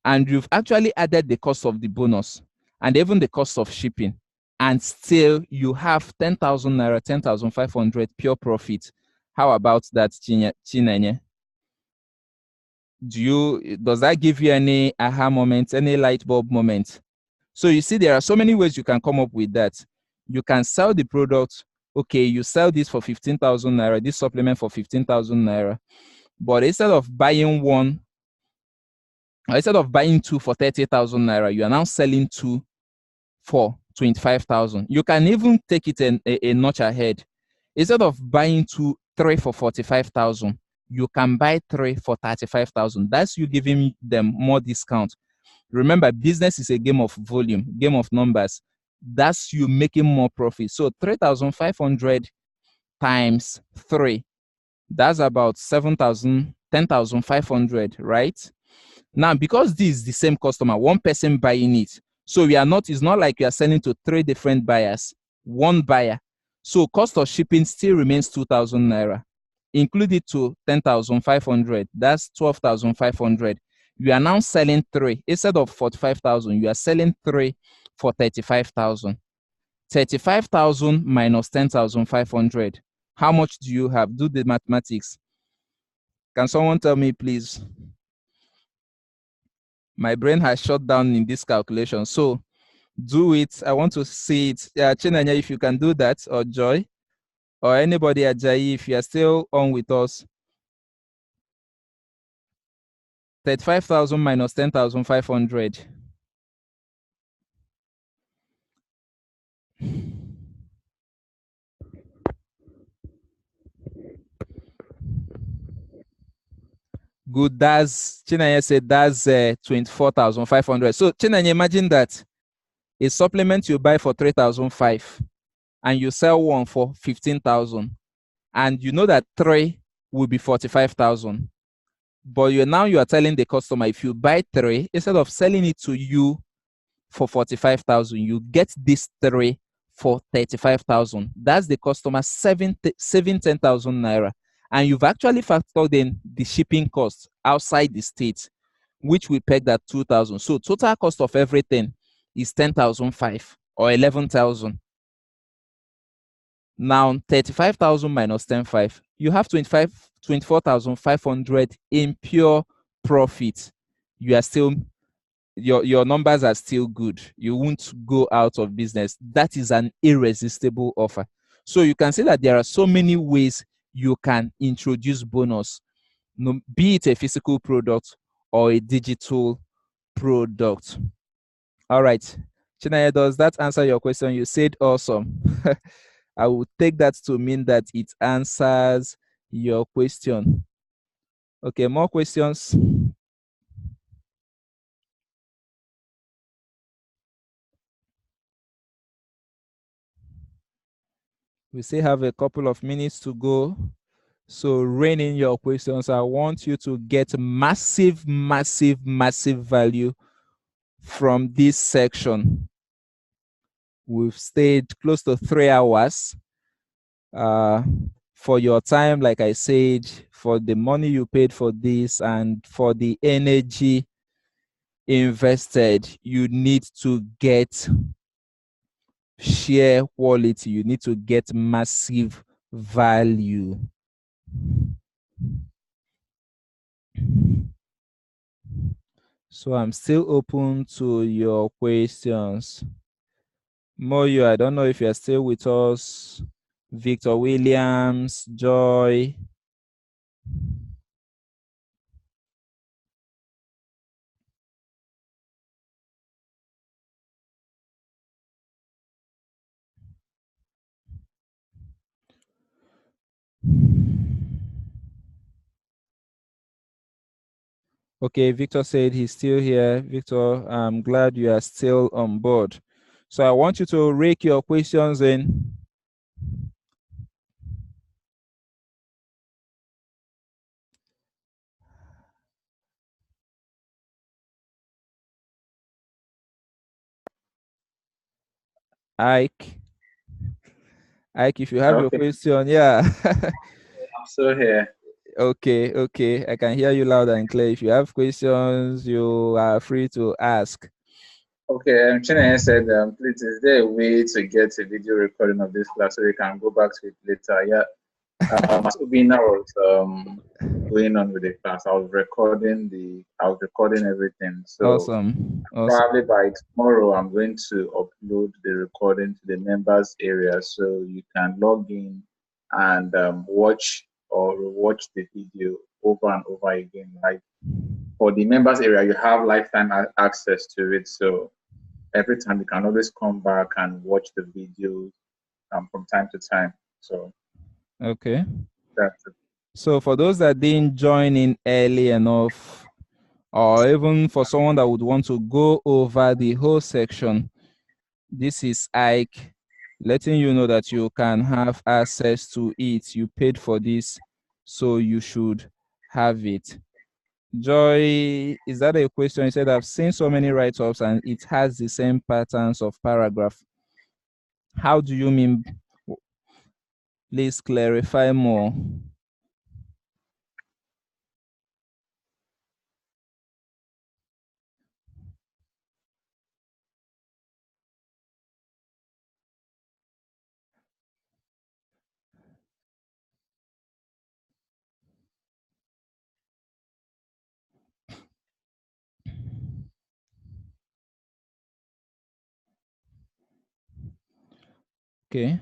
and you've actually added the cost of the bonus and even the cost of shipping, and still you have 10,000 naira, 10,500 pure profit. How about that, Chinenye? Does that give you any aha moment, any light bulb moment? So you see, there are so many ways you can come up with that. You can sell the product. Okay, you sell this for 15,000 naira, this supplement for 15,000 naira. But instead of buying one, or instead of buying two for 30,000 naira, you are now selling two for 25,000. You can even take it a notch ahead. Instead of buying three for 45,000, you can buy three for 35,000. That's you giving them more discount. Remember, business is a game of volume, game of numbers. That's you making more profit. So 3,500 times 3, that's about 7,000, 10,500, right? Now, because this is the same customer, one person buying it, so it's not like you are selling to 3 different buyers, one buyer. So cost of shipping still remains 2,000 naira. Include it to 10,500, that's 12,500. You are now selling 3 instead of 45,000. You are selling 3 for 35,000. 35,000 minus 10,500. How much do you have? Do the mathematics. Can someone tell me, please? My brain has shut down in this calculation. So do it. I want to see it. Yeah, Chinanya, if you can do that, or Joy, or anybody, Ajayi, if you are still on with us. 35,000 minus 10,500. Good. That's Chinanya said that's 24,500. So Chinanya, imagine that a supplement you buy for 3,500 and you sell one for 15,000, and you know that 3 will be 45,000. But you are telling the customer, if you buy 3, instead of selling it to you for 45,000, you get this 3 for 35,000. That's the customer saving 10,000 naira. And you've actually factored in the shipping cost outside the state, which we pegged at 2,000. So total cost of everything is 10,500 or 11,000. Now 35,000 minus 10,500, you have 24,500 in pure profit. You are still, your numbers are still good. You won't go out of business. That is an irresistible offer. So you can see that there are so many ways you can introduce bonus, be it a physical product or a digital product. All right, Chinaya, does that answer your question? You said awesome. I will take that to mean that it answers your question. Okay, more questions. We still have a couple of minutes to go. So rein in your questions. I want you to get massive, massive, massive value from this section. We've stayed close to 3 hours. For your time, like I said, for the money you paid for this and for the energy invested, you need to get share quality. You need to get massive value. So I'm still open to your questions. Moyo, I don't know if you're still with us. Victor Williams, Joy. Okay, Victor said he's still here. Victor, I'm glad you are still on board. So I want you to rake your questions in. Ike, if you have your question, yeah. I'm still here. Okay, okay. I can hear you loud and clear. If you have questions, you are free to ask. Okay, Chinenye said, please, is there a way to get a video recording of this class so we can go back to it later? Yeah, as Ubina was going on with the class, I was recording everything. So Awesome. Awesome. probably by tomorrow, I'm going to upload the recording to the members area so you can log in and watch or watch the video over and over again. Like for the members area, you have lifetime access to it. So every time you can always come back and watch the videos from time to time. So Okay. that's it. So for those that didn't join in early enough, or even for someone that would want to go over the whole section, this is Ike letting you know that you can have access to it. You paid for this, so you should have it. Joy, is that a question? You said, I've seen so many write-ups and it has the same patterns of paragraph. How do you mean? Please clarify more. Okay.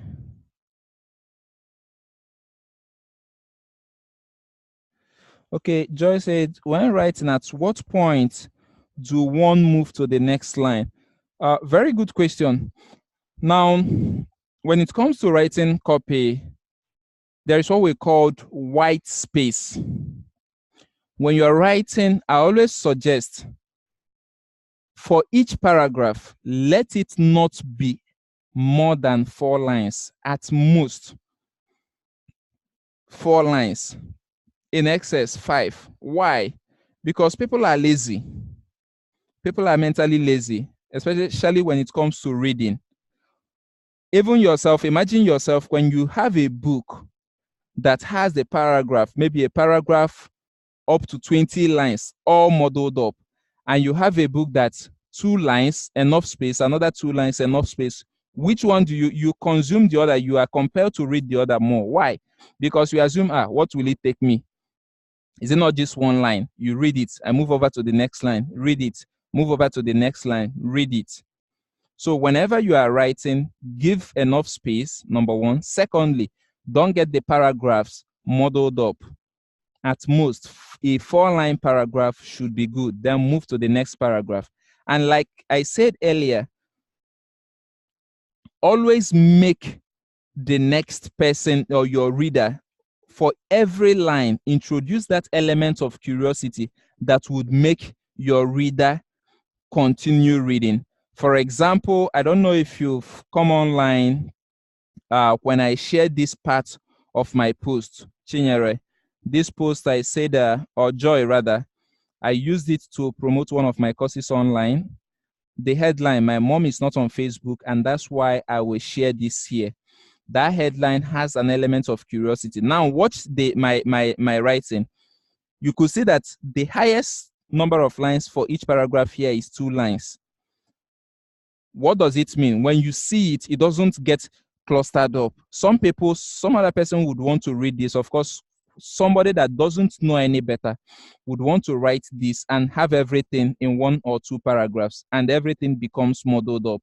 Okay, Joy said, when writing, at what point do one move to the next line? Very good question. Now, when it comes to writing copy, there is what we call white space. When you're writing, I always suggest for each paragraph, let it not be more than 4 lines, at most 4 lines, in excess 5. Why? Because people are lazy. People are mentally lazy, especially when it comes to reading. Even yourself, imagine yourself when you have a book that has the paragraph, maybe a paragraph up to 20 lines, all modeled up, and you have a book that's 2 lines, enough space, another 2 lines, enough space. Which one do you consume the other? You are compelled to read the other more. Why? Because you assume, what will it take me? Is it not just 1 line? You read it, I move over to the next line, read it, move over to the next line, read it. So whenever you are writing, give enough space, number 1. Secondly, don't get the paragraphs modeled up. At most, a 4-line paragraph should be good. Then move to the next paragraph. And like I said earlier, always make the next person or your reader, for every line, introduce that element of curiosity that would make your reader continue reading. For example, I don't know if you've come online when I shared this part of my post, Chinyere. This post I said, or Joy rather, I used it to promote one of my courses online. The headline, my mom is not on Facebook, and that's why I will share this here. That headline has an element of curiosity. Now watch my writing. You could see that the highest number of lines for each paragraph here is 2 lines. What does it mean? When you see it, it doesn't get clustered up. Some other person would want to read this. Of course, somebody that doesn't know any better would want to write this and have everything in 1 or 2 paragraphs, and everything becomes muddled up.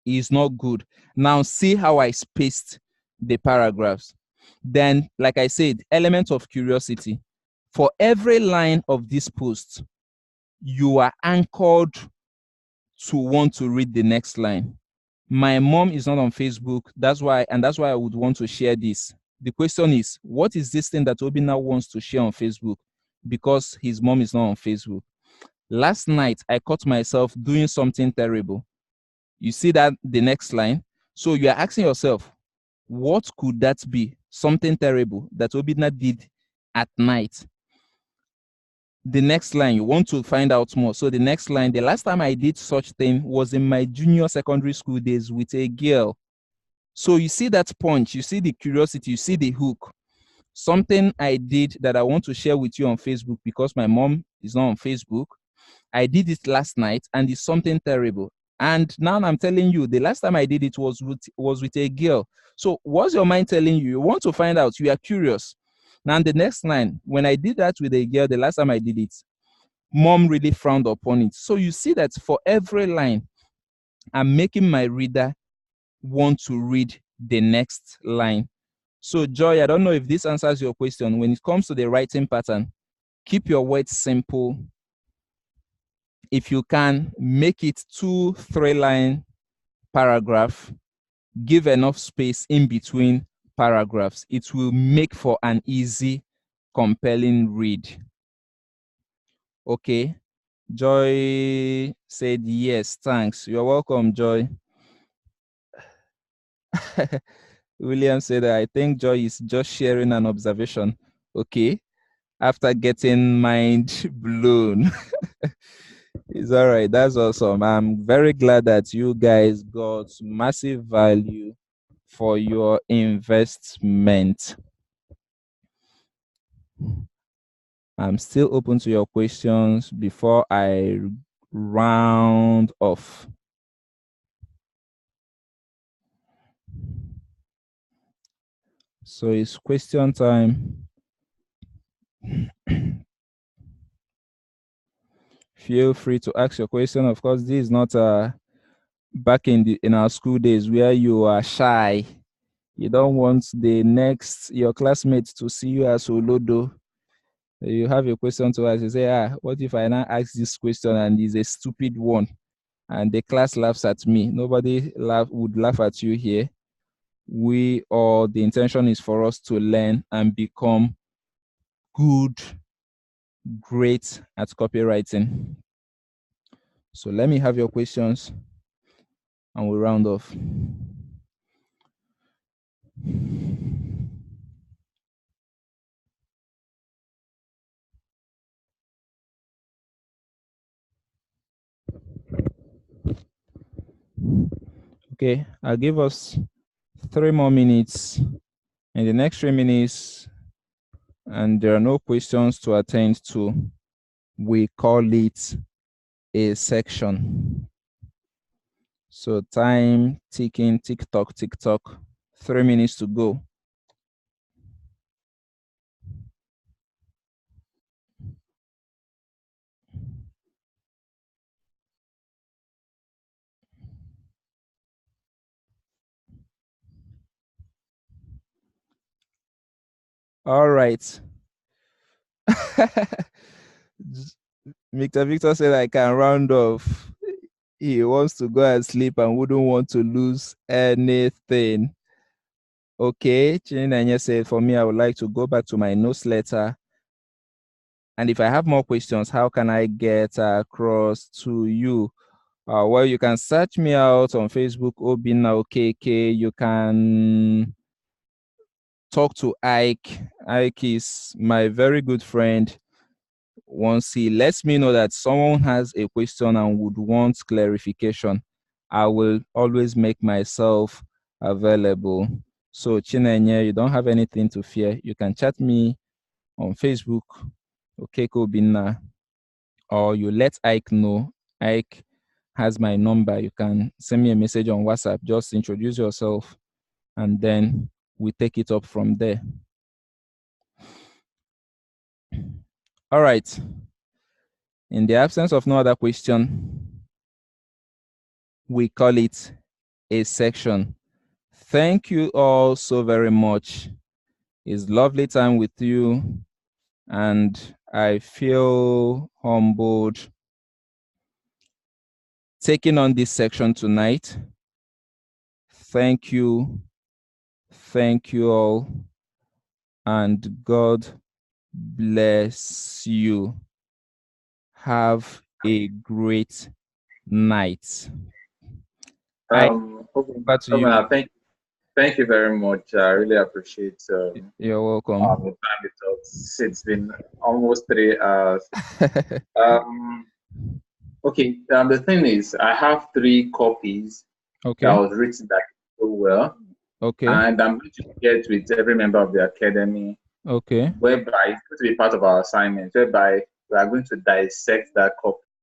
It's not good. Now see how I spaced the paragraphs. Then, like I said, element of curiosity. For every line of this post, you are anchored to want to read the next line. My mom is not on Facebook. That's why I would want to share this. The question is, what is this thing that Obina wants to share on Facebook? Because his mom is not on Facebook. Last night, I caught myself doing something terrible. You see that the next line? So you are asking yourself, what could that be? Something terrible that Obina did at night. The next line, you want to find out more. So the next line, the last time I did such thing was in my junior secondary school days with a girl. So you see that punch, you see the curiosity, you see the hook. Something I did that I want to share with you on Facebook because my mom is not on Facebook. I did it last night and it's something terrible. And now I'm telling you, the last time I did it was with a girl. So what's your mind telling you? You want to find out, you are curious. Now the next line, when I did that with a girl, the last time I did it, mom really frowned upon it. So you see that for every line, I'm making my reader want to read the next line. So Joy, I don't know if this answers your question. When it comes to the writing pattern, keep your words simple. If you can, make it 2-3 line paragraph. Give enough space in between paragraphs. It will make for an easy, compelling read. Okay. Joy said yes, thanks. You're welcome, Joy. William said, I think Joy is just sharing an observation. Okay. After getting mind blown. It's all right. That's awesome. I'm very glad that you guys got massive value for your investment. I'm still open to your questions before I round off. So it's question time. Feel free to ask your question. Of course, this is not back in our school days where you are shy. You don't want your classmates to see you as Olodo. You have a question to ask. You say, what if I now ask this question and it's a stupid one? And the class laughs at me. Nobody would laugh at you here. The intention is for us to learn and become great at copywriting. So let me have your questions and we'll round off. Okay, I'll give us 3 more minutes. In the next 3 minutes, and there are no questions to attend to, we call it a section. So time ticking, tick tock, 3 minutes to go. All right. Mr. Victor said I can round off. He wants to go and sleep and wouldn't want to lose anything. Okay, Chinanya said, for me, I would like to go back to my newsletter. And if I have more questions, how can I get across to you? Well, you can search me out on Facebook, Obinna Okeke. You can talk to Ike. Ike is my very good friend. Once he lets me know that someone has a question and would want clarification, I will always make myself available. So Chinenye, you don't have anything to fear. You can chat me on Facebook, Okeke Obinna, or you let Ike know. Ike has my number. You can send me a message on WhatsApp. Just introduce yourself, and then we take it up from there. All right. In the absence of no other question, we call it a section. Thank you all so very much. It's lovely time with you, and I feel humbled taking on this section tonight. Thank you. Thank you all, and God bless you. Have a great night. Over to you. Thank you very much. I really appreciate You're welcome. the time with us. It's been almost 3 hours. Okay, the thing is, I have 3 copies that was written that so well. Okay. And I'm going to share it with every member of the academy. Okay. whereby it's going to be part of our assignment, whereby we are going to dissect that copy